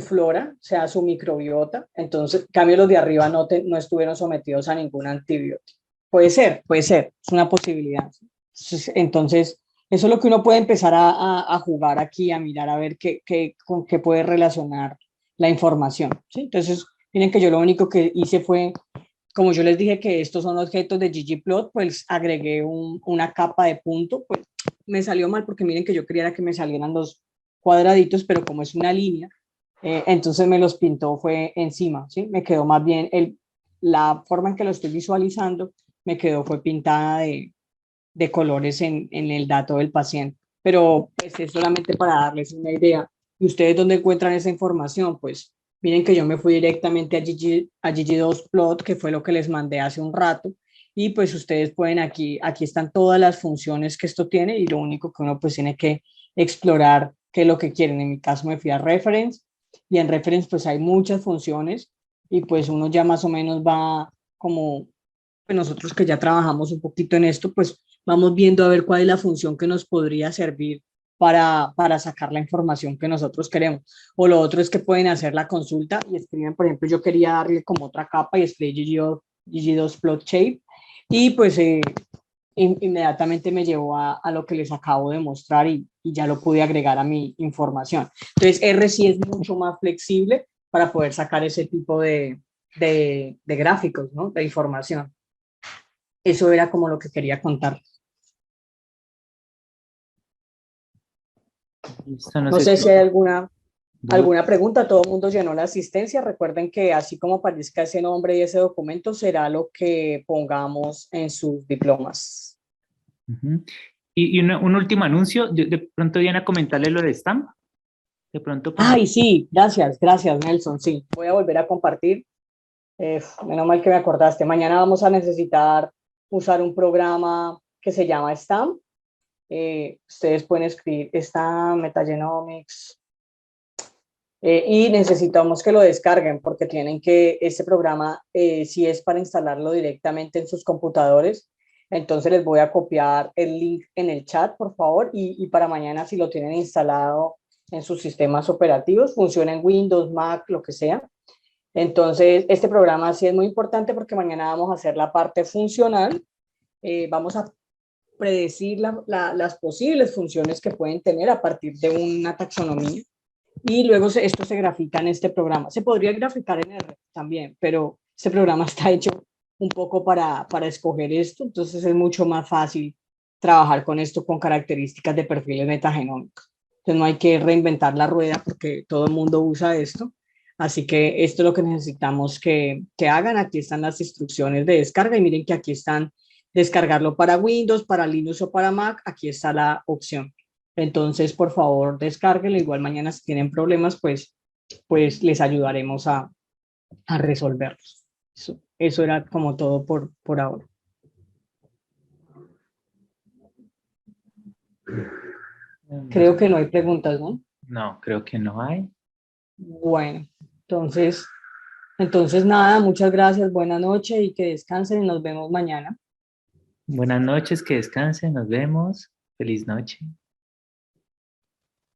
flora, o sea, su microbiota. Entonces, en cambio, los de arriba no estuvieron sometidos a ningún antibiótico. Puede ser, es una posibilidad. Entonces, eso es lo que uno puede empezar a jugar aquí, a mirar, a ver con qué puede relacionar la información. ¿Sí? Entonces, miren que yo lo único que hice fue, como yo les dije que estos son objetos de ggplot, pues agregué una capa de punto, pues me salió mal porque miren que yo quería que me salieran los cuadraditos, pero como es una línea, entonces me los pintó fue encima, ¿sí? Me quedó más bien, la forma en que lo estoy visualizando, me quedó fue pintada de colores en el dato del paciente. Pero pues es solamente para darles una idea. ¿Y ustedes dónde encuentran esa información? Pues miren que yo me fui directamente a ggplot, que fue lo que les mandé hace un rato, y pues ustedes pueden aquí están todas las funciones que esto tiene y lo único que uno pues tiene que explorar qué es lo que quieren. En mi caso me fui a reference y en reference pues hay muchas funciones y pues uno ya más o menos va como, pues nosotros que ya trabajamos un poquito en esto, pues vamos viendo a ver cuál es la función que nos podría servir para sacar la información que nosotros queremos. O lo otro es que pueden hacer la consulta y escriben, por ejemplo, yo quería darle como otra capa y escribí GG2 plot shape y pues inmediatamente me llevó a lo que les acabo de mostrar y ya lo pude agregar a mi información. Entonces, R sí es mucho más flexible para poder sacar ese tipo de gráficos, ¿no? De información. Eso era como lo que quería contar. Listo, No sé si hay alguna pregunta. Todo el mundo llenó la asistencia. Recuerden que así como aparezca ese nombre y ese documento, será lo que pongamos en sus diplomas. Ujú. Y un último anuncio, de pronto Diana comentarle lo de Stamp, de pronto Ay, sí, gracias, Nelson. Sí, voy a volver a compartir. Menos mal que me acordaste. Mañana vamos a necesitar usar un programa que se llama STAMP. Ustedes pueden escribir STAMP, Metagenomics, y necesitamos que lo descarguen porque este programa si es para instalarlo directamente en sus computadores. Entonces les voy a copiar el link en el chat, por favor, y para mañana si lo tienen instalado en sus sistemas operativos, funciona en Windows, Mac, lo que sea. Entonces, este programa sí es muy importante porque mañana vamos a hacer la parte funcional, vamos a predecir las posibles funciones que pueden tener a partir de una taxonomía y luego esto se grafica en este programa. Se podría graficar en R también, pero este programa está hecho un poco para escoger esto, entonces es mucho más fácil trabajar con esto con características de perfiles metagenómicos. Entonces no hay que reinventar la rueda porque todo el mundo usa esto. Así que esto es lo que necesitamos que hagan. Aquí están las instrucciones de descarga y miren que aquí están descargarlo para Windows, para Linux o para Mac. Aquí está la opción. Entonces, por favor, descárguenlo. Igual mañana si tienen problemas, pues les ayudaremos a resolverlos. Eso era como todo por ahora. Creo que no hay preguntas, ¿no? No, creo que no hay. Bueno, entonces nada, muchas gracias, buenas noches y que descansen y nos vemos mañana. Buenas noches, que descansen, nos vemos. Feliz noche.